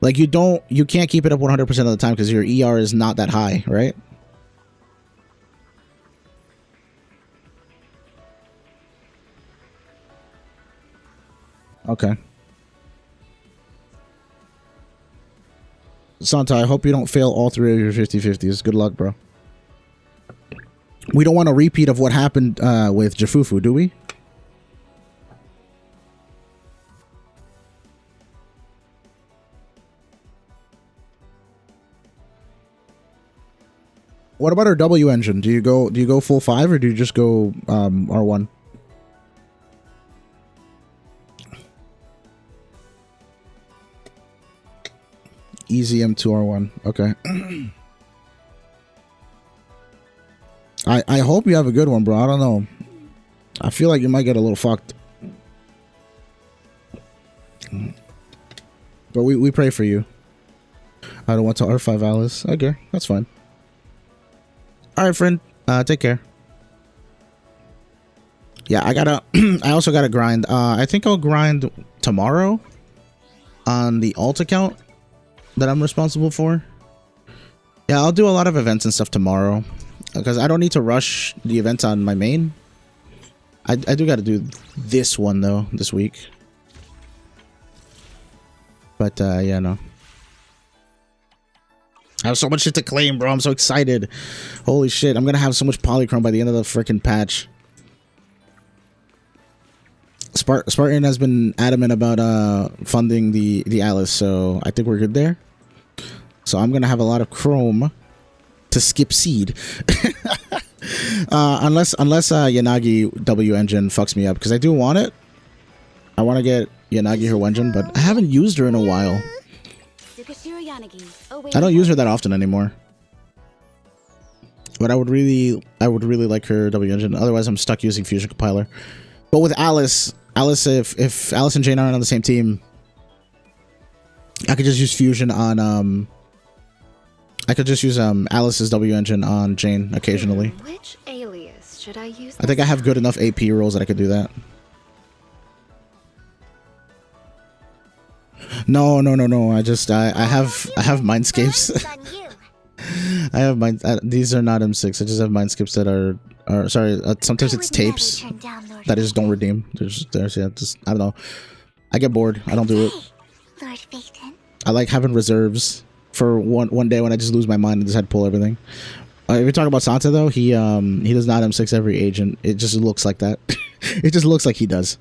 Like you can't keep it up 100% of the time because your ER is not that high, right? Okay. Santa, I hope you don't fail all 3 of your 50-50s. Good luck, bro. We don't want a repeat of what happened with JU FUFU, do we? What about our W engine? Do you go full 5 or do you just go R1? Easy M2 R1. Okay. I hope you have a good one, bro. I don't know. I feel like you might get a little fucked. But we pray for you. I don't want to R5 Alice. Okay, that's fine. Alright, friend. Take care. Yeah, I gotta I also gotta grind. I think I'll grind tomorrow on the alt account that I'm responsible for. Yeah, I'll do a lot of events and stuff tomorrow because I don't need to rush the events on my main. I do gotta do this one though this week. But yeah, no. I have so much shit to claim, bro. I'm so excited. Holy shit. I'm going to have so much Polychrome by the end of the freaking patch. Spartan has been adamant about funding the Alice, so I think we're good there. So I'm going to have a lot of Chrome to skip seed. unless Yanagi W engine fucks me up, because I do want it. I want to get Yanagi her engine, but I haven't used her in a while. I don't use her that often anymore. But I would really like her W engine. Otherwise, I'm stuck using Fusion Compiler. But with Alice, if Alice and Jane aren't on the same team, I could just use Fusion on I could just use Alice's W engine on Jane occasionally. Which alias should I use? I think I have good enough AP rolls that I could do that. No. I have Mindscapes. I have these are not M6. I just have Mindscapes that are sorry. Sometimes it's tapes that I just don't redeem. There's yeah. Just I don't know. I get bored. I don't do it. I like having reserves for one day when I just lose my mind and just had to pull everything. If you're talking about Santa though, he does not M6 every agent. It just looks like that. It just looks like he does.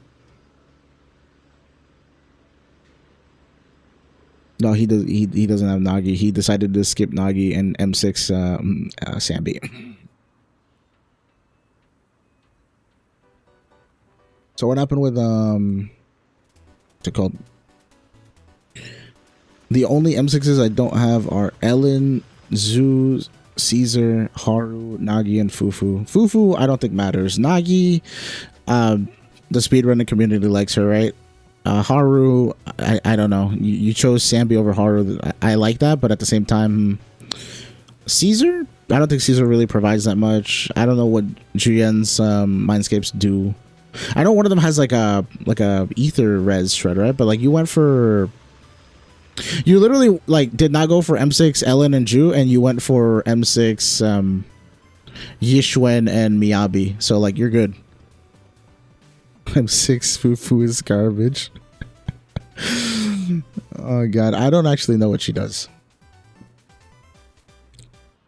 No, he doesn't have Nagi. He decided to skip Nagi and M6 Sambi. So what happened with what's it called? The only M6s I don't have are Ellen, Zeus, Caesar, Haru, Nagi, and Fufu. Fufu I don't think matters. Nagi, the speedrunning community likes her, right? Haru, I don't know. You chose Sambi over Haru. I like that, but at the same time, Caesar? I don't think Caesar really provides that much. I don't know what Juyen's Mindscapes do. I know one of them has like a ether res shred, right? But like you literally like did not go for M6 Ellen and Ju, and you went for M6 Yishwen and Miyabi. So like you're good. M6 Fufu is garbage. Oh god, I don't actually know what she does.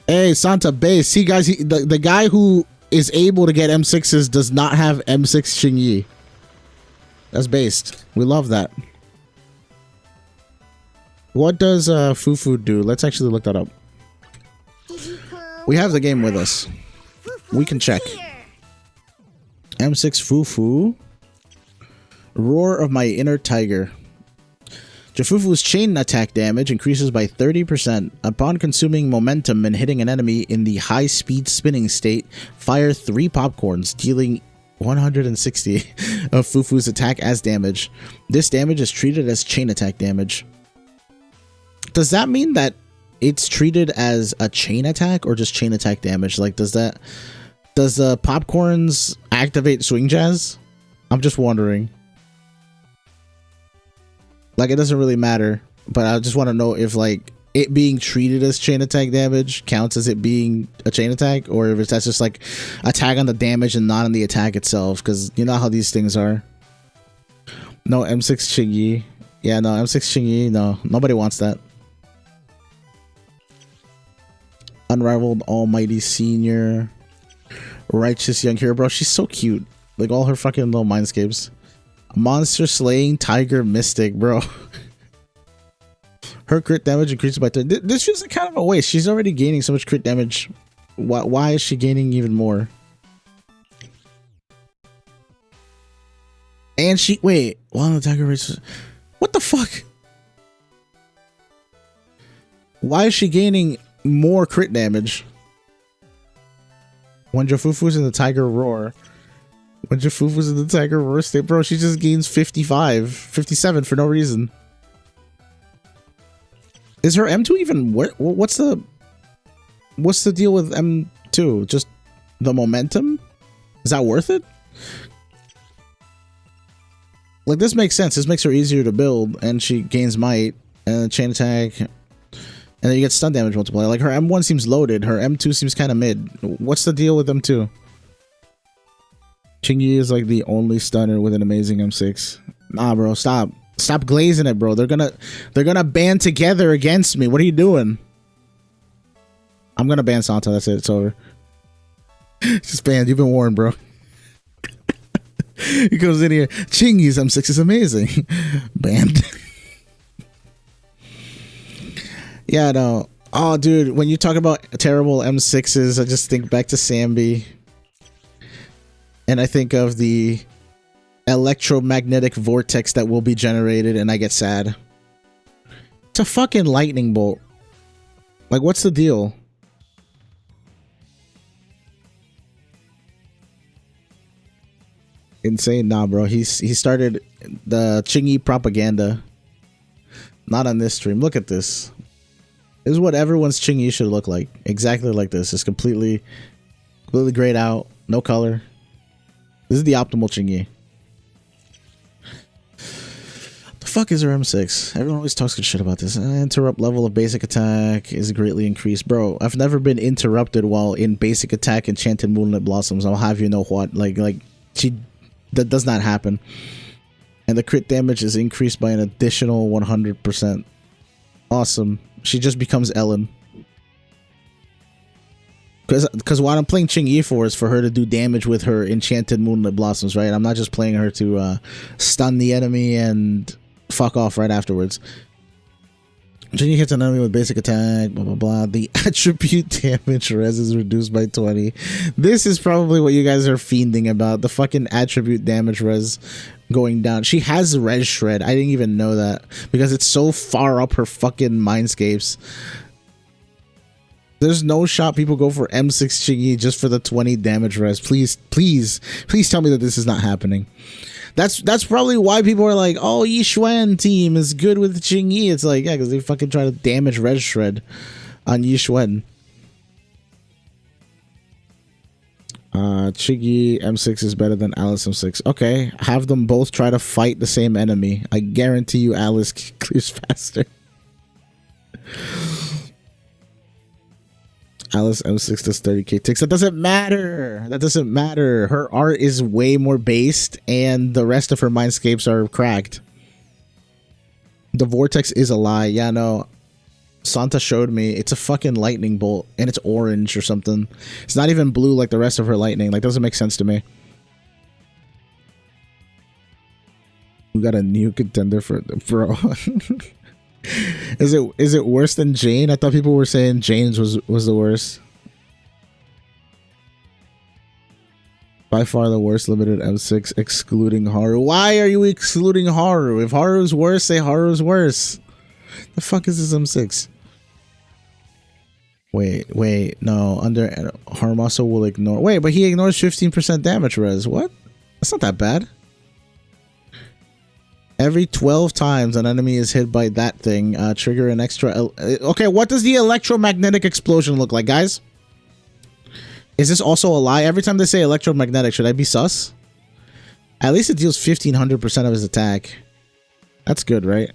Hey, Santa Base. See guys, the guy who is able to get M6s does not have M6 Xingyi. That's based. We love that. What does Fufu do? Let's actually look that up. We have the game with us. We can check. M6 Fufu. Roar of my inner tiger. JU FUFU's chain attack damage increases by 30%. Upon consuming momentum and hitting an enemy in the high speed spinning state, fire 3 popcorns, dealing 160 of Fufu's attack as damage. This damage is treated as chain attack damage. Does that mean that it's treated as a chain attack or just chain attack damage? Like does the popcorns activate swing jazz? I'm just wondering. Like it doesn't really matter, but I just want to know if like it being treated as chain attack damage counts as it being a chain attack, or if that's just like a tag on the damage and not on the attack itself, because you know how these things are. No M6 Chingy. Yeah, no M6 Chingy. No, nobody wants that. Unrivaled Almighty Senior. Righteous Young Hero, bro. She's so cute. Like all her fucking little mindscapes. Monster Slaying Tiger Mystic, bro. Her crit damage increases by 30. This is kind of a waste. She's already gaining so much crit damage. Why is she gaining even more? And she wait. While attacker rates. What the fuck? Why is she gaining more crit damage? When JU FUFU's in the Tiger Roar. When JU FUFU's in the Tiger Roar state, bro, she just gains 55, 57 for no reason. Is her M2 even what's the deal with M2? Just the momentum? Is that worth it? Like, this makes sense. This makes her easier to build, and she gains might and chain attack, and then you get stun damage multiplier. Like, her M1 seems loaded. Her M2 seems kind of mid. What's the deal with M2? Chingy is like the only stunner with an amazing M6. Nah, bro, stop. Stop glazing it, bro. They're gonna band together against me. What are you doing? I'm gonna ban Santa. That's it. It's over. Just banned. You've been warned, bro. He comes in here. Chingy's M6 is amazing. Banned. Yeah, no. Oh, dude. When you talk about terrible M6s, I just think back to Sambi. And I think of the electromagnetic vortex that will be generated, and I get sad. It's a fucking lightning bolt. Like, what's the deal? Insane. Nah, bro. He started the Chingy propaganda. Not on this stream. Look at this. This is what everyone's Chingy should look like. Exactly like this. It's completely grayed out. No color. This is the optimal Chingy. The fuck is her M6? Everyone always talks good shit about this. Interrupt level of basic attack is greatly increased. Bro, I've never been interrupted while in basic attack Enchanted Moonlit Blossoms. I'll have you know what. Like that does not happen. And the crit damage is increased by an additional 100%. Awesome. She just becomes Ellen. Because what I'm playing Ching-Yi for is for her to do damage with her Enchanted Moonlit Blossoms, right? I'm not just playing her to stun the enemy and fuck off right afterwards. Ching-Yi hits an enemy with basic attack, blah, blah, blah. The attribute damage res is reduced by 20. This is probably what you guys are fiending about. The fucking attribute damage res going down. She has res shred. I didn't even know that because it's so far up her fucking mindscapes. There's no shot people go for M6 Chingy just for the 20 damage res. Please tell me that this is not happening. That's probably why people are like, oh, Yi Xuan team is good with Chingy. It's like, yeah, because they fucking try to damage res shred on Yi Xuan. Chingy M6 is better than Alice M6. Okay, have them both try to fight the same enemy. I guarantee you Alice clears faster. Alice M6 does 30k ticks. That doesn't matter. That doesn't matter. Her art is way more based, and the rest of her mindscapes are cracked. The vortex is a lie. Yeah, no. Santa showed me. It's a fucking lightning bolt, and it's orange or something. It's not even blue like the rest of her lightning. Like, doesn't make sense to me. We got a new contender for bro. Is it worse than Jane? I thought people were saying Jane's was the worst. By far the worst limited M6, excluding Haru. Why are you excluding Haru? If Haru's worse, say Haru's worse. The fuck is this M6? Wait, no. Under Harmaso will ignore. Wait, but he ignores 15% damage res. What? That's not that bad. Every 12 times an enemy is hit by that thing, trigger an extra... Okay, what does the electromagnetic explosion look like, guys? Is this also a lie? Every time they say electromagnetic, should I be sus? At least it deals 1500% of his attack. That's good, right?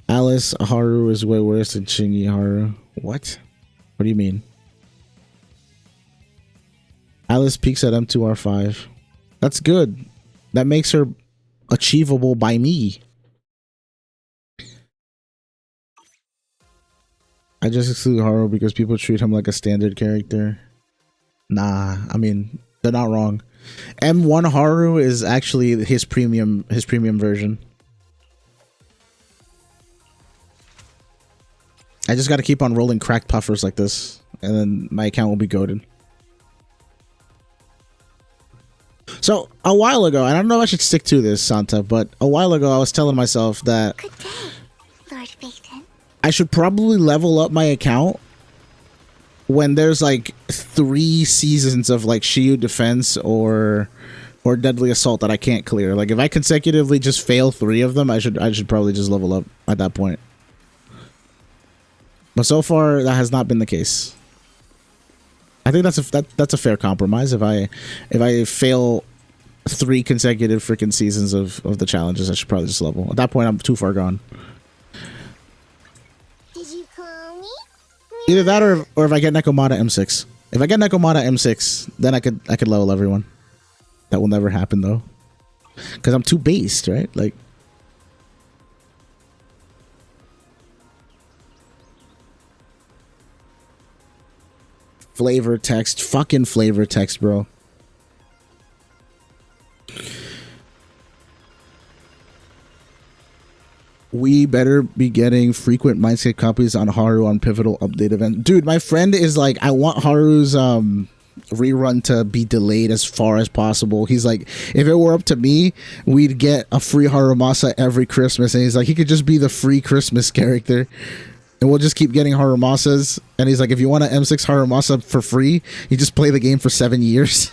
Alice Haru is way worse than Chingy Haru. What? What do you mean? Alice peaks at M2R5. That's good. that makes her achievable by me. I just exclude Haru because people treat him like a standard character. Nah, I mean, they're not wrong. M1 Haru is actually his premium version. I just got to keep on rolling cracked puffers like this, and then my account will be goated. So a while ago, I don't know if I should stick to this, Santa, but a while ago I was telling myself that Good day, Lord Phaeton. I should probably level up my account when there's like 3 seasons of like Shiyu defense or deadly assault that I can't clear. Like if I consecutively just fail 3 of them, I should probably just level up at that point. But so far that has not been the case. I think that's a fair compromise. If I fail 3 consecutive freaking seasons of the challenges, I should probably just level. At that point, I'm too far gone. Did you call me? Either that or if I get Nekomata M6. If I get Nekomata M6, then I could level everyone. That will never happen though, because I'm too based, right? Like. Flavor text, fucking flavor text, bro. We better be getting frequent Mindscape copies on Haru on Pivotal Update event. Dude, my friend is like, I want Haru's rerun to be delayed as far as possible. He's like, if it were up to me, we'd get a free Harumasa every Christmas. And he's like, he could just be the free Christmas character. And we'll just keep getting Harumasas. And he's like, if you want an M6 Harumasa for free, you just play the game for 7 years.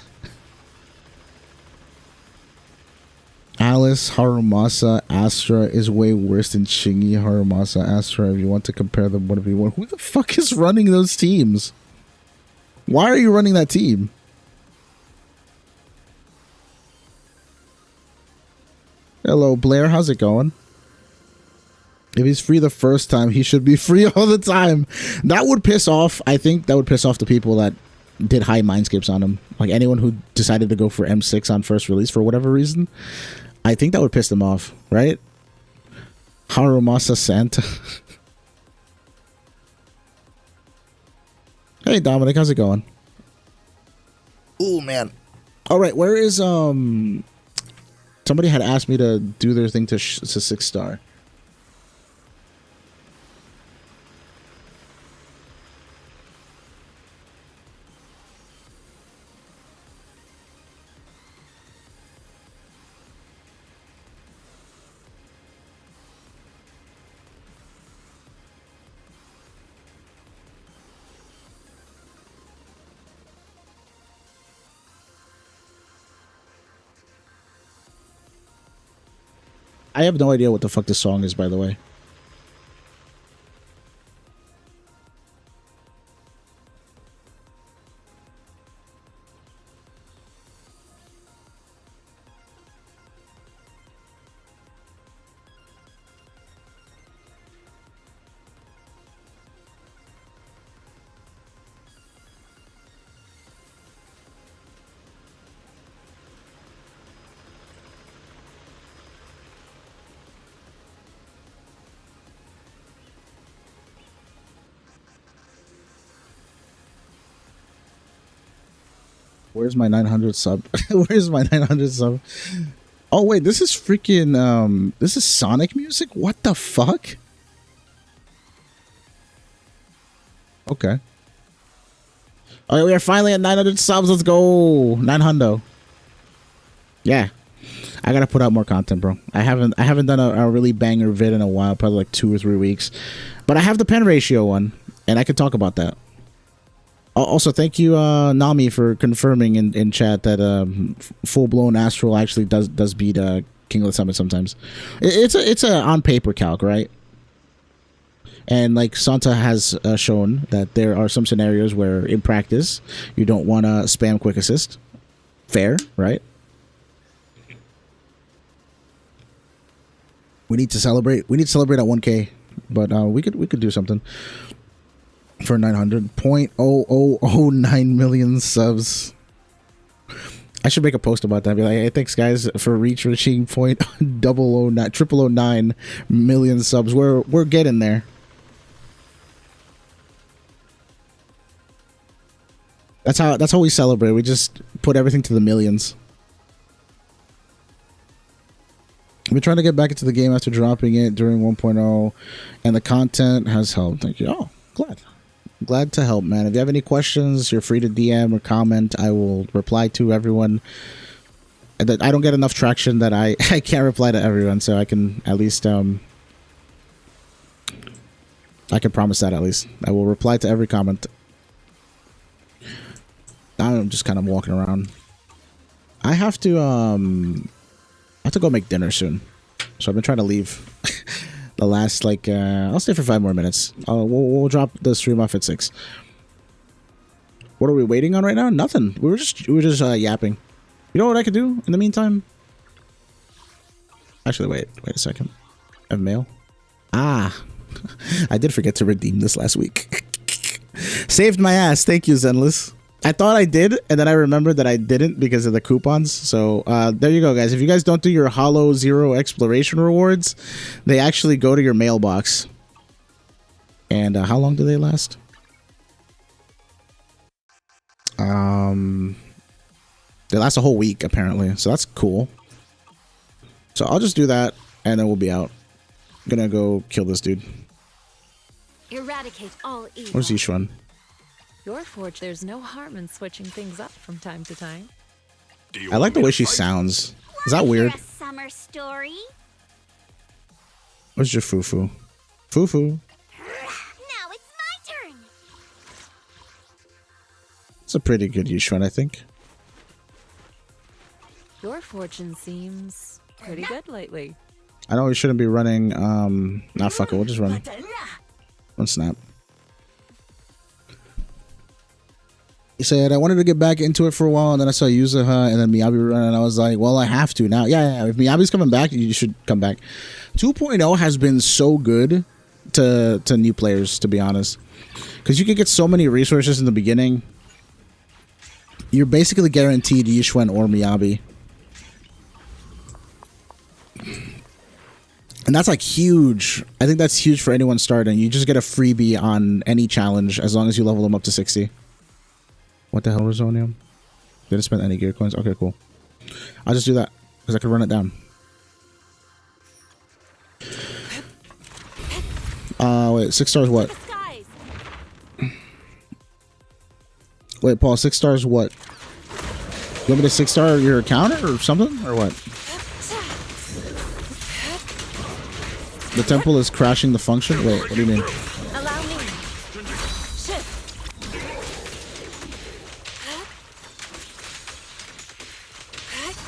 Alice Harumasa Astra is way worse than Shingy Harumasa Astra. If you want to compare them, whatever you want. Who the fuck is running those teams? Why are you running that team? Hello, Blair. How's it going? If he's free the first time, he should be free all the time. That would piss off. I think that would piss off the people that did high mindscapes on him. Like anyone who decided to go for M6 on first release for whatever reason. I think that would piss them off, right? Harumasa Santa. Hey, Dominic. How's it going? Oh, man. All right. Where is... Somebody had asked me to do their thing to 6-star. I have no idea what the fuck this song is, by the way. Where's my 900 sub? Where's my 900 sub? Oh, wait, this is freaking, this is Sonic music? What the fuck? Okay. All right, we are finally at 900 subs. Let's go. 900. Yeah. I gotta put out more content, bro. I haven't done a really banger vid in a while, probably like 2 or 3 weeks. But I have the pen ratio one, and I can talk about that. Also, thank you, Nami, for confirming in chat that full-blown Astral actually does beat King of the Summit sometimes. It's a on paper calc, right? And like Santa has shown that there are some scenarios where in practice you don't want to spam quick assist. Fair, right? We need to celebrate. We need to celebrate at 1K, but we could do something. For 900.0009 million subs. I should make a post about that. Be like, hey, thanks guys for reaching point 009 million subs. We're getting there. That's how we celebrate. We just put everything to the millions. I've been trying to get back into the game after dropping it during 1.0, and the content has helped. Thank you. Oh, glad to help, man. If you have any questions, you're free to DM or comment. I will reply to everyone. I don't get enough traction that I can't reply to everyone, so I can at least I can promise that at least I will reply to every comment. I'm just kind of walking around. I have to go make dinner soon, so I've been trying to leave. The last I'll stay for 5 more minutes. We'll drop the stream off at 6. What are we waiting on right now? Nothing. We were just yapping. You know what I could do in the meantime? Actually, wait a second. I have mail. I did forget to redeem this last week. Saved my ass. Thank you, Zenless. I thought I did, and then I remembered that I didn't because of the coupons. So there you go, guys. If you guys don't do your Hollow Zero exploration rewards, they actually go to your mailbox. And how long do they last? They last a whole week, apparently. So that's cool. So I'll just do that, and then we'll be out. I'm gonna go kill this dude. Eradicate all evil. Where's Yishuan? Your forge, there's no harm in switching things up from time to time. I like the way she sounds. Is that weird? A summer story. Where's your FUFU? FUFU. Now it's my turn. It's a pretty good Yishuan, I think. Your fortune seems pretty good lately. I know we shouldn't be running. Nah, fuck it. We'll just run. Run snap. He said, I wanted to get back into it for a while, and then I saw Yuzuha and then Miyabi run, and I was like, well, I have to now. Yeah. If Miyabi's coming back, you should come back. 2.0 has been so good to new players, to be honest. Because you can get so many resources in the beginning. You're basically guaranteed Yishuan or Miyabi. And that's like huge. I think that's huge for anyone starting. You just get a freebie on any challenge as long as you level them up to 60. What the hell, Rosonium? Didn't spend any gear coins? Okay, cool. I'll just do that because I could run it down. Wait, 6 stars what? Wait, Paul, 6 stars what? You want me to 6-star your account or something? Or what? The temple is crashing the function? Wait, what do you mean? Allow me. Shift.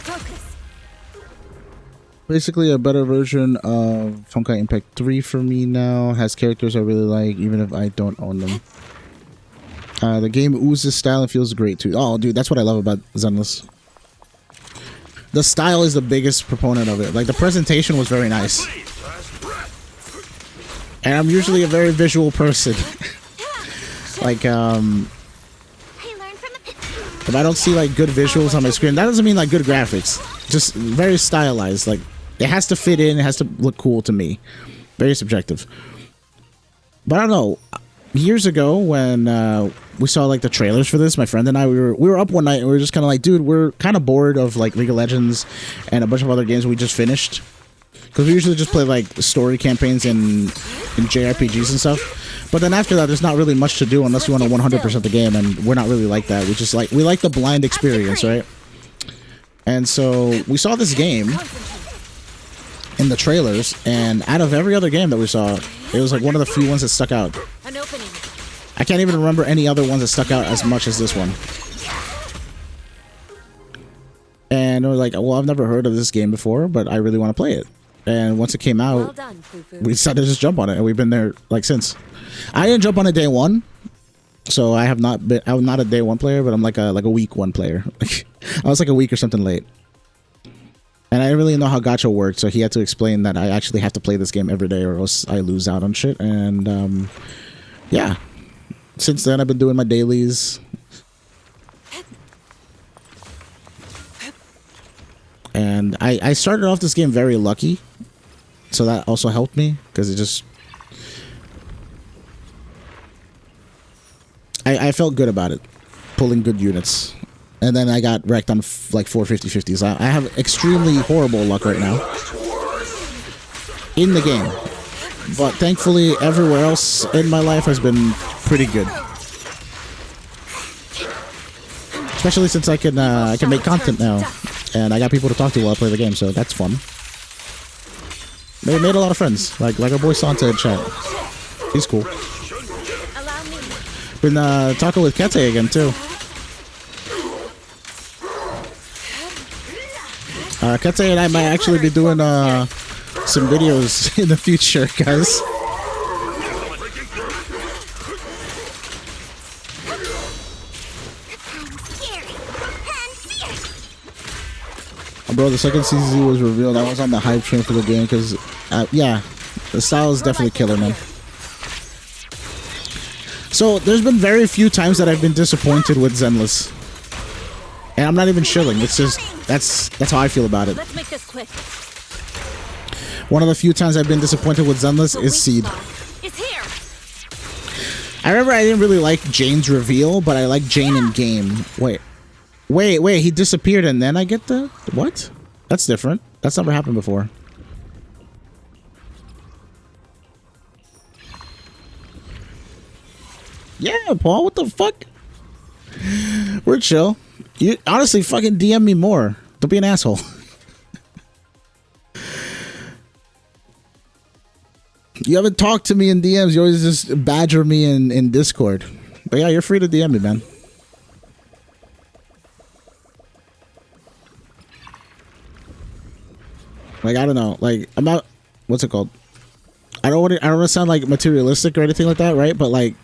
Focus. Basically a better version of Honkai Impact 3 for me now. Has characters I really like, even if I don't own them. The game oozes style and feels great too. Oh, dude, that's what I love about Zenless. The style is the biggest proponent of it. Like, the presentation was very nice. And I'm usually a very visual person. Like, if I don't see, like, good visuals on my screen, that doesn't mean, like, good graphics. Just very stylized. Like, it has to fit in. It has to look cool to me. Very subjective. But I don't know. Years ago, when we saw, like, the trailers for this, my friend and I, we were up one night and we were just kind of like, dude, we're kind of bored of, like, League of Legends and a bunch of other games we just finished. Because we usually just play, like, story campaigns in JRPGs and stuff. But then after that, there's not really much to do unless you want to 100% the game, and we're not really like that. We like the blind experience, right? And so we saw this game in the trailers, and out of every other game that we saw, it was like one of the few ones that stuck out. An opening. I can't even remember any other ones that stuck out as much as this one. And we're like, well, I've never heard of this game before, but I really want to play it. And once it came out, Well done, FUFU. we decided to just jump on it, and we've been there like since. I didn't jump on it day one, so I'm not a day one player, but I'm like a week one player. I was like a week or something late. And I didn't really know how gacha worked, so he had to explain that I actually have to play this game every day or else I lose out on shit. And yeah, since then I've been doing my dailies. And I started off this game very lucky, so that also helped me because it just I felt good about it, pulling good units. And then I got wrecked on like 450-50s. I have extremely horrible luck right now in the game. But thankfully, everywhere else in my life has been pretty good. Especially since I can make content now. And I got people to talk to while I play the game, so that's fun. Made a lot of friends. Like our boy Santa in chat. He's cool. Been talking with Kete again, too. Kete and I might actually be doing some videos in the future, guys. Bro, the second ZZZ was revealed. I was on the hype train for the game because, yeah, the style is definitely killer, man. So, there's been very few times that I've been disappointed with Zenless. And I'm not even shilling. It's just, that's how I feel about it. Let's make this quick. One of the few times I've been disappointed with Zenless is Seed. It's here. I remember I didn't really like Jane's reveal, but I like Jane in game. Wait, he disappeared and then I get the... What? That's different. That's never happened before. Yeah, Paul, what the fuck? We're chill. You honestly fucking DM me more. Don't be an asshole. You haven't talked to me in DMs. You always just badger me in Discord. But yeah, you're free to DM me, man. Like, I don't know. Like, I'm not... What's it called? I don't want to sound like materialistic or anything like that, right? But like,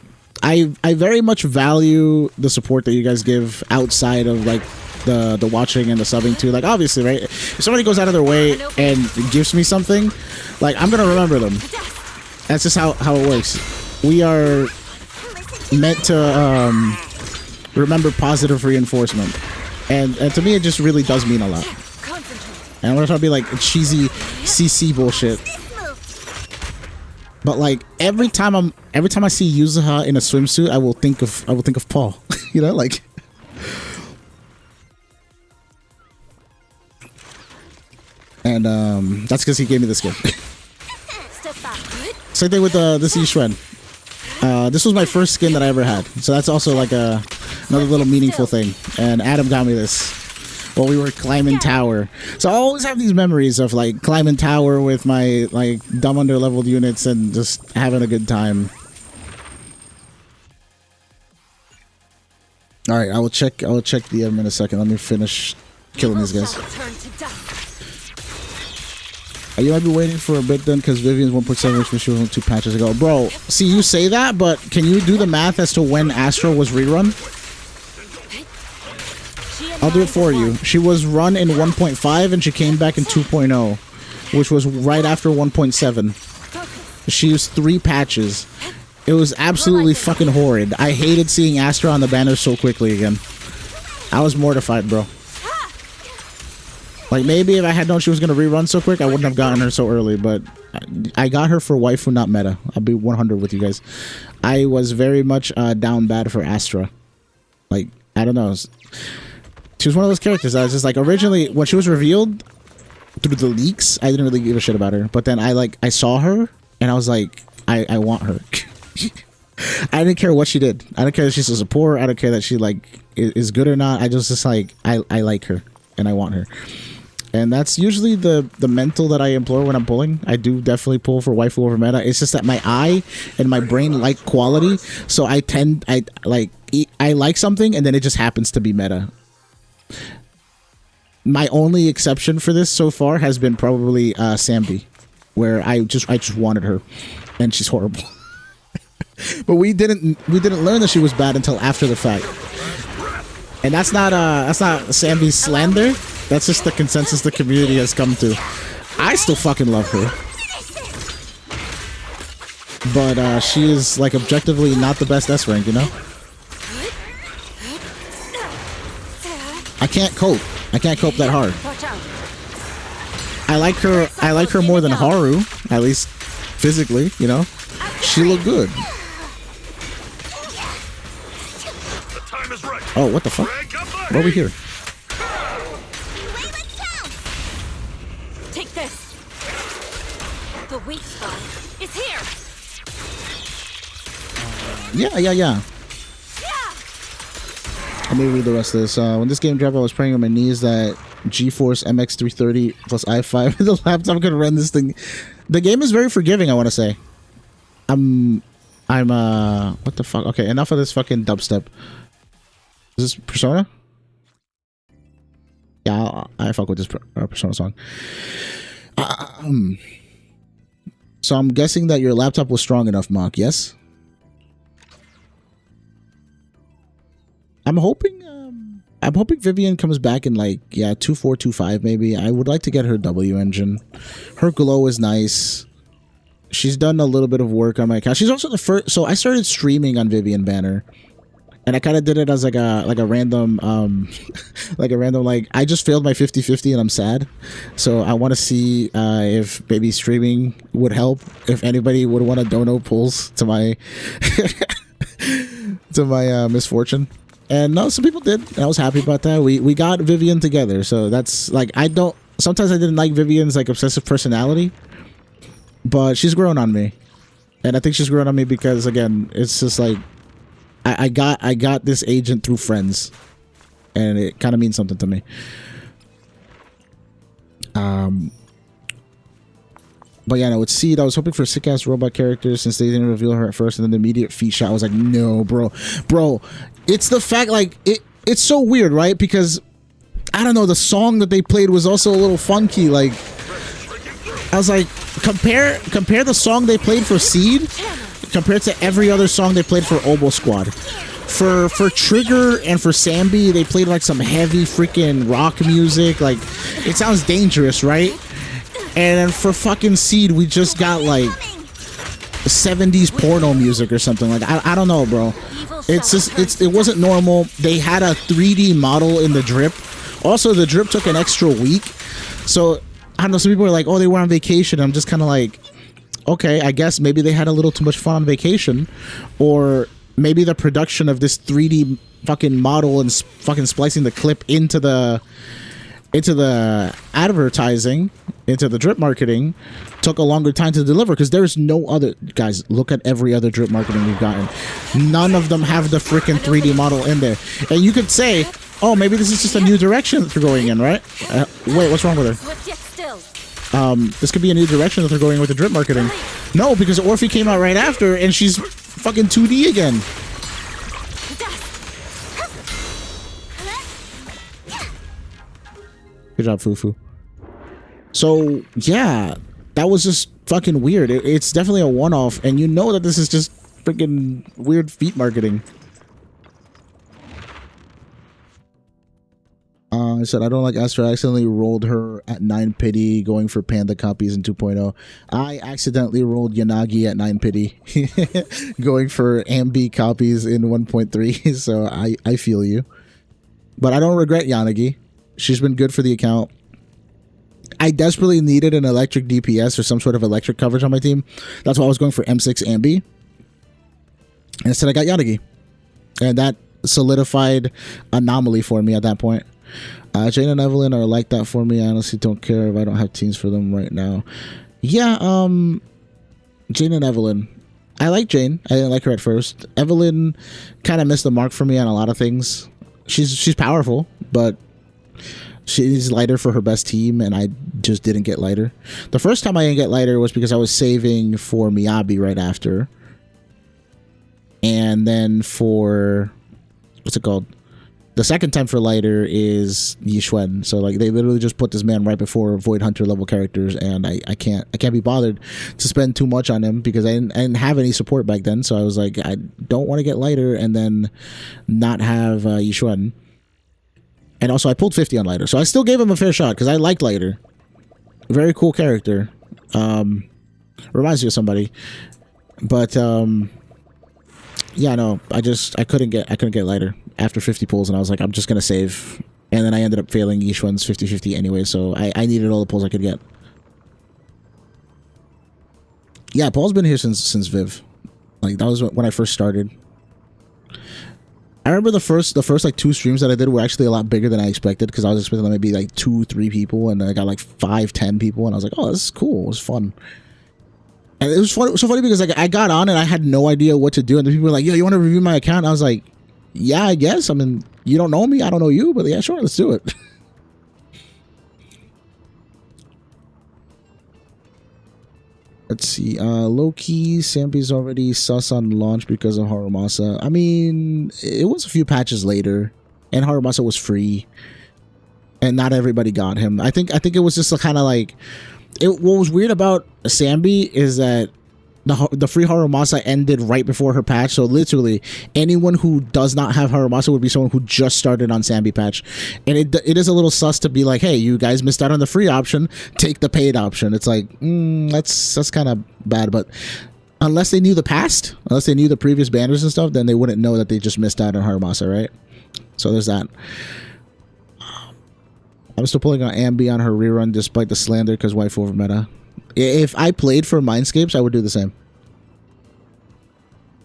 I very much value the support that you guys give outside of like the watching and the subbing too. Like, obviously, right? If somebody goes out of their way and gives me something, like, I'm gonna remember them. That's just how it works. We are meant to remember positive reinforcement, and to me, it just really does mean a lot. And I'm not trying to be like cheesy CC bullshit. But like every time I see Yuzuha in a swimsuit, I will think of Paul. You know, like. And that's because he gave me this skin. Same thing with this Yishuen. This was my first skin that I ever had, so that's also like another little meaningful thing. And Adam got me this while we were climbing tower. So I always have these memories of like climbing tower with my like dumb under-leveled units and just having a good time. All right, I will check the DM in a second. Let me finish killing these guys. You might be waiting for a bit then because Vivian's 1.7 which was from 2 patches ago. Bro, see, you say that, but can you do the math as to when Astra was rerun? I'll do it for you. She was run in 1.5 and she came back in 2.0, which was right after 1.7. She used 3 patches. It was absolutely fucking horrid. I hated seeing Astra on the banner so quickly again. I was mortified, bro. Like, maybe if I had known she was going to rerun so quick, I wouldn't have gotten her so early, but I got her for waifu, not meta. I'll be 100 with you guys. I was very much down bad for Astra. Like, I don't know. She was one of those characters that I was just like, originally, when she was revealed through the leaks, I didn't really give a shit about her. But then I saw her, and I was like, I want her. I didn't care what she did. I don't care if she's a support. I don't care that she, like, is good or not. I just like, I like her, and I want her. And that's usually the mental that I employ when I'm pulling. I do definitely pull for waifu over meta. It's just that my eye and my brain like quality, so I like something, and then it just happens to be meta. My only exception for this so far has been probably Sambi, where I just wanted her, and she's horrible. But we didn't learn that she was bad until after the fact, and that's not Sambi's slander. That's just the consensus the community has come to. I still fucking love her, but she is like objectively not the best S rank, you know. I can't cope that hard. I like her. I like her more than Haru, at least physically. You know, she looked good. The time is right. Oh, what the fuck? What are we here? Take this. The weak spot is here. Yeah. Let me read the rest of this. When this game dropped, I was praying on my knees that GeForce MX 330 plus i5 the laptop could run this thing. The game is very forgiving, I want to say. I'm what the fuck? Okay, enough of this fucking dubstep. Is this Persona? Yeah, I fuck with this Persona song. So I'm guessing that your laptop was strong enough, Mark. Yes. I'm hoping Vivian comes back in like 2425 maybe. I would like to get her W engine. Her glow is nice. She's done a little bit of work on my account. She's also the first. So I started streaming on Vivian Banner, and I kind of did it as like a random like I just failed my 50/50 and I'm sad. So I want to see if maybe streaming would help. If anybody would want to dono pulls to my to my misfortune. And no, some people did. And I was happy about that. We got Vivian together. So that's like, sometimes I didn't like Vivian's like obsessive personality, but she's grown on me. And I think she's grown on me because, again, it's just like, I got this agent through friends, and it kind of means something to me. But yeah, no, it's Seed. I was hoping for sick ass robot characters since they didn't reveal her at first, and then the immediate feat shot. I was like, no, bro. It's the fact, like, it's so weird, right? Because I don't know, the song that they played was also a little funky. Like, I was like, compare the song they played for Seed compared to every other song they played for Obo Squad. For Trigger and for Sambi, they played like some heavy freaking rock music. Like, it sounds dangerous, right? And then for fucking Seed, we just got like 70s porno music or something. Like, I don't know, bro. It's just, it wasn't normal. They had a 3D model in the drip. Also, the drip took an extra week. So, I don't know, some people were like, oh, they were on vacation. I'm just kind of like, okay, I guess maybe they had a little too much fun on vacation. Or maybe the production of this 3D fucking model and fucking splicing the clip into the advertising, into the drip marketing, took a longer time to deliver because there's no other. Guys, look at every other drip marketing we've gotten. None of them have the freaking 3D model in there. And you could say, oh, maybe this is just a new direction that they're going in, right? Wait, what's wrong with her? This could be a new direction that they're going with the drip marketing. No, because Orphe came out right after and she's fucking 2D again. Good job, Fufu. So, yeah, that was just fucking weird. It's definitely a one-off, and you know that this is just freaking weird feet marketing. I said, I don't like Astra. I accidentally rolled her at 9 pity going for panda copies in 2.0. I accidentally rolled Yanagi at 9 pity going for Ambi copies in 1.3, so I feel you. But I don't regret Yanagi. She's been good for the account. I desperately needed an electric DPS or some sort of electric coverage on my team. That's why I was going for M6 Ambi. And instead I got Yanagi. And that solidified Anomaly for me at that point. Jane and Evelyn are like that for me. I honestly don't care if I don't have teams for them right now. Yeah, Jane and Evelyn. I like Jane. I didn't like her at first. Evelyn kind of missed the mark for me on a lot of things. She's powerful, but she's lighter for her best team, and I just didn't get lighter. The first time I didn't get lighter was because I was saving for Miyabi right after. And then for... what's it called? The second time for lighter is Yixuan. So like they literally just put this man right before Void Hunter level characters, and I can't be bothered to spend too much on him because I didn't have any support back then. So I was like, I don't want to get lighter and then not have Yixuan. And also I pulled 50 on lighter, so I still gave him a fair shot because I liked lighter. Very cool character. Reminds me of somebody, but yeah, no, I couldn't get lighter after 50 pulls, and I was like, I'm just gonna save. And then I ended up failing Yixuan's 50/50 anyway, so I needed all the pulls I could get. Yeah, Paul's been here since Viv. Like that was when I first started. I remember the first like 2 streams that I did were actually a lot bigger than I expected, because I was expecting them to be like 2-3 people, and I got like 5-10 people, and I was like, oh, this is cool. It was fun. And it was so funny because like I got on and I had no idea what to do, and the people were like, yo, you want to review my account? And I was like, yeah, I guess. I mean, you don't know me, I don't know you, but yeah, sure, let's do it. Let's see. Low-key, Sampi's already sus on launch because of Harumasa. I mean, it was a few patches later, and Harumasa was free, and not everybody got him. I think it was just a kind of like, what was weird about Sambi is that the free Harumasa ended right before her patch, so literally anyone who does not have Harumasa would be someone who just started on Sambi patch, and it is a little sus to be like, hey, you guys missed out on the free option, take the paid option. It's like, that's kind of bad, but unless they knew the past, unless they knew the previous banners and stuff, then they wouldn't know that they just missed out on Harumasa, right? So there's that. I'm still pulling on Ambi on her rerun despite the slander because wife over meta. If I played for Mindscapes, I would do the same.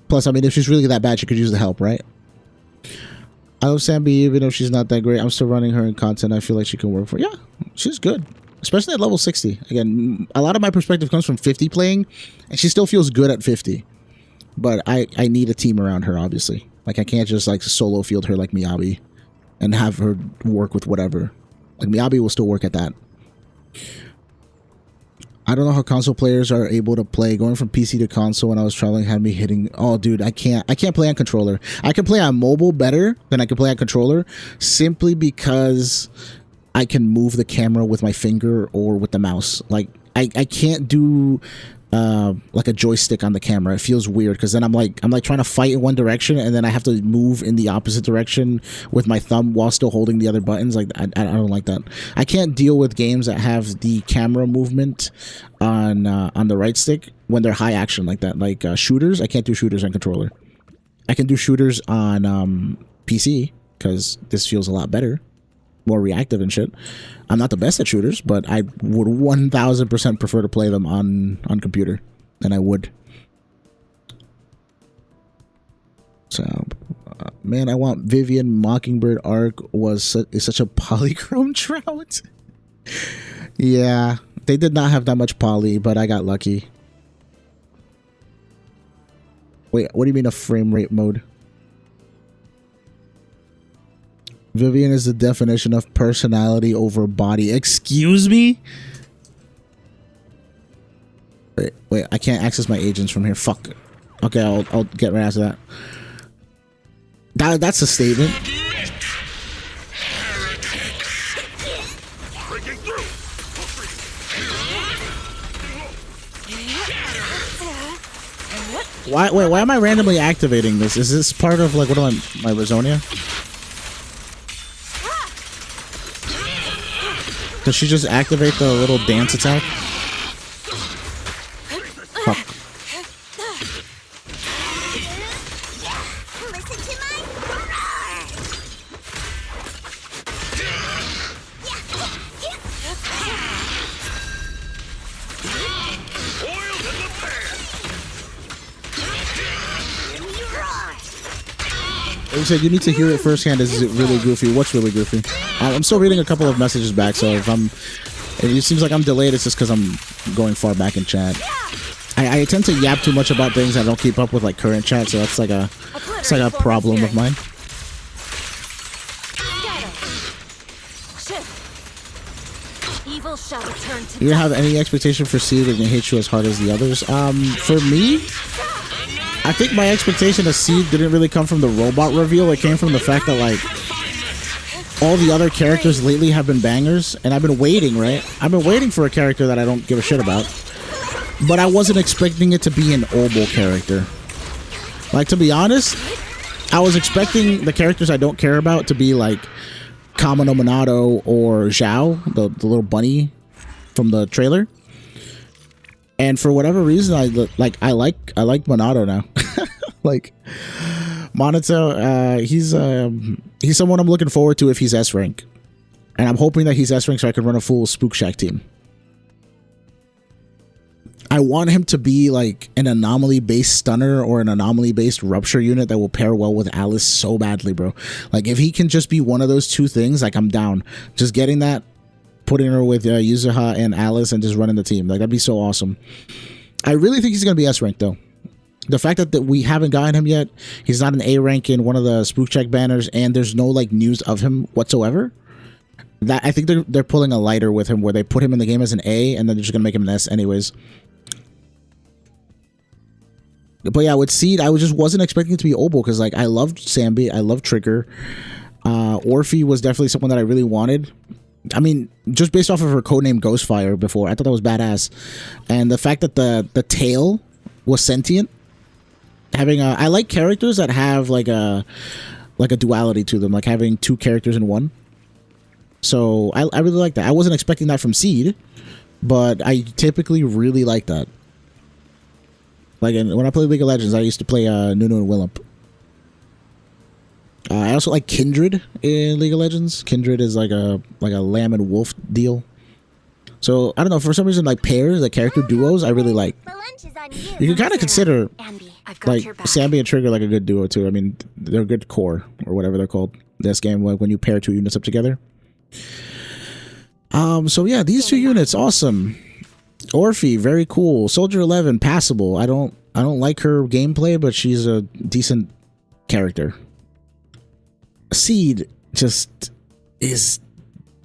Plus, I mean, if she's really that bad, she could use the help, right? I love Sambi, even if she's not that great. I'm still running her in content. I feel like she can work for. Yeah, she's good, especially at level 60. Again, a lot of my perspective comes from 50 playing, and she still feels good at 50. But I need a team around her, obviously. Like, I can't just like solo field her like Miyabi and have her work with whatever. Like, Miyabi will still work at that. I don't know how console players are able to play. Going from PC to console when I was traveling had me hitting. Oh, dude, I can't play on controller. I can play on mobile better than I can play on controller, simply because I can move the camera with my finger or with the mouse. Like I can't do like a joystick on the camera. It feels weird because then I'm like trying to fight in one direction and then I have to move in the opposite direction with my thumb while still holding the other buttons. Like I don't like that. I can't deal with games that have the camera movement on the right stick when they're high action like that. Like shooters, I can't do shooters on controller. I can do shooters on PC because this feels a lot better, more reactive and shit. I'm not the best at shooters, but I would 1000% prefer to play them on computer than I would. So, man, I want Vivian Mockingbird arc is such a polychrome trout. Yeah, they did not have that much poly, but I got lucky. Wait, what do you mean a frame rate mode? Vivian is the definition of personality over body. Excuse me? Wait, I can't access my agents from here. Fuck. Okay, I'll get right after that. That's a statement. Why am I randomly activating this? Is this part of like what am I, my Rizonia? Does she just activate the little dance attack? Fuck. You said you need to hear it firsthand. Is it really goofy? What's really goofy? I'm still reading a couple of messages back, so if it seems like I'm delayed, it's just because I'm going far back in chat. I tend to yap too much about things. I don't keep up with like current chat, so that's like a problem of mine. You don't have any expectation for Seed and it hits you as hard as the others? For me, I think my expectation of Seed didn't really come from the robot reveal. It came from the fact that like all the other characters lately have been bangers, and I've been waiting, right? I've been waiting for a character that I don't give a shit about, but I wasn't expecting it to be an Obel character. Like, to be honest, I was expecting the characters I don't care about to be like Kamino Minato or Zhao, the little bunny from the trailer. And for whatever reason, I like Minato now. Like Minato, he's someone I'm looking forward to if he's S rank, and I'm hoping that he's S rank so I can run a full Spook Shack team. I want him to be like an anomaly-based stunner or an anomaly-based rupture unit that will pair well with Alice so badly, bro. Like, if he can just be one of those two things, like, I'm down. Just getting that, putting her with Yuzuha and Alice and just running the team. Like, that'd be so awesome. I really think he's going to be S-rank, though. The fact that we haven't gotten him yet, he's not an A rank in one of the Spook Check banners, and there's no, like, news of him whatsoever. That I think they're pulling a lighter with him where they put him in the game as an A, and then they're just going to make him an S anyways. But yeah, with Seed, I just wasn't expecting it to be Obel because, like, I loved Sambi, I loved Trigger. Orphe was definitely someone that I really wanted. I mean, just based off of her codename Ghostfire before, I thought that was badass. And the fact that the tail was sentient, having I like characters that have like a duality to them, like having two characters in one. So I really like that. I wasn't expecting that from Seed, but I typically really like that. Like, when I played League of Legends, I used to play Nunu and Willump. I also like Kindred in League of Legends. Kindred is like a lamb and wolf deal. So I don't know, for some reason, like pairs, like character duos, I really like. You can kind of consider like Sambi and Trigger like a good duo too. I mean, they're a good core or whatever they're called. This game, like when you pair two units up together. So yeah, these two units, awesome. Orphe, very cool. Soldier 11, passable. I don't like her gameplay, but she's a decent character. Seed just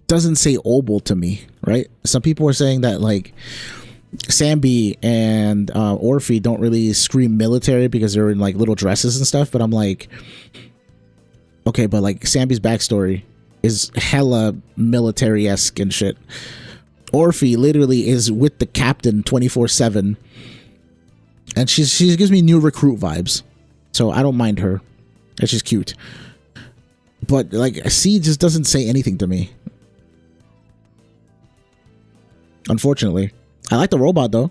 doesn't say Obel to me, right? Some people are saying that like Sambi and Orphe don't really scream military because they're in like little dresses and stuff, but I'm like, okay, but like Sambi's backstory is hella military-esque and shit. Orphe literally is with the captain 24/7, and she gives me new recruit vibes, so I don't mind her, and she's cute. But like Seed just doesn't say anything to me, unfortunately. I like the robot though.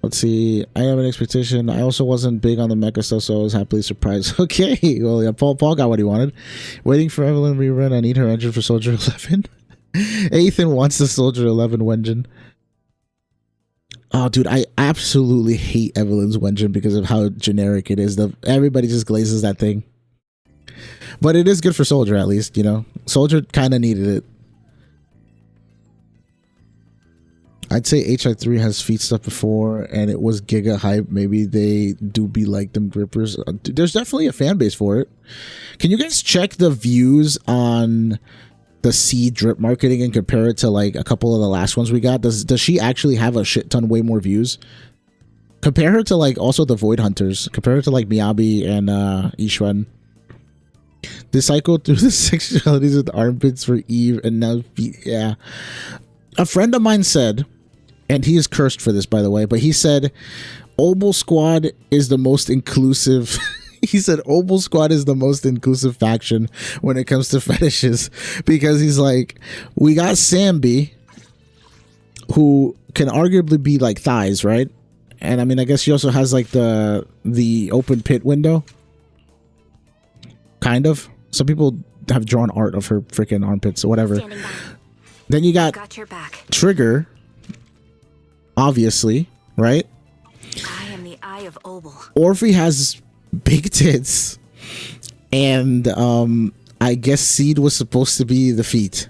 Let's see. I have an expectation. I also wasn't big on the mecha stuff, so I was happily surprised. Okay, well yeah, Paul got what he wanted. Waiting for Evelyn rerun. I need her engine for Soldier 11. Ethan wants the Soldier 11 Wenjin. Oh, dude, I absolutely hate Evelyn's Wenjin because of how generic it is. Everybody just glazes that thing. But it is good for Soldier, at least, you know. Soldier kind of needed it. I'd say HI3 has feat stuff before, and it was giga hype. Maybe they do be like them grippers. There's definitely a fan base for it. Can you guys check the views on the Seed drip marketing and compare it to like a couple of the last ones we got? Does she actually have a shit ton way more views? Compare her to like also the Void Hunters. Compare her to like Miyabi and Ishwan. They cycle through the sexualities with armpits for Eve and now feet. Yeah. A friend of mine said, and he is cursed for this by the way, but he said Obel Squad is the most inclusive. He said Obel Squad is the most inclusive faction when it comes to fetishes, because he's like, we got Sambi, who can arguably be like thighs, right? And I mean, I guess she also has like the open pit window, kind of. Some people have drawn art of her freaking armpits or whatever. Then you got your back. Trigger, obviously, right? I am the eye of Obel. Orphe has big tits, and I guess Seed was supposed to be the feet,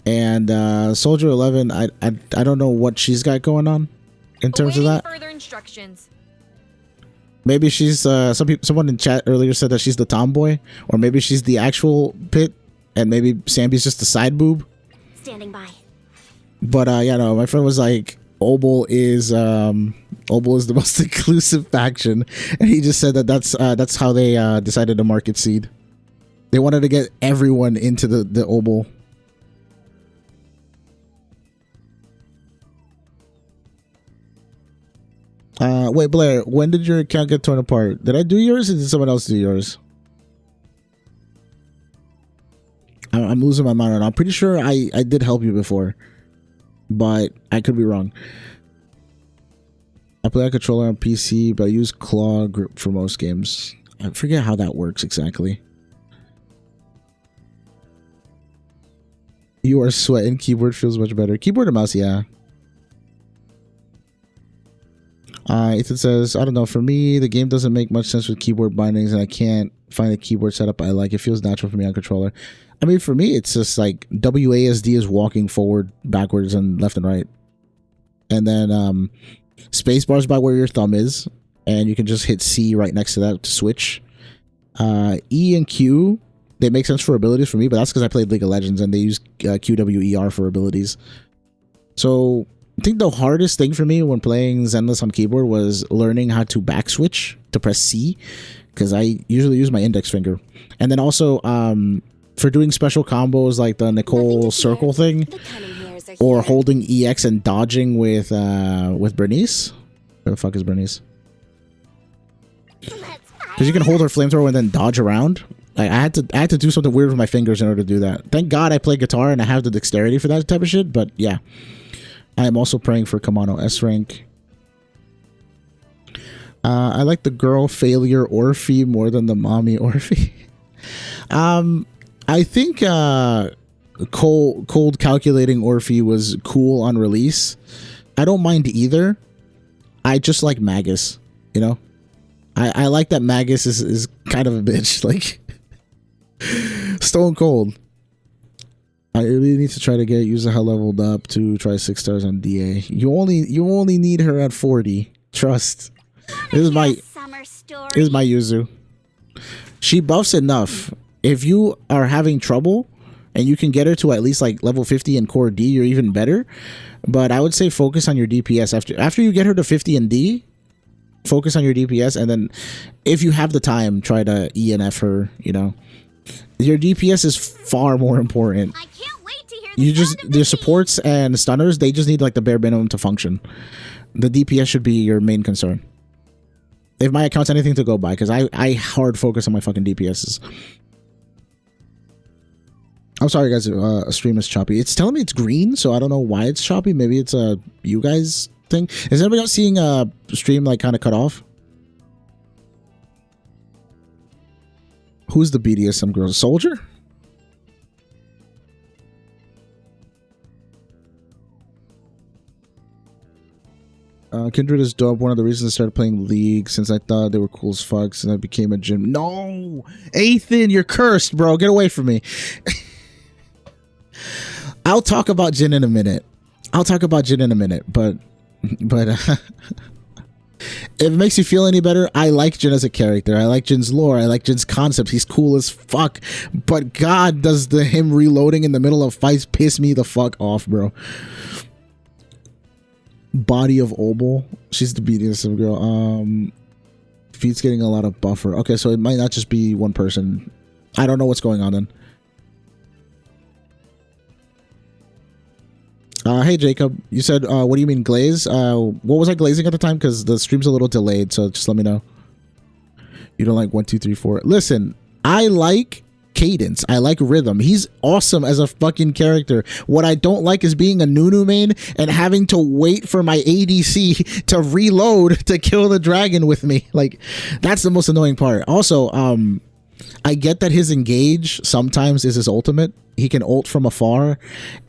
and Soldier 11, I don't know what she's got going on in terms of that. Further instructions. Maybe she's someone in chat earlier said that she's the tomboy, or maybe she's the actual pit, and maybe Sambi's just a side boob. Standing by. But yeah, no, my friend was like, Obel is the most inclusive faction, and he just said that that's how they decided to market Seed. They wanted to get everyone into the Obel. Wait, Blair, when did your account get torn apart? Did I do yours, or did someone else do yours? I'm losing my mind right now. I'm pretty sure I did help you before, but I could be wrong. I play a controller on PC, but I use claw grip for most games. I forget how that works exactly. You are sweating. Keyboard feels much better. Keyboard or mouse, yeah. Ethan says, I don't know. For me, the game doesn't make much sense with keyboard bindings, and I can't find a keyboard setup I like. It feels natural for me on controller. I mean, for me, it's just like WASD is walking forward, backwards, and left and right. And then space bars by where your thumb is, and you can just hit C right next to that to switch. E and Q, they make sense for abilities for me, but that's because I played League of Legends and they use QWER for abilities. So I think the hardest thing for me when playing Zenless on keyboard was learning how to back switch to press C, because I usually use my index finger. And then also for doing special combos like the Nicole circle thing, or holding EX and dodging with Bernice. Where the fuck is Bernice? Because you can hold her flamethrower and then dodge around. Like I had to do something weird with my fingers in order to do that. Thank God I play guitar and I have the dexterity for that type of shit. But yeah, I am also praying for Kamano S rank. I like the girl failure Orphe more than the mommy Orphe. I think cold calculating Orphe was cool on release. I don't mind either. I just like Magus, you know. I like that Magus is kind of a bitch, like stone cold. I really need to try to get Yuzuha leveled up to try 6 stars on DA. You only need her at 40. Trust. This is my Yuzu. She buffs enough. If you are having trouble and you can get her to at least like level 50 in core D, you're even better. But I would say focus on your DPS after you get her to 50 in D. Focus on your DPS, and then if you have the time, try to ENF her, you know. Your DPS is far more important. I can't wait to hear You just, the supports and stunners, they just need like the bare minimum to function. The DPS should be your main concern. If my account's anything to go by, because I hard focus on my fucking DPSs. I'm sorry guys, a stream is choppy. It's telling me it's green, so I don't know why it's choppy. Maybe it's a you guys thing. Is anybody else seeing a stream like kind of cut off? Who's the BDSM girl? Soldier? Kindred is dope. One of the reasons I started playing League, since I thought they were cool as fuck, and I became a gym. No! Ethan, you're cursed, bro. Get away from me. I'll talk about Jin in a minute. But if it makes you feel any better, I like Jin as a character. I like Jin's lore. I like Jin's concept. He's cool as fuck. But God, does him reloading in the middle of fights piss me the fuck off, bro. Body of Obel. She's the BDSM girl. Feet's getting a lot of buffer. Okay, so it might not just be one person. I don't know what's going on then. Hey Jacob, you said what do you mean glaze? What was I glazing at the time? Because the stream's a little delayed, so just let me know. You don't like 1, 2, 3, 4. Listen, I like cadence. I like rhythm. He's awesome as a fucking character. What I don't like is being a Nunu main and having to wait for my ADC to reload to kill the dragon with me. Like, that's the most annoying part. Also, I get that his engage sometimes is his ultimate. He can ult from afar,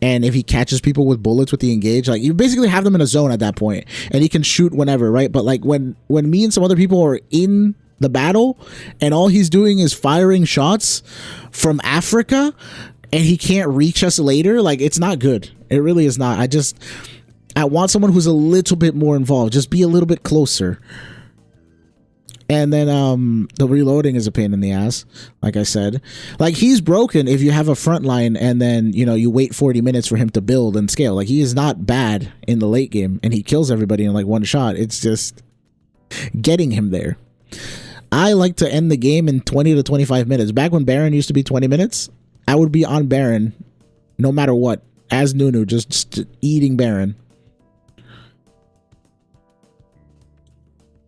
and if he catches people with bullets with the engage, like, you basically have them in a zone at that point, and he can shoot whenever, right? But like when me and some other people are in the battle and all he's doing is firing shots from Africa and he can't reach us later, like, it's not good. It really is not. I want someone who's a little bit more involved. Just be a little bit closer. And then the reloading is a pain in the ass, like I said. Like, he's broken if you have a front line and then, you know, you wait 40 minutes for him to build and scale. Like, he is not bad in the late game and he kills everybody in like one shot. It's just getting him there. I like to end the game in 20 to 25 minutes. Back when Baron used to be 20 minutes, I would be on Baron no matter what, as Nunu, just eating Baron.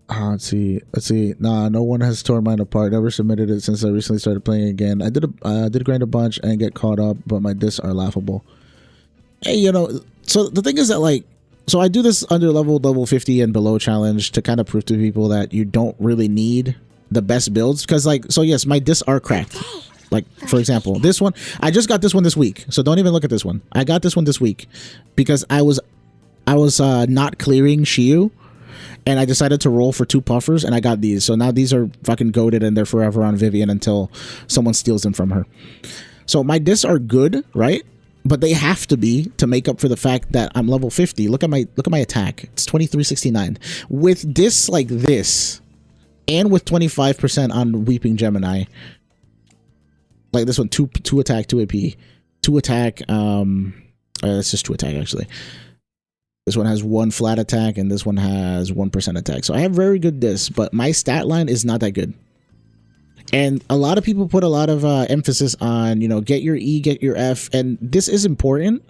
Let's see. Nah, no one has torn mine apart. Never submitted it since I recently started playing again. I did grind a bunch and get caught up, but my discs are laughable. Hey, you know, so the thing is that, like, so I do this under level 50 and below challenge to kind of prove to people that you don't really need the best builds, because, like, so yes, my discs are cracked. Like, for example, this one, I just got this one this week, so don't even look at this one. I got this one this week because I was not clearing Shiyu, and I decided to roll for 2 puffers, and I got these. So now these are fucking goated, and they're forever on Vivian until someone steals them from her. So my discs are good, right? But they have to be to make up for the fact that I'm level 50. Look at my attack. It's 2369. With discs like this, and with 25% on Weeping Gemini, like this one, 2 attack, 2 AP, 2 attack. It's just 2 attack actually. This one has 1 flat attack, and this one has 1% attack. So I have very good discs, but my stat line is not that good. And a lot of people put a lot of emphasis on, you know, get your E, get your F, and this is important.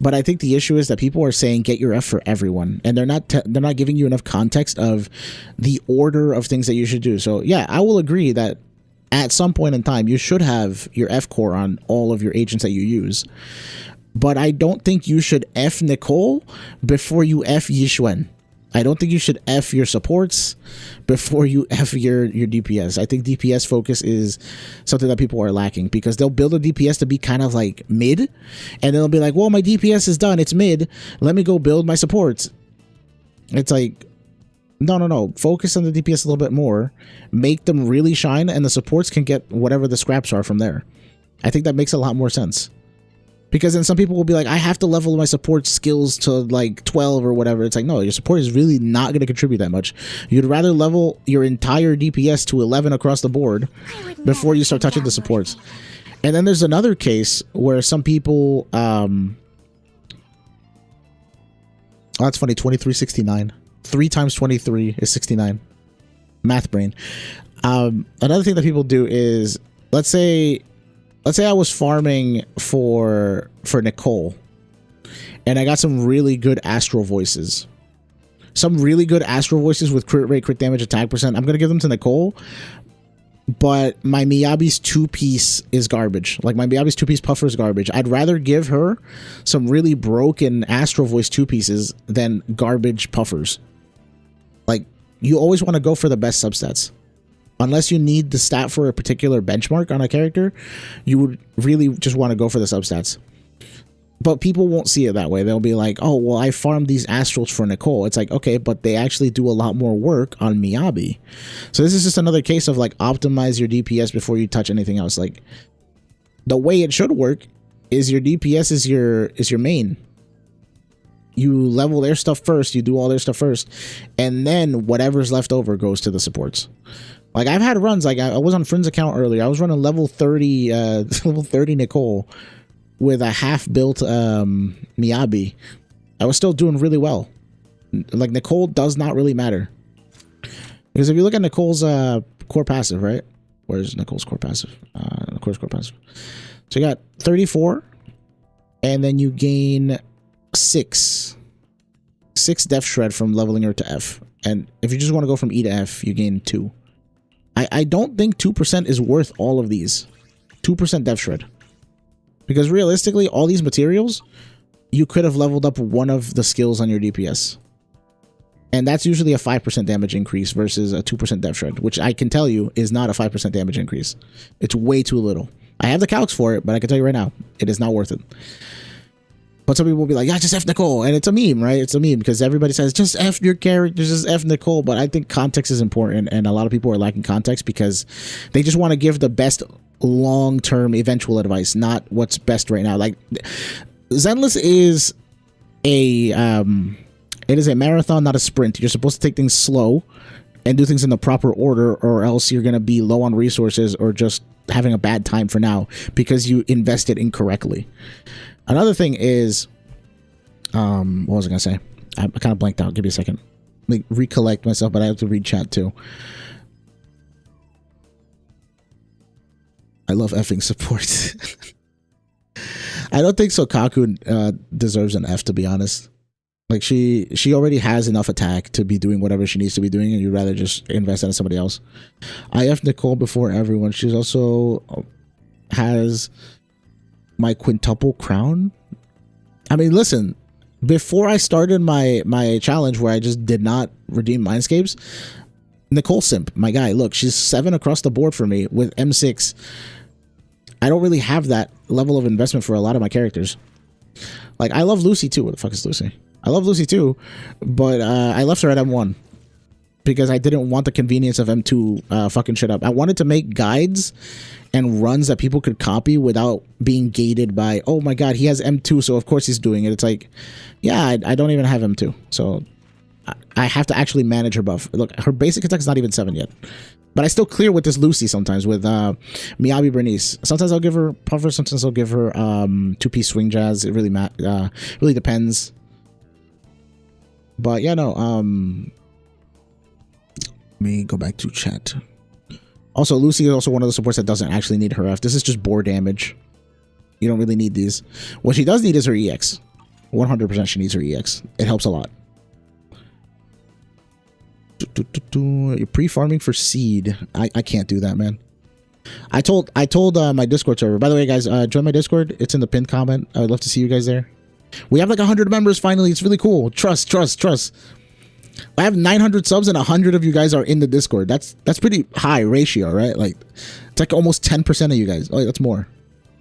But I think the issue is that people are saying get your F for everyone, and they're not giving you enough context of the order of things that you should do. So yeah, I will agree that at some point in time you should have your F core on all of your agents that you use. But I don't think you should F Nicole before you F Yixuan. I don't think you should F your supports before you F your DPS. I think DPS focus is something that people are lacking, because they'll build a DPS to be kind of like mid, and then they'll be like, well, my DPS is done, it's mid, let me go build my supports. It's like, no. Focus on the DPS a little bit more, make them really shine, and the supports can get whatever the scraps are from there. I think that makes a lot more sense. Because then some people will be like, I have to level my support skills to like 12 or whatever. It's like, no, your support is really not going to contribute that much. You'd rather level your entire DPS to 11 across the board before you start touching the supports. And then there's another case where some people, oh, that's funny, 2369. 3 times 23 is 69. Math brain. Another thing that people do is, let's say I was farming for Nicole, and I got some really good astral voices. Some really good astral voices with crit rate, crit damage, attack percent. I'm going to give them to Nicole, but my Miyabi's 2-piece is garbage. Like, my Miyabi's 2-piece puffer is garbage. I'd rather give her some really broken astral voice 2-pieces than garbage puffers. Like, you always want to go for the best substats. Unless you need the stat for a particular benchmark on a character, you would really just want to go for the substats. But people won't see it that way. They'll be like, oh, well, I farmed these astrals for Nicole. It's like, okay, but they actually do a lot more work on Miyabi. So this is just another case of like, optimize your DPS before you touch anything else. Like, the way it should work is your DPS is your main. You level their stuff first, you do all their stuff first, and then whatever's left over goes to the supports. Like, I've had runs, like I was on Friend's account earlier. I was running level 30 Nicole with a half-built Miyabi. I was still doing really well. Like, Nicole does not really matter. Because if you look at Nicole's core passive, right? Where's Nicole's core passive? Nicole's core passive. So you got 34, and then you gain 6 Def Shred from leveling her to F. And if you just want to go from E to F, you gain 2. I don't think 2% is worth all of these. 2% Def Shred. Because realistically, all these materials, you could have leveled up one of the skills on your DPS. And that's usually a 5% damage increase versus a 2% Def Shred, which I can tell you is not a 5% damage increase. It's way too little. I have the calcs for it, but I can tell you right now, it is not worth it. But some people will be like, yeah, just F Nicole. And it's a meme, right? It's a meme because everybody says, just F your character, just F Nicole. But I think context is important. And a lot of people are lacking context because they just want to give the best long-term eventual advice, not what's best right now. Like, Zenless is it is a marathon, not a sprint. You're supposed to take things slow and do things in the proper order, or else you're going to be low on resources or just having a bad time for now because you invested incorrectly. Another thing is, what was I going to say? I kind of blanked out. Give me a second. Let me recollect myself, but I have to read chat too. I love effing support. I don't think Sokaku deserves an F, to be honest. Like, she already has enough attack to be doing whatever she needs to be doing, and you'd rather just invest in somebody else. I F Nicole before everyone. She's also has my quintuple crown. I mean, listen, before I started my challenge where I just did not redeem Mindscapes, Nicole Simp, my guy, look, she's 7 across the board for me with M6. I don't really have that level of investment for a lot of my characters. Like, I love Lucy too. Where the fuck is Lucy? I love Lucy too, but I left her at M1 because I didn't want the convenience of M2 fucking shit up. I wanted to make guides and runs that people could copy without being gated by, oh my god, he has M2, so of course he's doing it. It's like, yeah, I don't even have M2, so I have to actually manage her buff. Look, her basic attack is not even 7 yet. But I still clear with this Lucy sometimes, with Miyabi Bernice. Sometimes I'll give her Puffer, sometimes I'll give her 2-piece Swing Jazz. It really really depends. But yeah, no, let me go back to chat. Also, Lucy is also one of the supports that doesn't actually need her F. This is just bore damage. You don't really need these. What she does need is her EX. 100% she needs her EX. It helps a lot. You're pre-farming for seed. I can't do that, man. I told my Discord server. By the way, guys, join my Discord. It's in the pinned comment. I would love to see you guys there. We have like 100 members finally. It's really cool. Trust. I have 900 subs and 100 of you guys are in the Discord. That's pretty high ratio, right? Like, it's like almost 10% of you guys. Oh, that's more.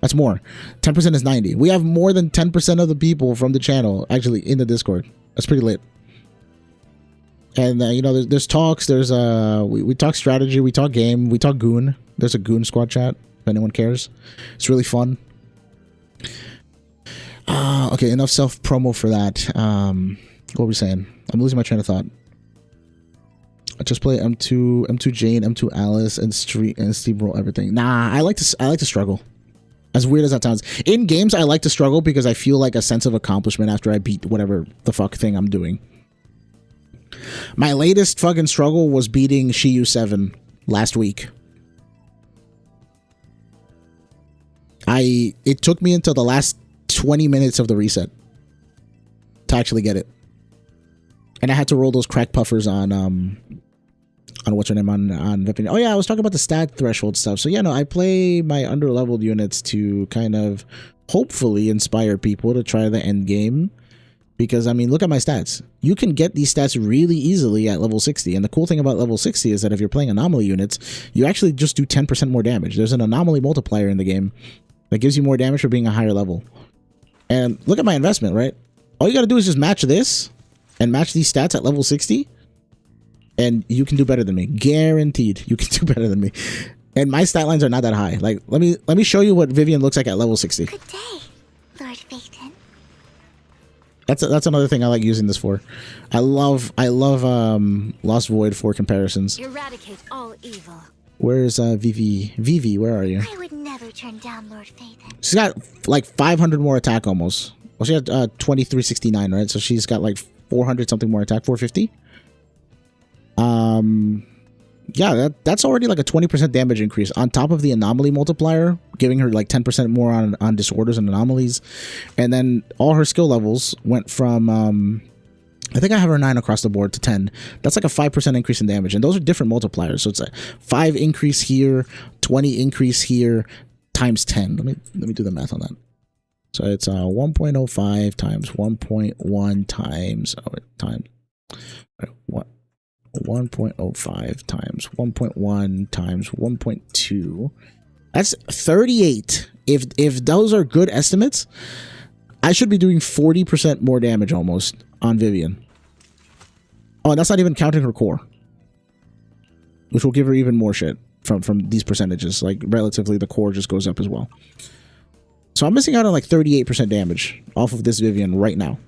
That's more. 10% is 90. We have more than 10% of the people from the channel actually in the Discord. That's pretty lit. And you know, there's talks. There's we talk strategy. We talk game. We talk goon. There's a goon squad chat if anyone cares. It's really fun. Okay, enough self promo for that. What were we saying? I'm losing my train of thought. I just play M2 Jane, M2 Alice, and Street and steamroll everything. Nah, I like to struggle. As weird as that sounds, in games I like to struggle because I feel like a sense of accomplishment after I beat whatever the fuck thing I'm doing. My latest fucking struggle was beating Shiyu 7 last week. It took me until the last 20 minutes of the reset to actually get it. And I had to roll those crack puffers on what's her name, on Vipin. Oh yeah, I was talking about the stat threshold stuff. So yeah, no, I play my underleveled units to kind of hopefully inspire people to try the end game. Because, I mean, look at my stats. You can get these stats really easily at level 60. And the cool thing about level 60 is that if you're playing anomaly units, you actually just do 10% more damage. There's an anomaly multiplier in the game that gives you more damage for being a higher level. And look at my investment, right? All you got to do is just match this and match these stats at level 60. And you can do better than me. Guaranteed. You can do better than me. And my stat lines are not that high. Like, let me show you what Vivian looks like at level 60. Good day, Lord Phaeton. That's another thing I like using this for. I love Lost Void for comparisons. Eradicate all evil. Where's Vivi? Vivi, where are you? I would never turn down Lord Phaeton. She's got like 500 more attack almost. Well, she had 2369, right? So she's got like 400 something more attack, 450. Yeah, that's already like a 20% damage increase on top of the anomaly multiplier, giving her like 10% more on disorders and anomalies. And then all her skill levels went from I think I have her 9 across the board to 10. That's like a 5% increase in damage, and those are different multipliers. So it's a 5 increase here, 20 increase here, times 10. Let me do the math on that. So it's 1.05 times 1.1 times what? 1.05 times 1.1 times 1.2. That's 38. If those are good estimates, I should be doing 40% more damage almost on Vivian. Oh, and that's not even counting her core, which will give her even more shit from these percentages. Like, relatively, the core just goes up as well. So I'm missing out on like 38% damage off of this Vivian right now,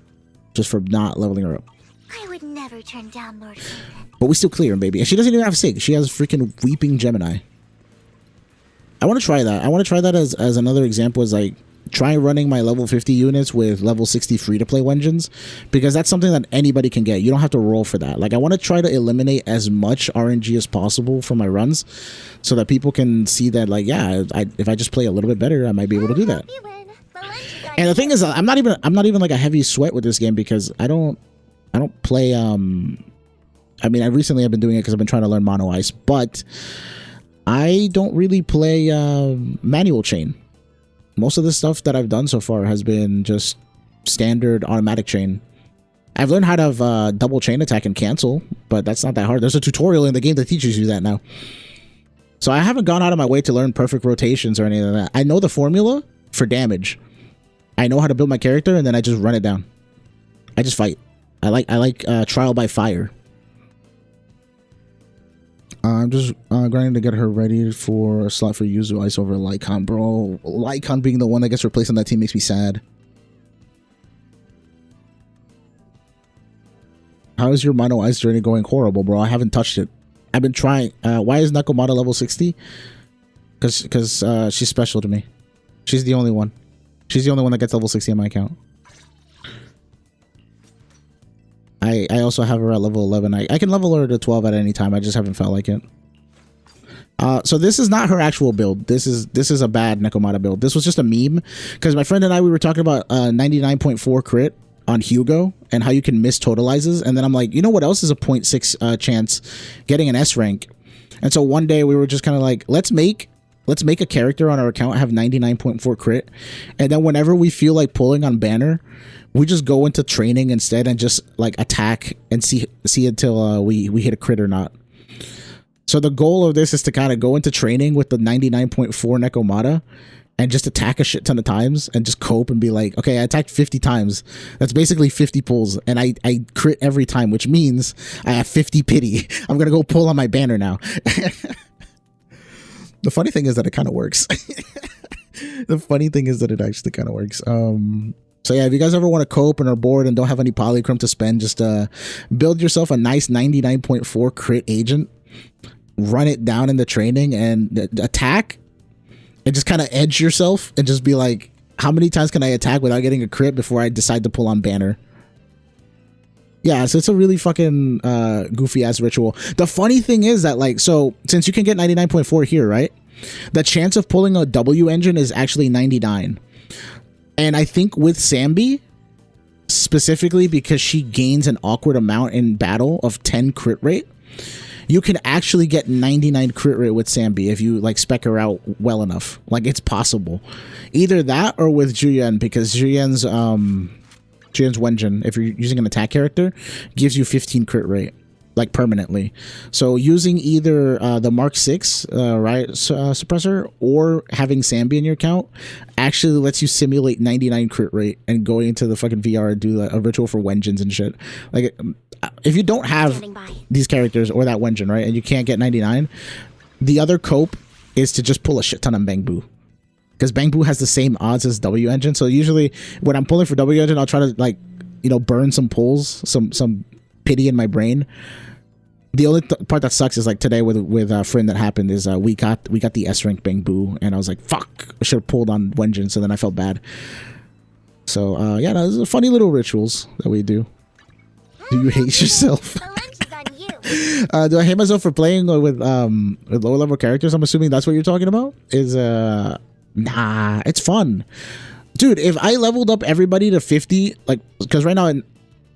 just for not leveling her up. I would never turn down Lord Phaeton. But we still clear him, baby. And she doesn't even have Sig. She has freaking Weeping Gemini. I want to try that. I want to try that as another example, is like try running my level 50 units with level 60 free-to-play Wenjins, because that's something that anybody can get. You don't have to roll for that. Like, I want to try to eliminate as much RNG as possible from my runs so that people can see that, like, yeah, if I just play a little bit better, I might be able to do that. And the thing is, I'm not even like a heavy sweat with this game, because I don't play I mean, recently I've been doing it because I've been trying to learn mono ice, but I don't really play manual chain. Most of the stuff that I've done so far has been just standard automatic chain. I've learned how to have double chain attack and cancel, but that's not that hard. There's a tutorial in the game that teaches you that now. So I haven't gone out of my way to learn perfect rotations or anything like that. I know the formula for damage. I know how to build my character, and then I just run it down. I just fight. I like trial by fire. I'm just grinding to get her ready for a slot for Yuzu Ice over Lycon, bro. Lycon being the one that gets replaced on that team makes me sad. How is your Mono Ice journey going? Horrible, bro. I haven't touched it. I've been trying. Why is Nakomata level 60? Because she's special to me. She's the only one. She's the only one that gets level 60 on my account. I also have her at level 11. I can level her to 12 at any time. I just haven't felt like it. So this is not her actual build. This is a bad Nekomata build. This was just a meme because my friend and I, we were talking about 99.4 crit on Hugo and how you can miss totalizes, and then I'm like, you know what else is a 0.6 chance getting an S rank? And so one day we were just kind of like, let's make a character on our account have 99.4 crit, and then whenever we feel like pulling on banner, we just go into training instead and just like attack and see until we hit a crit or not. So the goal of this is to kind of go into training with the 99.4 Nekomata and just attack a shit ton of times and just cope and be like, okay, I attacked 50 times. That's basically 50 pulls, and I crit every time, which means I have 50 pity. I'm gonna go pull on my banner now. The funny thing is that it kind of works. The funny thing is that it actually kind of works. So yeah, if you guys ever want to cope and are bored and don't have any Polychrome to spend, just build yourself a nice 99.4 crit agent, run it down in the training and attack, and just kind of edge yourself and just be like, how many times can I attack without getting a crit before I decide to pull on banner? Yeah, so it's a really fucking goofy ass ritual. The funny thing is that, like, so since you can get 99.4 here, right? The chance of pulling a W engine is actually 99. And I think with Sambi, specifically because she gains an awkward amount in battle of 10 crit rate, you can actually get 99 crit rate with Sambi if you like spec her out well enough. Like, it's possible. Either that or with Juyen, because Juyen's Wenjin, if you're using an attack character, gives you 15 crit rate, like permanently. So using either the Mark 6 suppressor or having Sambi in your account actually lets you simulate 99 crit rate and going into the fucking VR and do a ritual for Wenjins and shit. Like, if you don't have these characters or that Wenjin, right, and you can't get 99, the other cope is to just pull a shit ton on Bangbu. Because Bangbu has the same odds as W engine. So usually when I'm pulling for W engine, I'll try to, like, you know, burn some pulls, some pity in my brain. The only part that sucks is like today with a friend that happened is we got the S rank Bangbu, and I was like, fuck, I should have pulled on Wenjin, so then I felt bad. So yeah, those are funny little rituals that we do. Do you hate yourself? Do I hate myself for playing with lower level characters? I'm assuming that's what you're talking about. Nah, it's fun, dude. If I leveled up everybody to 50, like, because right now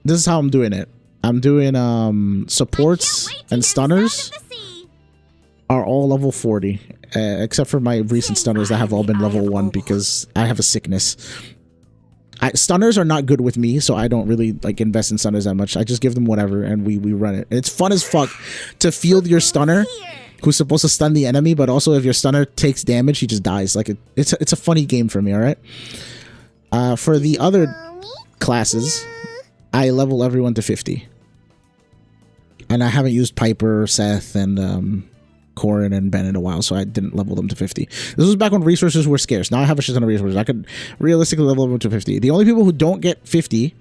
this is how I'm doing it. I'm doing supports and stunners are all level 40, except for my recent stunners that have all been level 1 because I have a sickness. Stunners are not good with me, so I don't really like invest in stunners that much. I just give them whatever and we run it. It's fun as fuck to field your stunner who's supposed to stun the enemy, but also if your stunner takes damage, he just dies. Like, it's a funny game for me, all right? For the other classes, I level everyone to 50. And I haven't used Piper, Seth, and Corrin and Ben in a while, so I didn't level them to 50. This was back when resources were scarce. Now I have a shit ton of resources. I could realistically level them to 50. The only people who don't get 50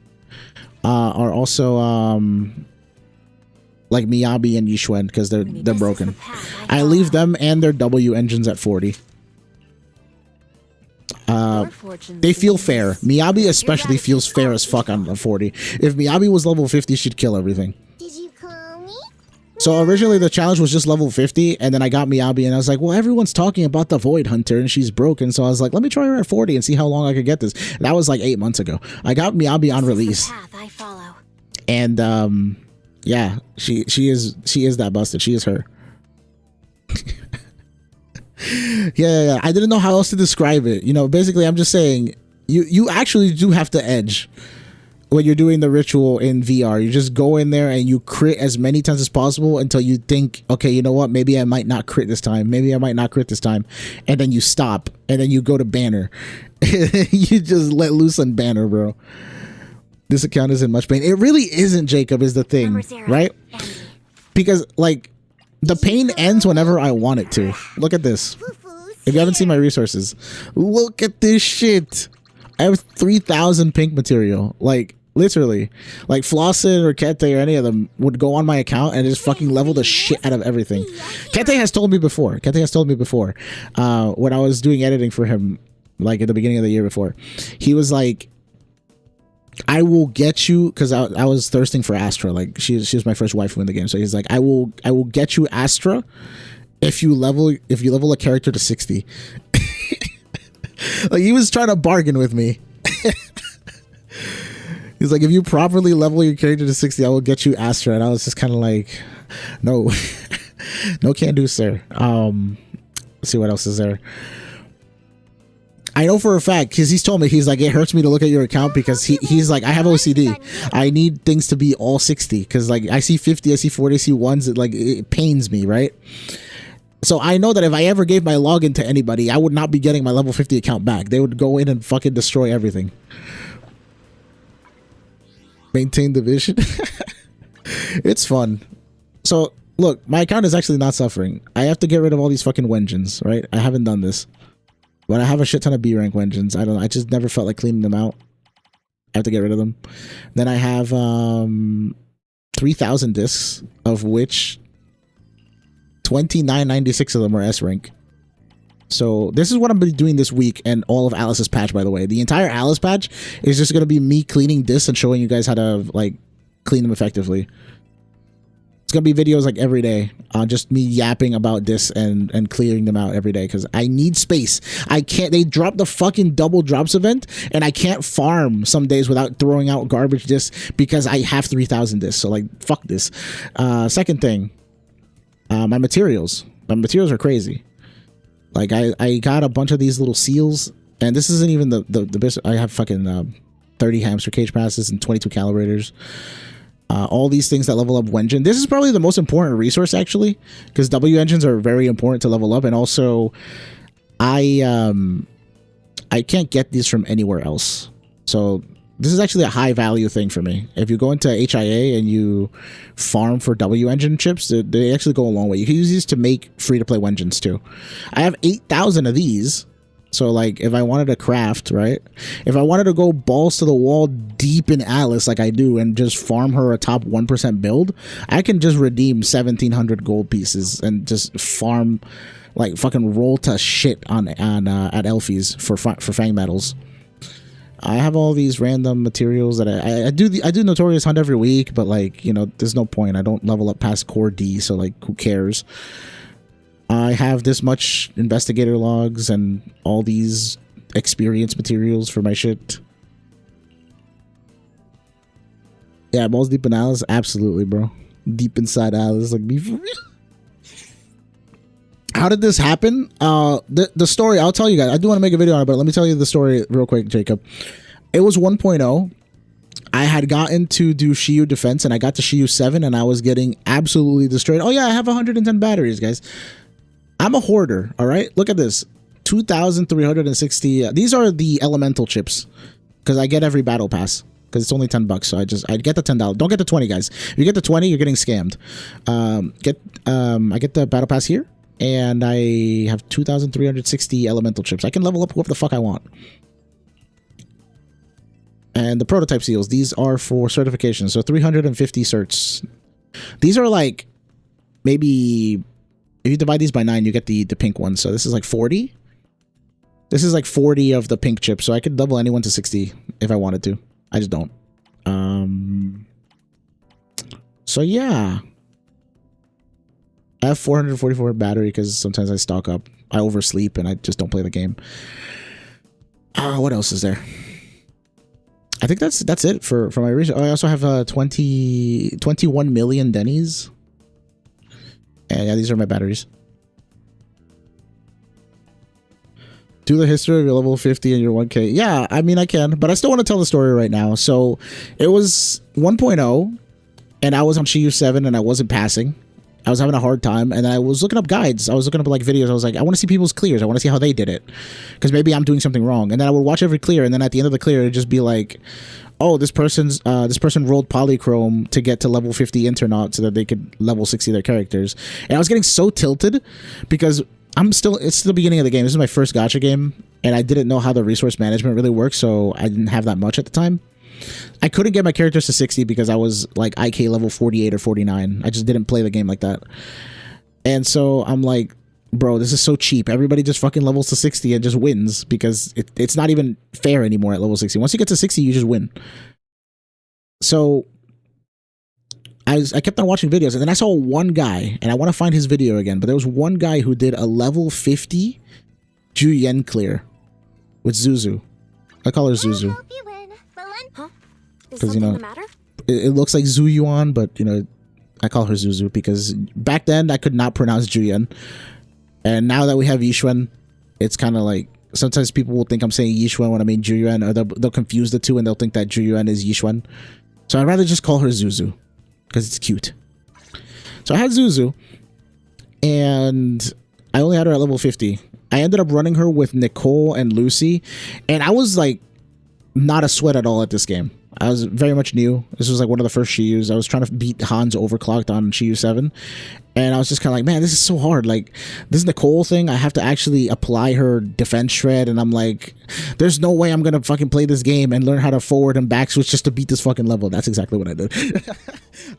are also like Miyabi and Yishuen, because they're broken. I leave them and their W engines at 40. They feel fair. Miyabi especially feels fair as fuck on 40. If Miyabi was level 50, she'd kill everything. So originally the challenge was just level 50, and then I got Miyabi, and I was like, well, everyone's talking about the Void Hunter, and she's broken, so I was like, let me try her at 40 and see how long I could get this. And that was like 8 months ago. I got Miyabi on release. And yeah, she is that busted. She is her. Yeah. I didn't know how else to describe it. You know, basically I'm just saying you actually do have to edge. when you're doing the ritual in VR. You just go in there and you crit as many times as possible until you think, okay, you know what? Maybe I might not crit this time. Maybe I might not crit this time. And then you stop. And then you go to banner. You just let loose on banner, bro. This account is in much pain. It really isn't, Jacob, is the thing, right? Because, like, the pain ends whenever I want it to. Look at this. If you haven't seen my resources, look at this shit. I have 3,000 pink material. Like, literally. Like, Flossin or Kete or any of them would go on my account and just fucking level the shit out of everything. Kete has told me before. When I was doing editing for him, like, at the beginning of the year before. He was like, I will get you, because I was thirsting for Astra. Like, she was my first waifu in the game. So he's like, I will get you Astra if you level a character to 60. Like, he was trying to bargain with me. He's like, if you properly level your character to 60, I will get you Astra. And I was just kind of like, no. No can do, sir. Let's see what else is there. I know for a fact, because he's told me, he's like, it hurts me to look at your account because he's like, I have OCD. I need things to be all 60 because, like, I see 50, I see 40, I see ones. It pains me, right? So I know that if I ever gave my login to anybody, I would not be getting my level 50 account back. They would go in and fucking destroy everything. Maintain the vision. It's fun. So, look, my account is actually not suffering. I have to get rid of all these fucking wengens, right? I haven't done this. But I have a shit ton of B rank wengens. I just never felt like cleaning them out. I have to get rid of them. Then I have 3,000 discs, of which 2996 of them are S rank. So this is what I'm going to be doing this week and all of Alice's patch, by the way. The entire Alice patch is just going to be me cleaning discs and showing you guys how to, like, clean them effectively. It's gonna be videos like every day, just me yapping about this and clearing them out every day because I need space. I can't. They dropped the fucking double drops event, and I can't farm some days without throwing out garbage discs because I have 3,000 discs. So, like, fuck this. Second thing, my materials. My materials are crazy. Like, I got a bunch of these little seals, and this isn't even the best. I have fucking 30 hamster cage passes and 22 calibrators. All these things that level up Wenjin. This is probably the most important resource, actually, because W engines are very important to level up, and also I can't get these from anywhere else. So this is actually a high value thing for me. If you go into HIA and you farm for W engine chips, they actually go a long way. You can use these to make free to play Wenjins too. I have 8,000 of these. So, like, if I wanted to craft, right? If I wanted to go balls to the wall deep in Alice like I do and just farm her a top 1% build, I can just redeem 1,700 gold pieces and just farm, like, fucking roll to shit at Elfies for Fang medals. I have all these random materials that I do Notorious Hunt every week, but, like, you know, there's no point. I don't level up past Core D, so, like, who cares? I have this much investigator logs and all these experience materials for my shit. Yeah, balls deep in Alice, absolutely, bro. Deep inside Alice, like, me for real. How did this happen? The story, I'll tell you guys. I do want to make a video on it, but let me tell you the story real quick, Jacob. It was 1.0. I had gotten to do Shiyu defense, and I got to Shiyu 7, and I was getting absolutely destroyed. Oh yeah, I have 110 batteries, guys. I'm a hoarder, all right? Look at this. 2,360. These are the elemental chips because I get every battle pass because it's only $10. So I get the $10. Don't get the 20, guys. If you get the 20, you're getting scammed. I get the battle pass here, and I have 2,360 elemental chips. I can level up whoever the fuck I want. And the prototype seals, these are for certification. So 350 certs. These are like maybe. If you divide these by 9, you get the pink one. So this is like 40. This is like 40 of the pink chips. So I could level anyone to 60 if I wanted to. I just don't. So yeah. I have 444 battery because sometimes I stock up. I oversleep and I just don't play the game. What else is there? I think that's it for my research. I also have 21 million Denny's. And yeah, these are my batteries. Do the history of your level 50 and your 1K. Yeah, I mean, I can, but I still want to tell the story right now. So it was 1.0, and I was on Shiyu 7, and I wasn't passing. I was having a hard time, and I was looking up guides. I was looking up like videos. I was like, I want to see people's clears. I want to see how they did it, because maybe I'm doing something wrong. And then I would watch every clear, and then at the end of the clear, it'd just be like, oh, this person rolled Polychrome to get to level 50 Internaut so that they could level 60 their characters. And I was getting so tilted because it's the beginning of the game. This is my first gacha game, and I didn't know how the resource management really works, so I didn't have that much at the time. I couldn't get my characters to 60 because I was like IK level 48 or 49. I just didn't play the game like that. And so I'm like, bro, this is so cheap. Everybody just fucking levels to 60 and just wins, because it's not even fair anymore at level 60. Once you get to 60, you just win. So I kept on watching videos, and then I saw one guy, and I want to find his video again, but there was one guy who did a level 50 Juyen clear with Zuzu. I call her Zuzu. Because, you know, it looks like Zuyuan, but, you know, I call her Zuzu because back then I could not pronounce Juyen. And now that we have Yishuan, it's kind of like, sometimes people will think I'm saying Yishuan when I mean Juyuan, or they'll confuse the two and they'll think that Juyuan is Yishuan. So I'd rather just call her Zuzu, because it's cute. So I had Zuzu, and I only had her at level 50. I ended up running her with Nicole and Lucy, and I was like not a sweat at all at this game. I was very much new. This was like one of the first Shiyus. I was trying to beat Han's overclocked on Shiyu 7, and I was just kind of like, man, this is so hard. Like, this Nicole thing, I have to actually apply her defense shred, and I'm like, there's no way I'm gonna fucking play this game and learn how to forward and back switch just to beat this fucking level. That's exactly what I did.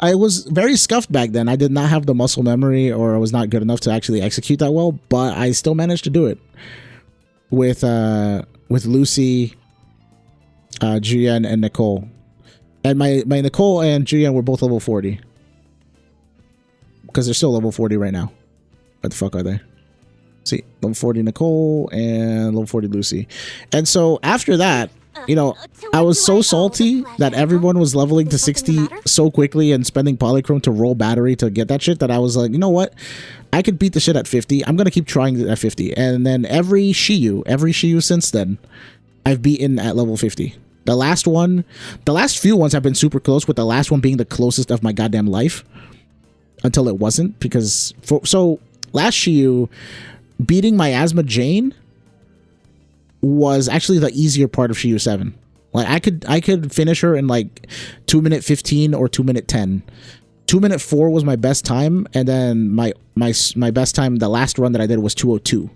I was very scuffed back then. I did not have the muscle memory, or I was not good enough to actually execute that well, but I still managed to do it with Lucy, Juyen, and Nicole. And my Nicole and Juyen were both level 40. Because they're still level 40 right now. What the fuck are they? See, level 40 Nicole and level 40 Lucy. And so after that, you know, I was so salty that everyone was leveling to 60 so quickly and spending Polychrome to roll battery to get that shit, that I was like, you know what? I could beat the shit at 50. I'm going to keep trying it at 50. And then every Shiyu since then, I've beaten at level 50. The last few ones have been super close, with the last one being the closest of my goddamn life. Until it wasn't, because... So, last Shiyu, beating Miasma Jane was actually the easier part of Shiyu 7. Like, I could finish her in like 2 minute 15 or 2 minute 10. 2 minute 4 was my best time, and then my best time, the last run that I did, was 2:02.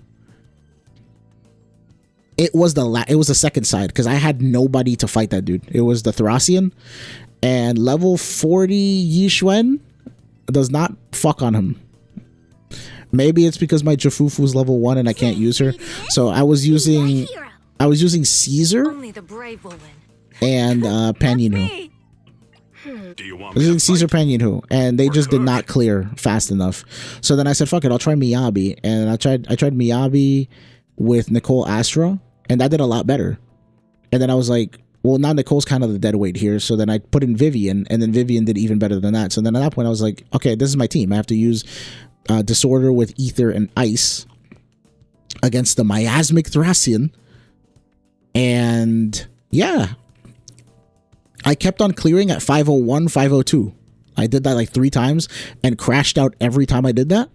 It was the second side, because I had nobody to fight that dude. It was the Thracian, and level 40 Yishuan does not fuck on him. Maybe it's because my JU FUFU is level 1 and I can't use her. So I was using Caesar and Pan Yinhu. I was using Caesar, Pan Yinhu, and they just did not clear fast enough. So then I said, fuck it, I'll try Miyabi, and I tried Miyabi with Nicole Astra, and that did a lot better. And then I was like, well, now Nicole's kind of the dead weight here, so then I put in Vivian, and then Vivian did even better than that. So then at that point I was like, okay, this is my team. I have to use Disorder with Ether and Ice against the Miasmic Thracian. And yeah, I kept on clearing at 501, 502. I did that like 3 times and crashed out every time I did that.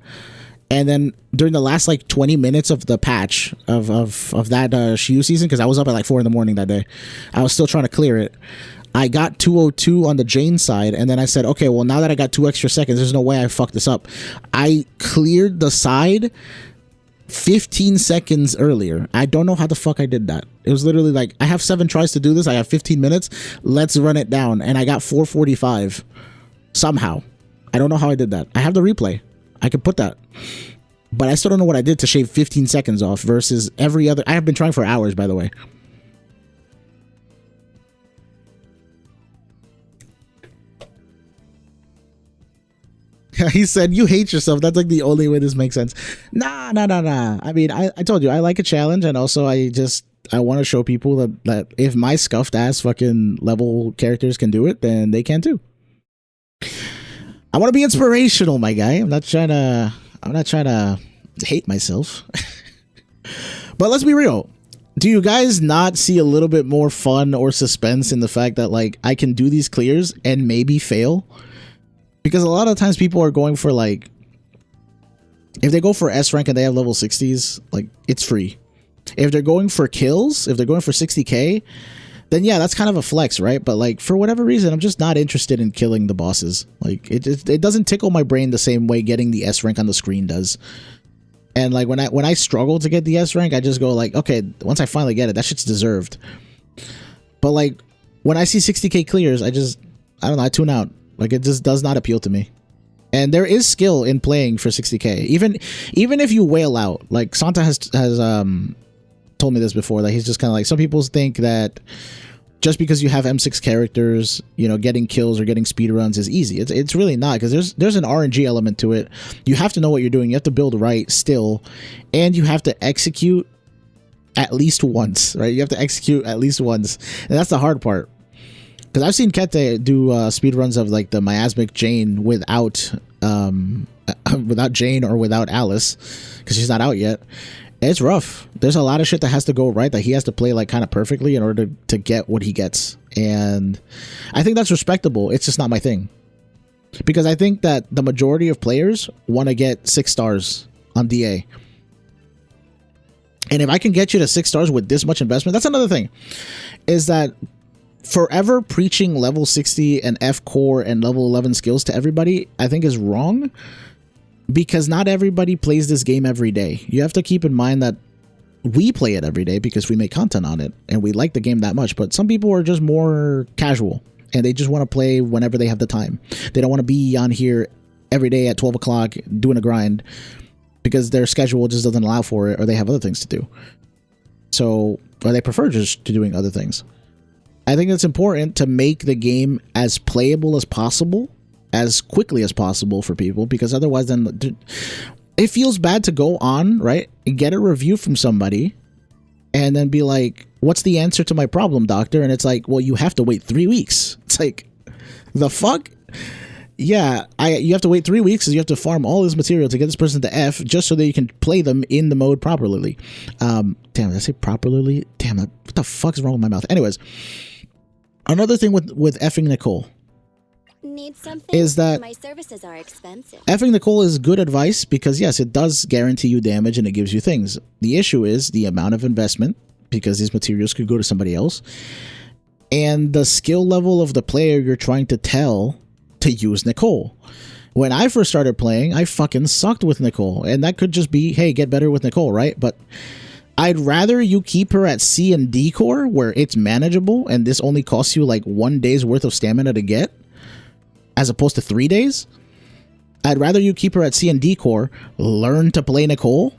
And then during the last like 20 minutes of the patch of that Shiyu season, because I was up at like 4 in the morning that day, I was still trying to clear it. I got 202 on the Jane side, and then I said, okay, well, now that I got 2 extra seconds, there's no way I fucked this up. I cleared the side 15 seconds earlier. I don't know how the fuck I did that. It was literally like, I have 7 tries to do this. I have 15 minutes. Let's run it down. And I got 445 somehow. I don't know how I did that. I have the replay. I could put that, but I still don't know what I did to shave 15 seconds off versus every other. I have been trying for hours, by the way. He said, you hate yourself. That's like the only way this makes sense. Nah. I mean, I told you, I like a challenge, and also I want to show people that if my scuffed ass fucking level characters can do it, then they can too. I want to be inspirational, my guy. I'm not trying to hate myself. But let's be real. Do you guys not see a little bit more fun or suspense in the fact that like I can do these clears and maybe fail? Because a lot of times people are going for like, if they go for S rank and they have level 60s, like it's free. If they're going for kills, if they're going for 60k, then yeah, that's kind of a flex, right? But like for whatever reason, I'm just not interested in killing the bosses. Like it doesn't tickle my brain the same way getting the S rank on the screen does. And like when I struggle to get the S rank, I just go like, okay, once I finally get it, that shit's deserved. But like when I see 60k clears, I don't know, I tune out. Like it just does not appeal to me. And there is skill in playing for 60k. Even if you wail out, like Santa has told me this before, that he's just kind of like, some people think that just because you have M6 characters, you know, getting kills or getting speedruns is easy. It's really not, because there's an RNG element to it. You have to know what you're doing. You have to build right still, and you have to execute at least once, right? You have to execute at least once, and that's the hard part. Because I've seen Kete do speedruns of like the miasmic Jane without Jane or without Alice, because she's not out yet. It's rough. There's a lot of shit that has to go right, that he has to play like kind of perfectly in order to get what he gets. And I think that's respectable. It's just not my thing. Because I think that the majority of players want to get 6 stars on DA. And if I can get you to 6 stars with this much investment, that's another thing. Is that forever preaching level 60 and F core and level 11 skills to everybody, I think is wrong. Because not everybody plays this game every day. You have to keep in mind that we play it every day because we make content on it and we like the game that much. But some people are just more casual and they just want to play whenever they have the time. They don't want to be on here every day at 12 o'clock doing a grind because their schedule just doesn't allow for it, or they have other things to do. So, or they prefer just to doing other things. I think it's important to make the game as playable as possible, as quickly as possible for people, because otherwise then it feels bad to go on, right, and get a review from somebody and then be like, what's the answer to my problem, doctor? And it's like, well, you have to wait 3 weeks. It's like, the fuck? Yeah, you have to wait 3 weeks because you have to farm all this material to get this person to F just so that you can play them in the mode properly. Damn, did I say properly? Damn, what the fuck is wrong with my mouth? Anyways, another thing with effing Nicole Need something? Is that my services are expensive. effing Nicole is good advice because yes, it does guarantee you damage and it gives you things. The issue is the amount of investment, because these materials could go to somebody else, and the skill level of the player you're trying to tell to use Nicole. When I first started playing, I fucking sucked with Nicole, and that could just be, hey, get better with Nicole, right? But I'd rather you keep her at C and D core where it's manageable and this only costs you like 1 day's worth of stamina to get, as opposed to 3 days. I'd rather you keep her at C and D core, learn to play Nicole,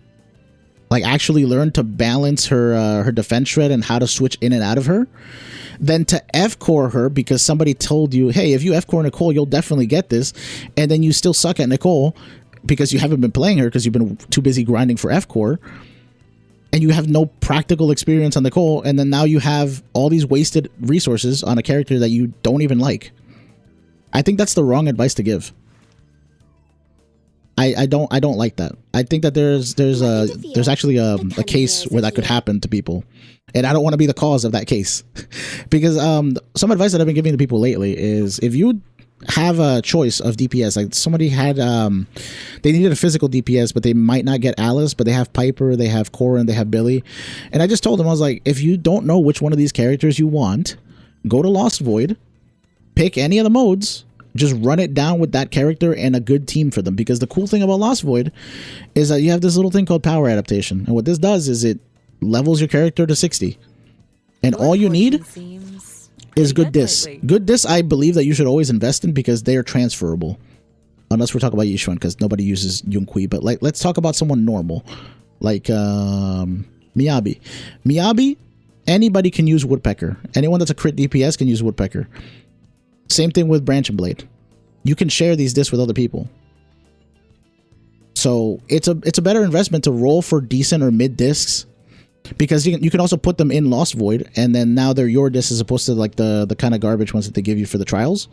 like actually learn to balance her defense shred and how to switch in and out of her, than to F core her because somebody told you, hey, if you F core Nicole, you'll definitely get this, and then you still suck at Nicole because you haven't been playing her because you've been too busy grinding for F core, and you have no practical experience on Nicole, and then now you have all these wasted resources on a character that you don't even like. I think that's the wrong advice to give. I don't like that. I think that there's actually a case where that could happen to people, and I don't want to be the cause of that case. Because some advice that I've been giving to people lately is, if you have a choice of DPS, like somebody had they needed a physical DPS, but they might not get Alice, but they have Piper, they have Cora, and they have Billy, and I just told them, I was like, if you don't know which one of these characters you want, go to Lost Void, pick any of the modes, just run it down with that character and a good team for them. Because the cool thing about Lost Void is that you have this little thing called power adaptation, and what this does is it levels your character to 60, and all you need is good discs. Good discs, I believe that you should always invest in because they are transferable, unless we're talking about Yishuan, because nobody uses Yunkui. But like, let's talk about someone normal like Miyabi. Anybody can use Woodpecker. Anyone that's a crit DPS can use Woodpecker. Same thing with Branch and Blade. You can share these discs with other people. So it's a better investment to roll for decent or mid discs, because you can also put them in Lost Void, and then now they're your discs as opposed to like the kind of garbage ones that they give you for the trials.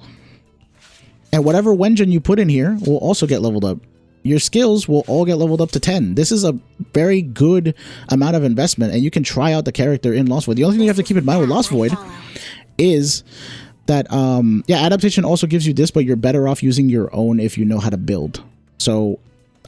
And whatever Wenjin you put in here will also get leveled up. your skills will all get leveled up to 10. This is a very good amount of investment, and you can try out the character in Lost Void. The only thing you have to keep in mind with Lost Void is that yeah, adaptation also gives you this, but you're better off using your own if you know how to build. So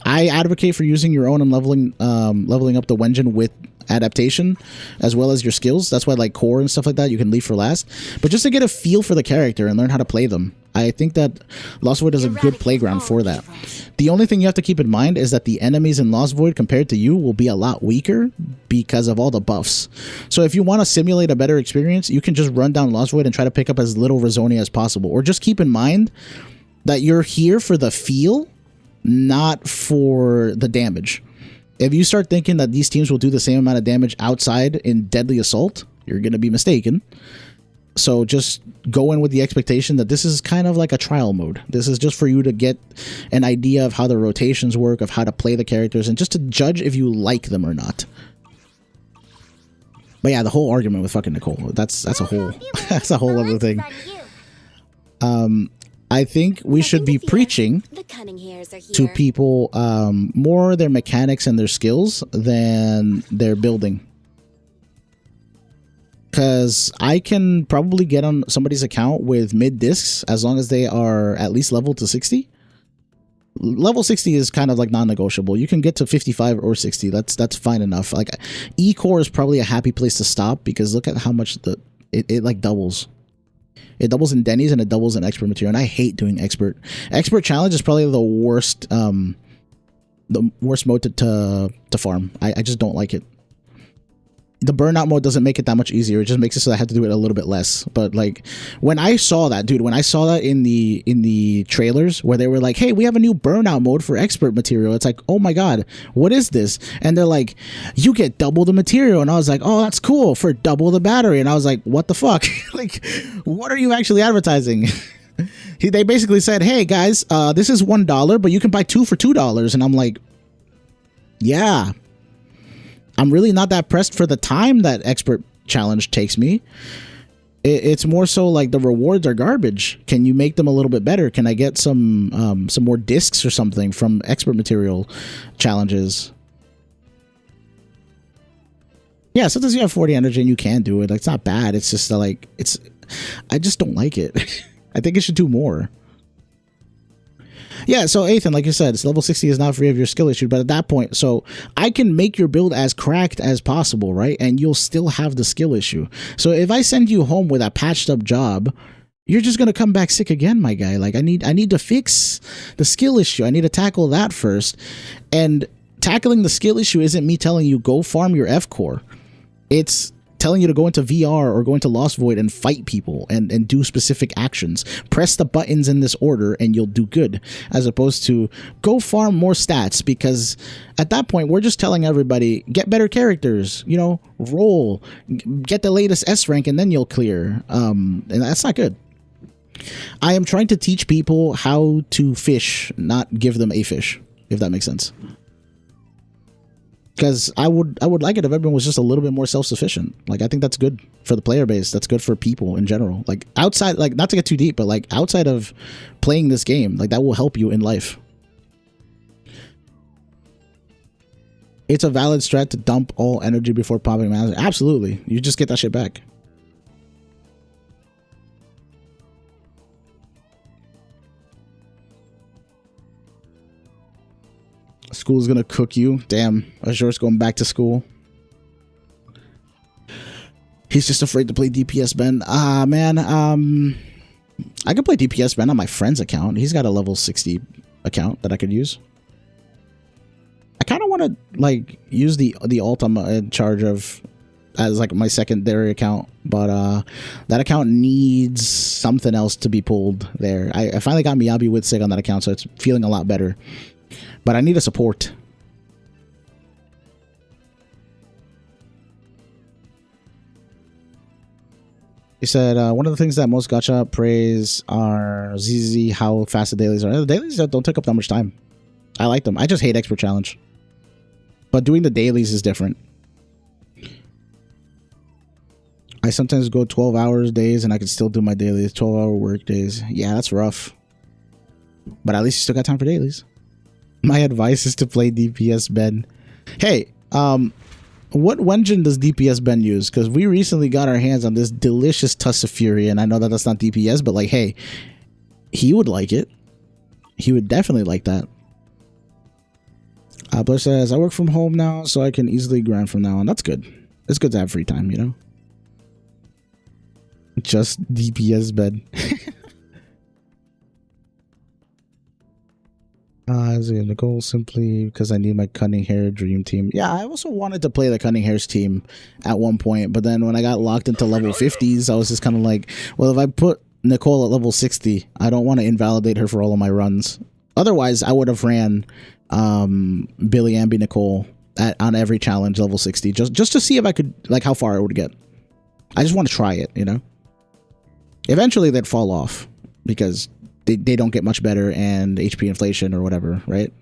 I advocate for using your own and leveling up the Wenjin with adaptation as well as your skills. That's why like core and stuff like that you can leave for last, but just to get a feel for the character and learn how to play them. I think that Lost Void is a good playground for that. The only thing you have to keep in mind is that the enemies in Lost Void compared to you will be a lot weaker because of all the buffs. So if you want to simulate a better experience, you can just run down Lost Void and try to pick up as little Rizonia as possible, or just keep in mind that you're here for the feel, not for the damage. If you start thinking that these teams will do the same amount of damage outside in Deadly Assault, you're going to be mistaken. So just go in with the expectation that this is kind of like a trial mode. This is just for you to get an idea of how the rotations work, of how to play the characters, and just to judge if you like them or not. But yeah, the whole argument with fucking Nicole, that's a whole that's a whole other thing. I think we should be preaching to people more their mechanics and their skills than their building. Because I can probably get on somebody's account with mid discs as long as they are at least leveled to 60. Level 60 is kind of like non-negotiable. You can get to 55 or 60. That's fine enough. Like E-core is probably a happy place to stop, because look at how much it like doubles. It doubles in Denny's and it doubles in expert material, and I hate doing expert. Expert challenge is probably the worst mode to farm. I just don't like it. The burnout mode doesn't make it that much easier. It just makes it so I have to do it a little bit less. But like when I saw that, dude, when I saw that in the trailers where they were like, hey, we have a new burnout mode for expert material, it's like, oh my god, what is this? And they're like, you get double the material. And I was like, oh, that's cool, for double the battery. And I was like, what the fuck? Like, what are you actually advertising? They basically said, hey guys, this is $1, but you can buy 2 for $2. And I'm like, yeah, I'm really not that pressed for the time that expert challenge takes me. It's more so like the rewards are garbage. Can you make them a little bit better? Can I get some more discs or something from expert material challenges? Yeah, sometimes you have 40 energy and you can do it. Like, it's not bad. It's just like, I just don't like it. I think it should do more. Yeah, so Ethan, like you said, it's level 60 is not free of your skill issue, but at that point, so I can make your build as cracked as possible, right? And you'll still have the skill issue. So if I send you home with a patched up job, you're just gonna come back sick again, my guy. Like I need to fix the skill issue. I need to tackle that first. And tackling the skill issue isn't me telling you go farm your F core. It's telling you to go into VR or go into Lost Void and fight people and do specific actions. Press the buttons in this order and you'll do good, as opposed to go farm more stats, because at that point we're just telling everybody get better characters, you know, roll, get the latest S rank and then you'll clear. And that's not good. I am trying to teach people how to fish, not give them a fish, if that makes sense. Because I would like it if everyone was just a little bit more self-sufficient. Like, I think that's good for the player base. That's good for people in general. Like, outside, like, not to get too deep, but like outside of playing this game, like, that will help you in life. It's a valid strat to dump all energy before popping master. Absolutely. You just get that shit back. School's gonna cook you. Damn, Azure's going back to school. He's just afraid to play DPS Ben. Man, I could play DPS Ben on my friend's account. He's got a level 60 account that I could use. I kind of want to like use the alt I'm in charge of as like my secondary account, but that account needs something else to be pulled there. I finally got Miyabi with Sig on that account, so it's feeling a lot better. But I need a support. He said, one of the things that most gacha praise are ZZZ, how fast the dailies are. The dailies don't take up that much time. I like them. I just hate expert challenge. But doing the dailies is different. I sometimes go 12 hours days and I can still do my dailies. 12-hour work days. Yeah, that's rough. But at least you still got time for dailies. My advice is to play DPS Ben. Hey, what Wenjin does DPS Ben use? Because we recently got our hands on this delicious Tusk of Fury, and I know that that's not DPS, but like, hey, he would like it. He would definitely like that. Blair says, I work from home now, so I can easily grind from now on. That's good. It's good to have free time, you know? Just DPS Ben. Nicole, simply because I need my Cunning Hair dream team. Yeah, I also wanted to play the Cunning Hair's team at one point, but then when I got locked into level 50s, I was just kind of like, well, if I put Nicole at level 60, I don't want to invalidate her for all of my runs. Otherwise, I would have ran Billy Ambi Nicole on every challenge level 60 just to see if I could, like, how far I would get. I just want to try it, you know? Eventually, they'd fall off because they don't get much better and HP inflation or whatever, right?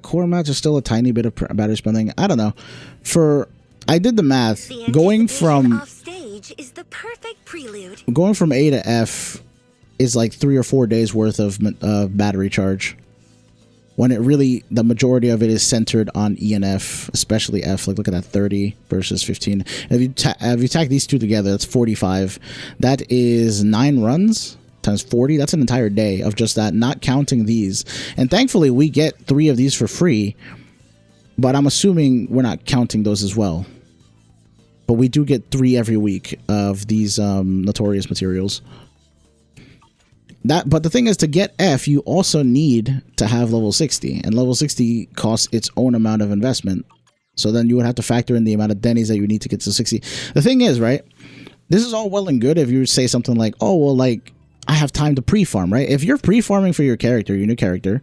Core match is still a tiny bit of battery spending. I don't know. I did the math. Going from off stage is the perfect prelude. Going from A to F is like 3 or 4 days worth of battery charge. When it really, the majority of it is centered on E and F, especially F. Like, look at that, 30 versus 15. If you tack these two together, that's 45. That is 9 runs times 40. That's an entire day of just that, not counting these. And thankfully, we get 3 of these for free. But I'm assuming we're not counting those as well. But we do get 3 every week of these notorious materials. But the thing is, to get F, you also need to have level 60, and level 60 costs its own amount of investment. So then you would have to factor in the amount of Denny's that you need to get to 60. The thing is, right, this is all well and good if you say something like, oh, well, like, I have time to pre-farm, right? If you're pre-farming for your character, your new character,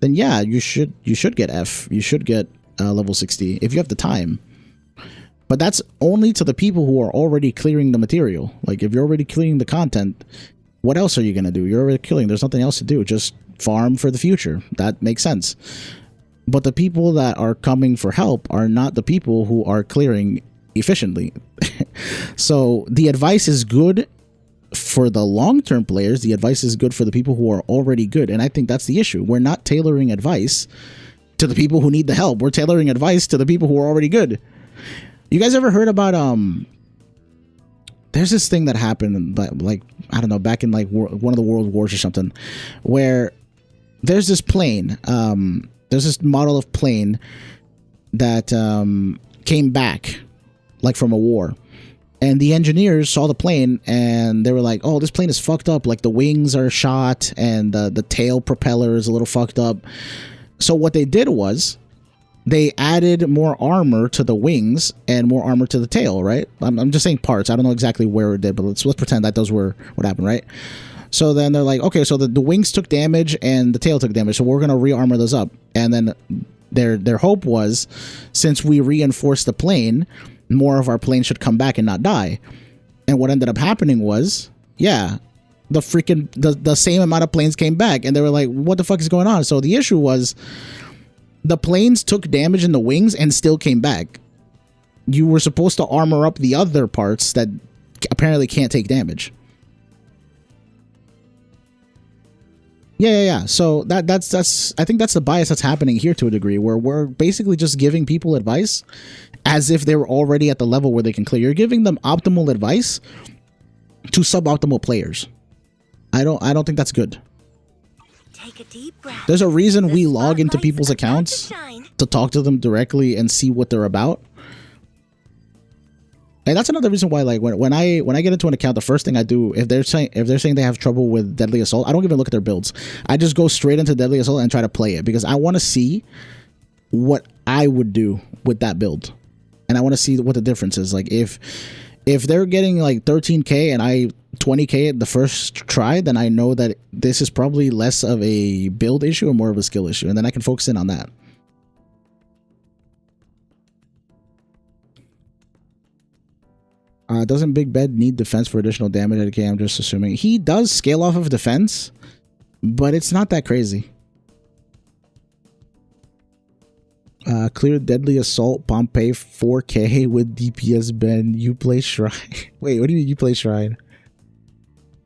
then yeah, you should get F. You should get level 60 if you have the time. But that's only to the people who are already clearing the material. Like, if you're already clearing the content, what else are you going to do? You're already killing. There's nothing else to do. Just farm for the future. That makes sense. But the people that are coming for help are not the people who are clearing efficiently. So the advice is good for the long-term players. The advice is good for the people who are already good. And I think that's the issue. We're not tailoring advice to the people who need the help. We're tailoring advice to the people who are already good. You guys ever heard about there's this thing that happened, like, I don't know, back in like one of the world wars or something, where there's this plane, there's this model of plane that came back, like, from a war. And the engineers saw the plane and they were like, oh, this plane is fucked up. Like, the wings are shot and the tail propeller is a little fucked up. So what they did was they added more armor to the wings and more armor to the tail, right? I'm just saying parts. I don't know exactly where it did, but let's pretend that those were what happened, right? So then they're like, okay, so the wings took damage and the tail took damage, so we're going to re-armor those up. And then their hope was, since we reinforced the plane, more of our plane should come back and not die. And what ended up happening was, yeah, the same amount of planes came back, and they were like, what the fuck is going on? So the issue was, the planes took damage in the wings and still came back. You were supposed to armor up the other parts that apparently can't take damage. Yeah. So that's I think that's the bias that's happening here to a degree, where we're basically just giving people advice as if they were already at the level where they can clear. You're giving them optimal advice to suboptimal players. I don't think that's good. Take a deep breath. There's a reason we log into people's accounts to talk to them directly and see what they're about. And that's another reason why, like, when I get into an account, the first thing I do, if they're saying they have trouble with Deadly Assault, I don't even look at their builds. I just go straight into Deadly Assault and try to play it, because I want to see what I would do with that build, and I want to see what the difference is. Like, if they're getting like 13k and I 20k the first try, then I know that this is probably less of a build issue and more of a skill issue, and then I can focus in on that. Doesn't Big Bed need defense for additional damage? Okay, I'm just assuming. He does scale off of defense, but it's not that crazy. Clear Deadly Assault Pompeii 4k with DPS Ben. You play Shrine. Wait, what do you mean you play Shrine?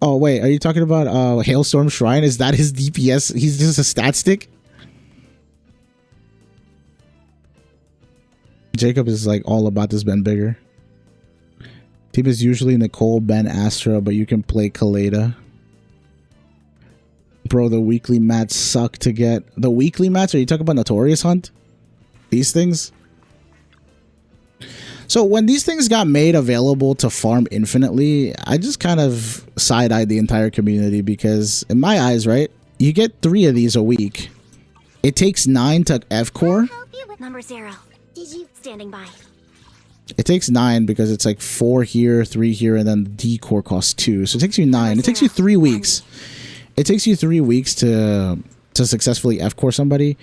Oh wait, are you talking about Hailstorm Shrine? Is that his DPS? He's just a stat stick? Jacob is like all about this Ben bigger. Team is usually Nicole, Ben, Astra, but you can play Kaleda. Bro, the weekly mats suck to get. The weekly mats? Are you talking about Notorious Hunt? These things? So when these things got made available to farm infinitely, I just kind of side-eyed the entire community because in my eyes, right, you get 3 of these a week. It takes 9 to F-core. Number 0. JU standing by. It takes 9 because it's like 4 here, 3 here, and then the D-core costs 2. So it takes you 9. It takes you 3 weeks. It takes you 3 weeks to successfully F-core somebody.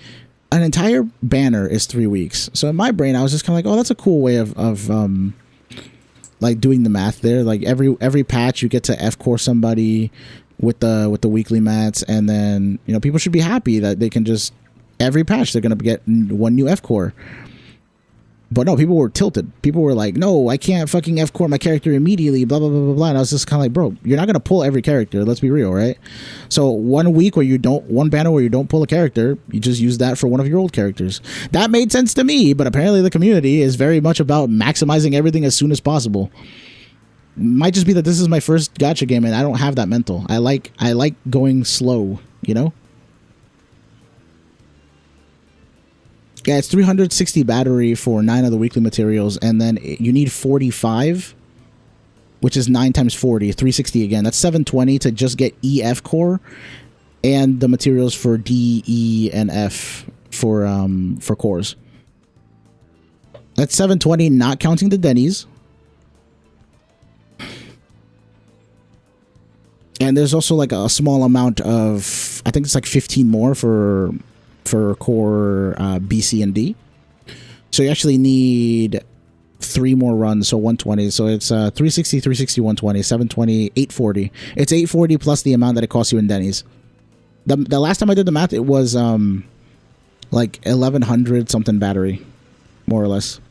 An entire banner is 3 weeks. So in my brain, I was just kind of like, oh, that's a cool way of like doing the math there. Like every patch, you get to F-core somebody with the weekly mats, and then people should be happy that they can just every patch they're gonna get 1 new F-core. But no, people were tilted. People were like, no, I can't fucking F-core my character immediately, blah, blah, blah, blah, blah. And I was just kind of like, bro, you're not going to pull every character. Let's be real, right? So 1 week where one banner where you don't pull a character, you just use that for one of your old characters. That made sense to me, but apparently the community is very much about maximizing everything as soon as possible. Might just be that this is my first gacha game and I don't have that mental. I like going slow, Yeah, it's 360 battery for 9 of the weekly materials, and then you need 45, which is 9 times 40, 360 again. That's 720 to just get EF core, and the materials for D, E, and F for cores. That's 720, not counting the Denny's. And there's also like a small amount of, I think it's like 15 more for core B, C, and D. So you actually need 3 more runs, so 120. So it's 360, 360, 120, 720, 840. It's 840 plus the amount that it costs you in Denny's. The last time I did the math, it was like 1100 something battery, more or less.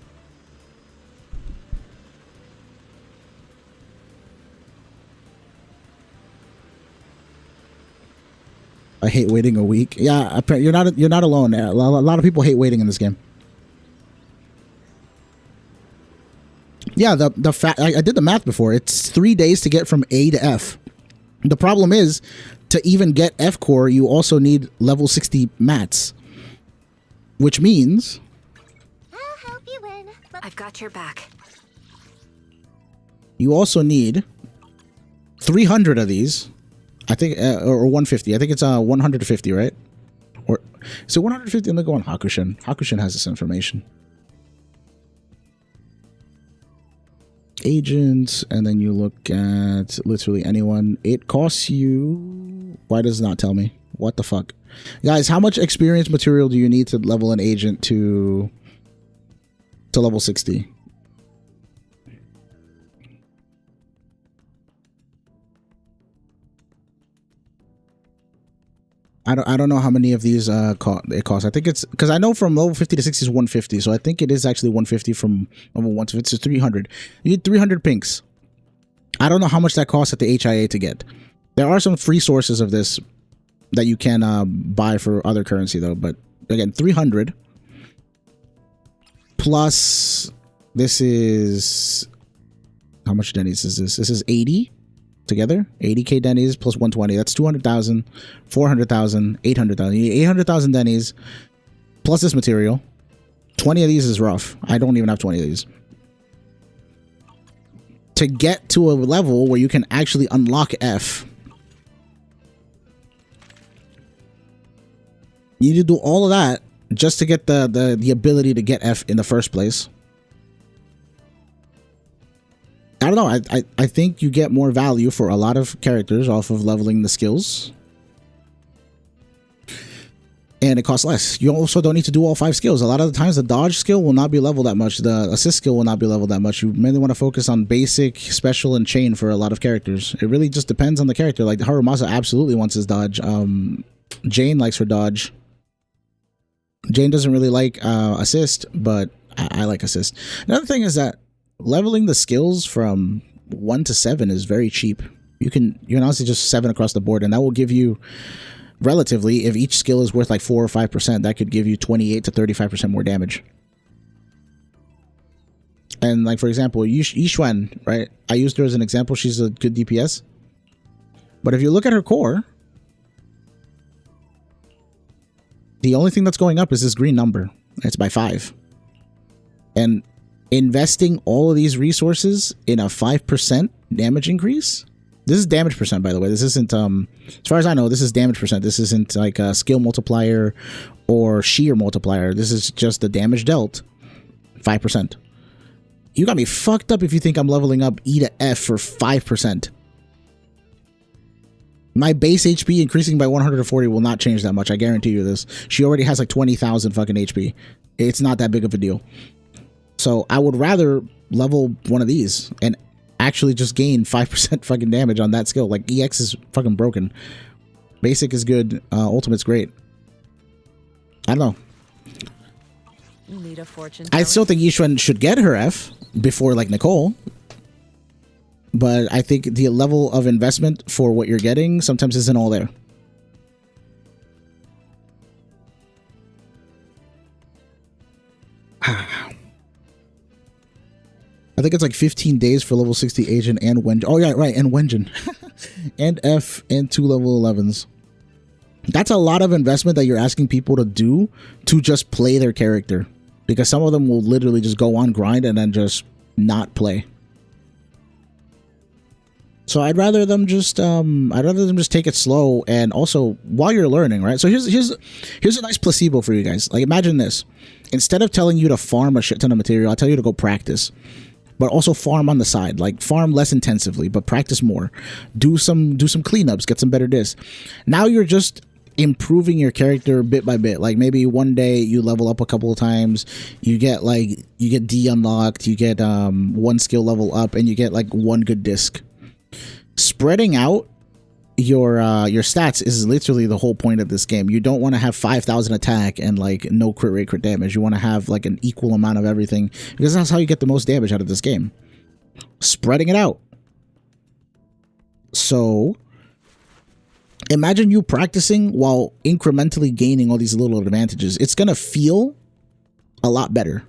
I hate waiting a week. Yeah, you're not alone. A lot of people hate waiting in this game. Yeah, I did the math before. It's 3 days to get from A to F. The problem is, to even get F core, you also need level 60 mats, which means I'll help you win. I've got your back. you also need 300 of these. I think, or 150. I think it's 150, right? Or so 150. Let me go on Hakushin. Hakushin has this information. Agents, and then you look at literally anyone. It costs you. Why does it not tell me? What the fuck, guys? How much experience material do you need to level an agent to level 60? I don't know how many of these it costs. I think it's because I know from level 50 to 60 is 150, so I think it is actually 150 from level 1 to 50. It's 300. You need 300 pinks. I don't know how much that costs at the HIA to get. There are some free sources of this that you can buy for other currency though, but again, 300 plus this is how much Denny's is this? This is 80. Together 80k Denny's plus 120, that's 200,000, 400,000, 800,000. You need 800,000 Denny's plus this material. 20 of these is rough. I don't even have 20 of these to get to a level where you can actually unlock F. You need to do all of that just to get the ability to get F in the first place. I don't know. I think you get more value for a lot of characters off of leveling the skills. And it costs less. You also don't need to do all 5 skills. A lot of the times the dodge skill will not be leveled that much. The assist skill will not be leveled that much. You mainly want to focus on basic, special, and chain for a lot of characters. It really just depends on the character. Like Harumasa absolutely wants his dodge. Jane likes her dodge. Jane doesn't really like assist, but I like assist. Another thing is that leveling the skills from 1 to 7 is very cheap. You can honestly just 7 across the board, and that will give you, relatively, if each skill is worth like 4 or 5%, that could give you 28 to 35% more damage. And like, for example, Yixuan, right? I used her as an example. She's a good DPS. But if you look at her core, the only thing that's going up is this green number. It's by 5. And investing all of these resources in a 5% damage increase. This is damage percent, by the way. This isn't, as far as I know, this is damage percent. This isn't like a skill multiplier or sheer multiplier. This is just the damage dealt, 5%. You got me fucked up if you think I'm leveling up E to F for 5%. My base HP increasing by 140 will not change that much. I guarantee you this. She already has like 20,000 fucking HP. It's not that big of a deal. So I would rather level one of these and actually just gain 5% fucking damage on that skill. Like, EX is fucking broken. Basic is good. Ultimate's great. I don't know. Need a fortune I still think Yixuan should get her F before like Nicole. But I think the level of investment for what you're getting sometimes isn't all there. I think it's like 15 days for level 60 agent and Wenjin. Oh yeah, right, and Wenjin. And F and 2 level 11s. That's a lot of investment that you're asking people to do to just play their character. Because some of them will literally just go on grind and then just not play. So I'd rather them just take it slow, and also while you're learning, right? So here's a nice placebo for you guys. Like, imagine this. Instead of telling you to farm a shit ton of material, I'll tell you to go practice. But also farm on the side. Like, farm less intensively, but practice more. Do some cleanups, get some better discs. Now you're just improving your character bit by bit. Like, maybe one day you level up a couple of times, you get D unlocked, you get one skill level up, and you get like one good disc. Spreading out your stats is literally the whole point of this game. You don't want to have 5,000 attack and like no crit rate, crit damage. You want to have like an equal amount of everything, because that's how you get the most damage out of this game. Spreading it out. So imagine you practicing while incrementally gaining all these little advantages. It's gonna feel a lot better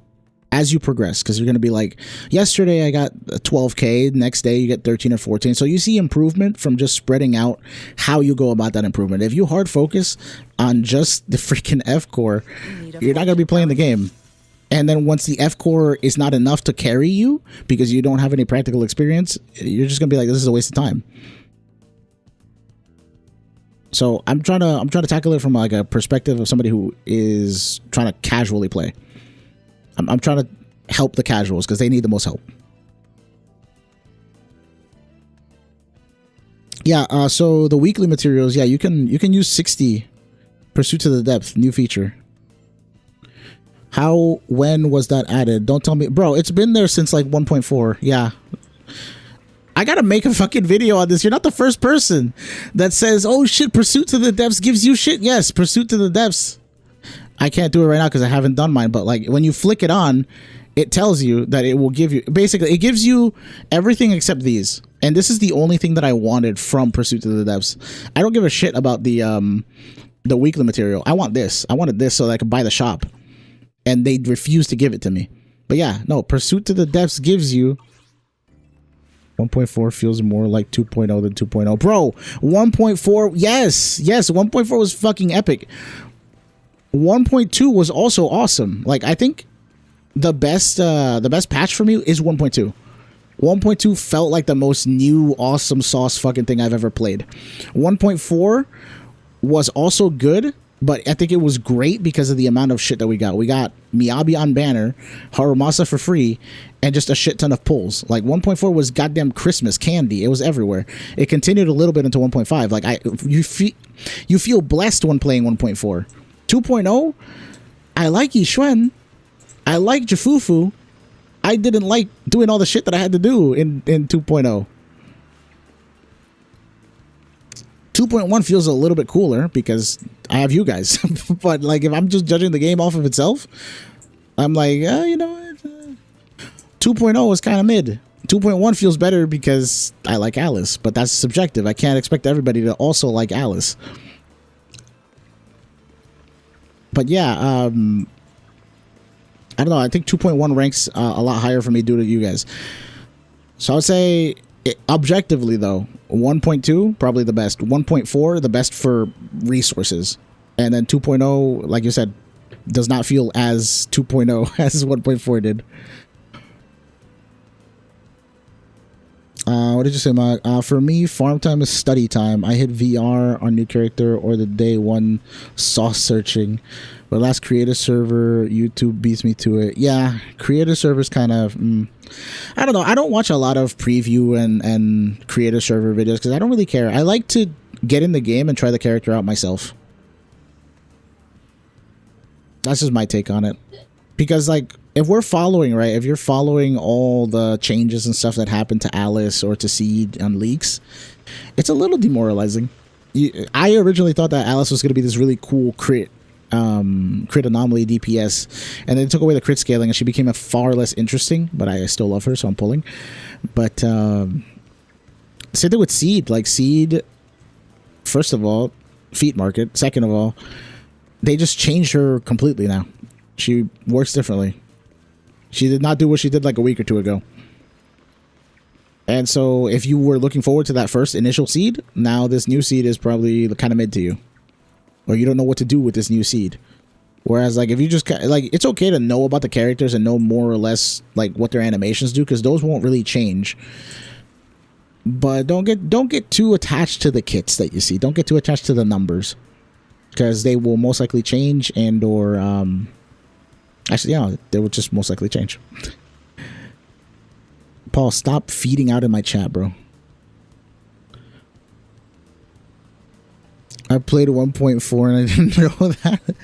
as you progress, because you're going to be like, yesterday I got 12k, next day you get 13 or 14. So you see improvement from just spreading out how you go about that improvement. If you hard focus on just the freaking F core, you're not going to be playing the game. And then once the F core is not enough to carry you because you don't have any practical experience, you're just going to be like, this is a waste of time. So I'm trying to tackle it from like a perspective of somebody who is trying to casually play. I'm trying to help the casuals because they need the most help. Yeah, so the weekly materials, yeah, you can use 60 Pursuit to the Depth, new feature. When was that added? Don't tell me. Bro, it's been there since like 1.4. Yeah. I gotta make a fucking video on this. You're not the first person that says, oh shit, Pursuit to the Depths gives you shit. Yes, Pursuit to the Depths. I can't do it right now because I haven't done mine, but like when you flick it on, it tells you that it will give you, basically it gives you everything except these. And this is the only thing that I wanted from Pursuit to the Depths. I don't give a shit about the weekly material. I want this. I wanted this so that I could buy the shop. And they refused to give it to me. But yeah, no, Pursuit to the Depths gives you 1.4 feels more like 2.0 than 2.0. Bro, 1.4, yes, 1.4 was fucking epic. 1.2 was also awesome. Like, I think the best patch for me is 1.2. 1.2 felt like the most new awesome sauce fucking thing I've ever played. 1.4 was also good, but I think it was great because of the amount of shit that we got. We got Miyabi on banner, Harumasa for free, and just a shit ton of pulls. Like 1.4 was goddamn Christmas candy. It was everywhere. It continued a little bit into 1.5. Like you feel blessed when playing 1.4. 2.0, I like Yixuan. I like JU FUFU. I didn't like doing all the shit that I had to do in 2.0. 2.1 feels a little bit cooler because I have you guys. But like, if I'm just judging the game off of itself, I'm like, you know what? 2.0 was kind of mid. 2.1 feels better because I like Alice, but that's subjective. I can't expect everybody to also like Alice. But yeah, I don't know. I think 2.1 ranks a lot higher for me due to you guys. So I would say, objectively though, 1.2 probably the best. 1.4 the best for resources, and then 2.0, like you said, does not feel as 2.0 as 1.4 did. What did you say, Mark? For me, farm time is study time. I hit VR on new character or the day one sauce searching. But last creative server, YouTube beats me to it. Yeah, creative server's kind of... I don't know. I don't watch a lot of preview and creative server videos because I don't really care. I like to get in the game and try the character out myself. That's just my take on it. Because, like, if we're following, right, if you're following all the changes and stuff that happened to Alice or to Seed on leaks, it's a little demoralizing. I originally thought that Alice was going to be this really cool crit anomaly DPS, and then took away the crit scaling and she became a far less interesting, but I still love her, so I'm pulling. But same thing with Seed. Like, Seed, first of all, feet market. Second of all, they just changed her completely now. She works differently. She did not do what she did like a week or two ago. And so if you were looking forward to that first initial Seed, now this new Seed is probably kind of mid to you. Or you don't know what to do with this new Seed. Whereas, like, if you just, like, it's okay to know about the characters and know more or less, like, what their animations do, because those won't really change. But don't get too attached to the kits that you see. Don't get too attached to the numbers. Because they will most likely change and or, actually, yeah, they will just most likely change. Paul, stop feeding out in my chat, bro. I played 1.4 and I didn't know that.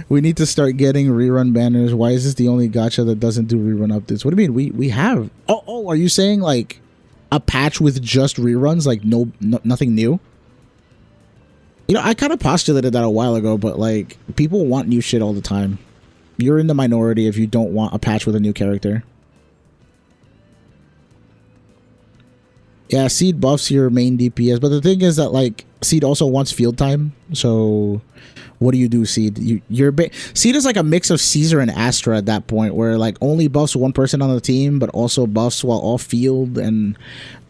We need to start getting rerun banners. Why is this the only gacha that doesn't do rerun updates? What do you mean? We have. Oh, are you saying like a patch with just reruns, like nothing new? You know, I kind of postulated that a while ago, but like people want new shit all the time. You're in the minority if you don't want a patch with a new character. Yeah, Seed buffs your main DPS, but the thing is that like Seed also wants field time. So what do you do, Seed? Seed is like a mix of Caesar and Astra at that point, where like only buffs one person on the team, but also buffs while off field, and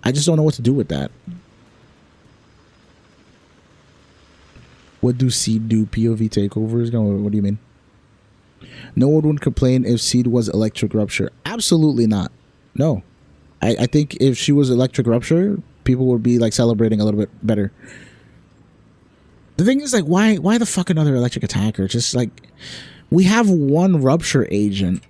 I just don't know what to do with that. What do Seed do? POV takeovers? What do you mean? No one would complain if Seed was Electric Rupture. Absolutely not. No. I think if she was Electric Rupture, people would be like celebrating a little bit better. The thing is, like, why the fuck another Electric Attacker? Just like, we have one Rupture agent.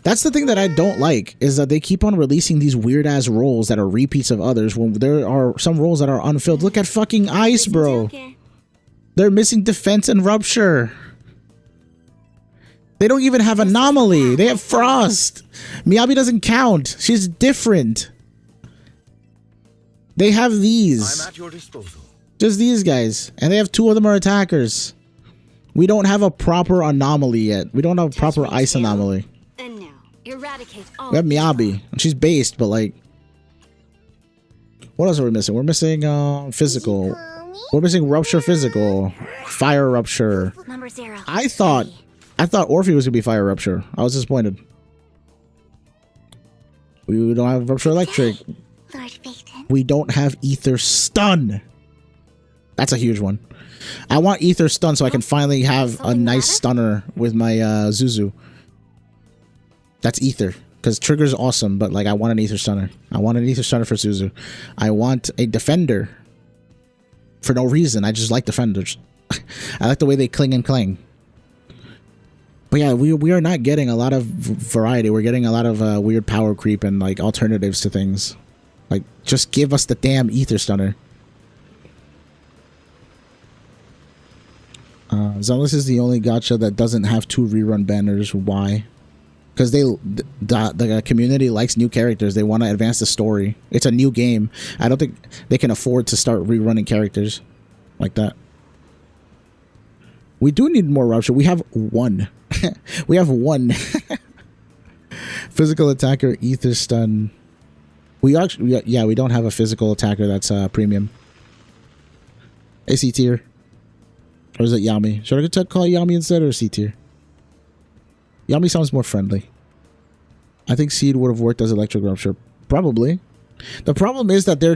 That's the thing that I don't like, is that they keep on releasing these weird ass roles that are repeats of others when there are some roles that are unfilled. Look at fucking Ice, bro. They're missing Defense and Rupture. They don't even have Anomaly. They have Frost. Miyabi doesn't count. She's different. They have these. I'm at your disposal. Just these guys. And they have two of them are attackers. We don't have a proper Anomaly yet. We don't have a proper Ice Anomaly. And now, eradicate all. We have Miyabi. And she's based, but like... What else are we missing? We're missing Physical. We're missing Rupture Physical. Fire Rupture. Number 0. I thought Orphe was gonna be Fire Rupture. I was disappointed. We don't have Rupture Electric. Lord Phaeton. We don't have Ether Stun. That's a huge one. I want Ether Stun so I can finally have a nice stunner with my Zuzu. That's Ether. Because Trigger's awesome, but like I want an Ether Stunner. I want an Ether Stunner for Zuzu. I want a Defender. For no reason. I just like Defenders. I like the way they cling and clang. But yeah, we are not getting a lot of variety. We're getting a lot of weird power creep and like alternatives to things. Like, just give us the damn Ether Stunner. Zealous is the only gacha that doesn't have 2 rerun banners. Why? Because the community likes new characters. They want to advance the story. It's a new game. I don't think they can afford to start rerunning characters like that. We do need more Rupture. We have one. We have one. Physical attacker, ether stun. We actually, yeah, we don't have a physical attacker that's premium. AC tier. Or is it Yami? Should I call it Yami instead or C tier? Yami sounds more friendly. I think Seed would have worked as Electric Rupture. Probably. The problem is that they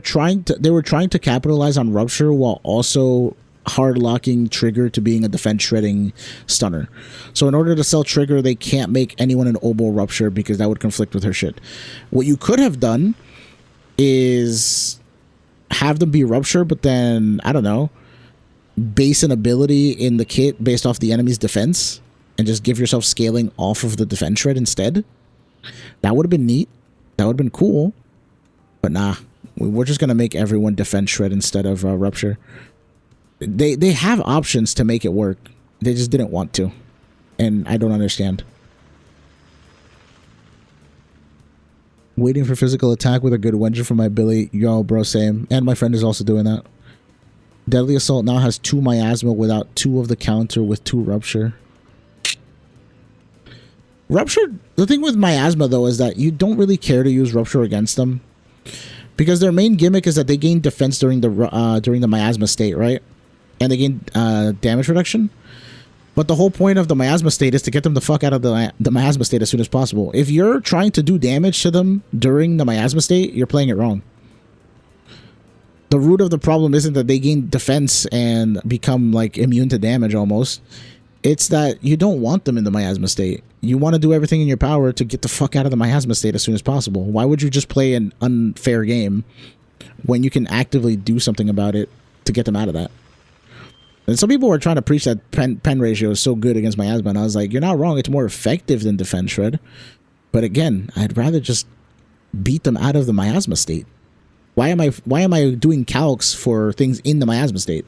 were trying to capitalize on Rupture while also hard locking Trigger to being a defense shredding stunner. So in order to sell Trigger, they can't make anyone an Oboe Rupture because that would conflict with her shit. What you could have done is have them be Rupture, but then, I don't know, base an ability in the kit based off the enemy's defense and just give yourself scaling off of the defense shred instead. That would have been neat. That would have been cool. But nah, we're just going to make everyone defense shred instead of Rupture. They have options to make it work. They just didn't want to. And I don't understand. Waiting for physical attack with a good Wenger for my Billy. Yo, bro, same. And my friend is also doing that. Deadly Assault now has 2 Miasma without 2 of the counter with 2 Rupture. Rupture, the thing with Miasma though is that you don't really care to use Rupture against them. Because their main gimmick is that they gain defense during the Miasma state, right? And they gain damage reduction. But the whole point of the Miasma state is to get them the fuck out of the Miasma state as soon as possible. If you're trying to do damage to them during the Miasma state, you're playing it wrong. The root of the problem isn't that they gain defense and become like immune to damage almost. It's that you don't want them in the Miasma state. You want to do everything in your power to get the fuck out of the Miasma state as soon as possible. Why would you just play an unfair game when you can actively do something about it to get them out of that? And some people were trying to preach that pen ratio is so good against Miasma, and I was like, you're not wrong. It's more effective than Defense Shred. But again, I'd rather just beat them out of the Miasma state. Why am I doing calcs for things in the Miasma state?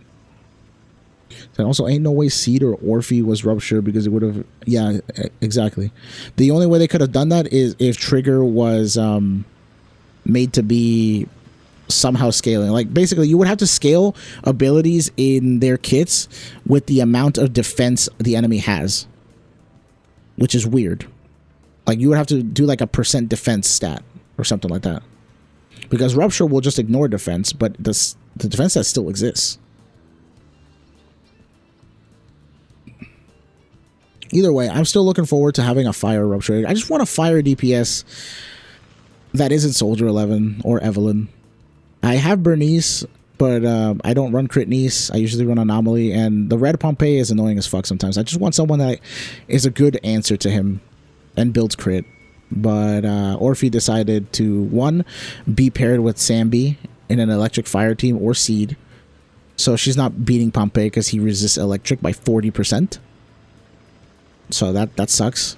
And also, ain't no way Seed or Orphe was Rupture because it would have... Yeah, exactly. The only way they could have done that is if Trigger was made to be somehow scaling. Like, basically, you would have to scale abilities in their kits with the amount of defense the enemy has. Which is weird. Like, you would have to do, like, a % defense stat or something like that. Because Rupture will just ignore defense, but the defense stat still exists. Either way, I'm still looking forward to having a fire Rupture. I just want a fire DPS that isn't Soldier 11 or Evelyn. I have Bernice, but I don't run Crit Niece. I usually run Anomaly, and the Red Pompeii is annoying as fuck sometimes. I just want someone that is a good answer to him and builds crit. But Orphe decided to, 1, be paired with Sambi in an Electric Fire team or Seed. So she's not beating Pompeii because he resists Electric by 40%. So that sucks.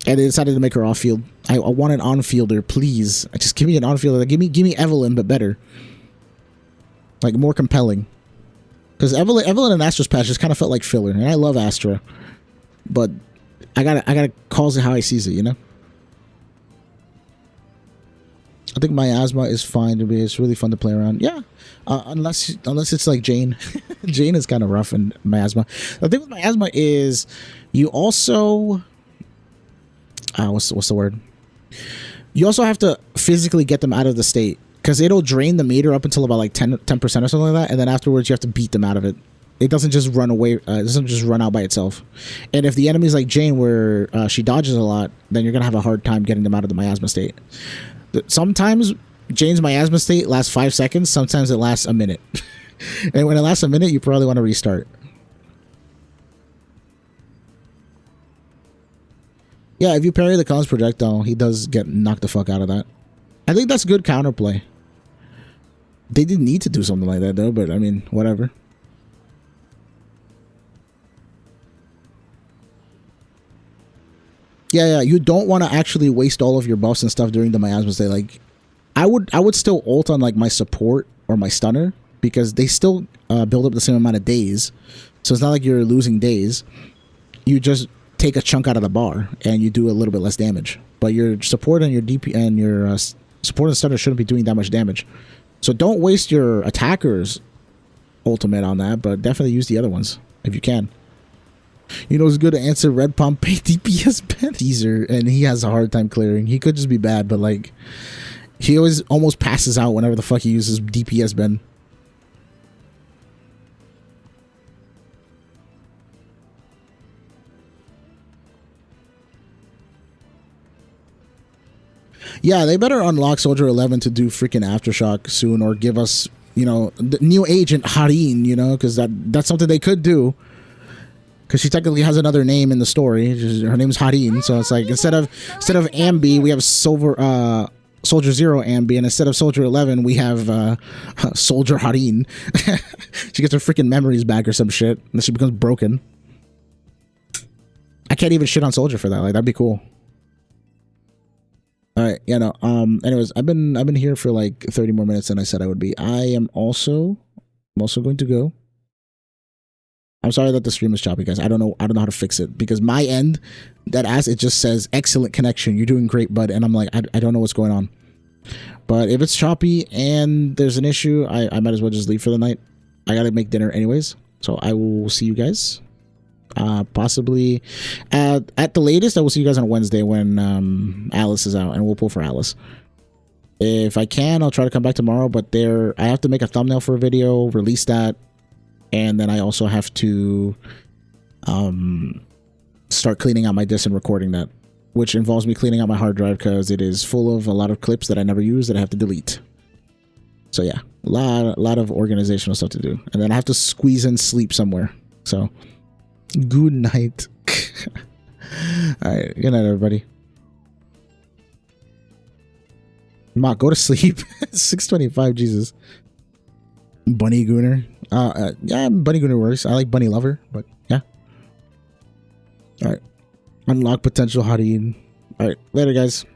And they decided to make her off-field. I want an on-fielder, please. Just give me an on-fielder. Give me Evelyn, but better. Like, more compelling. Because Evelyn and Astra's patch just kind of felt like filler. And I love Astra. But I gotta call it how I sees it, you know? I think Miasma is fine to be. It's really fun to play around. Yeah. Unless it's like Jane. Jane is kind of rough in Miasma. The thing with Miasma is you also... what's the word? You also have to physically get them out of the state. Because it'll drain the meter up until about like 10% or something like that. And then afterwards you have to beat them out of it. It doesn't just run away. It doesn't just run out by itself. And if the enemy's like Jane where she dodges a lot, then you're going to have a hard time getting them out of the Miasma state. Sometimes Jane's Miasma state lasts 5 seconds. Sometimes it lasts a minute. And when it lasts a minute, you probably want to restart. Yeah, if you parry the Cons projectile, he does get knocked the fuck out of that. I think that's good counterplay. They didn't need to do something like that, though, but I mean, whatever. Yeah, you don't want to actually waste all of your buffs and stuff during the Miasma state. Like, I would still ult on like my support or my stunner because they still build up the same amount of days. So it's not like you're losing days. You just take a chunk out of the bar and you do a little bit less damage. But your support and your DP and your support and stunner shouldn't be doing that much damage. So don't waste your attacker's ultimate on that, but definitely use the other ones if you can. You know, it's good to answer Red Pompeii DPS Ben teaser, and he has a hard time clearing. He could just be bad, but like, he always almost passes out whenever the fuck he uses DPS Ben. Yeah, they better unlock Soldier 11 to do freaking Aftershock soon, or give us, you know, the new agent Harin, you know, because that's something they could do. Because she technically has another name in the story. Her name is Harin, so it's like instead of Ambi, we have Soldier Zero Ambi, and instead of Soldier 11, we have Soldier Harin. She gets her freaking memories back or some shit, and she becomes broken. I can't even shit on Soldier for that. Like, that'd be cool. All right, yeah, no. Anyways, I've been here for like 30 more minutes than I said I would be. I'm also going to go. I'm sorry that the stream is choppy, guys. I don't know how to fix it, because my end, it just says excellent connection. You're doing great, bud. And I'm like, I don't know what's going on. But if it's choppy and there's an issue, I might as well just leave for the night. I gotta make dinner anyways, so I will see you guys. Possibly at the latest, I will see you guys on Wednesday when Alice is out, and we'll pull for Alice. If I can, I'll try to come back tomorrow. But I have to make a thumbnail for a video, release that. And then I also have to start cleaning out my disk and recording that, which involves me cleaning out my hard drive because it is full of a lot of clips that I never use that I have to delete. So yeah, a lot of organizational stuff to do. And then I have to squeeze in sleep somewhere. So good night. All right, good night, everybody. Ma, go to sleep. 6:25, Jesus. Bunny Gooner. Yeah, Bunny Gooner works. I like Bunny Lover, but yeah. All right. Unlock potential Harin. All right, later, guys.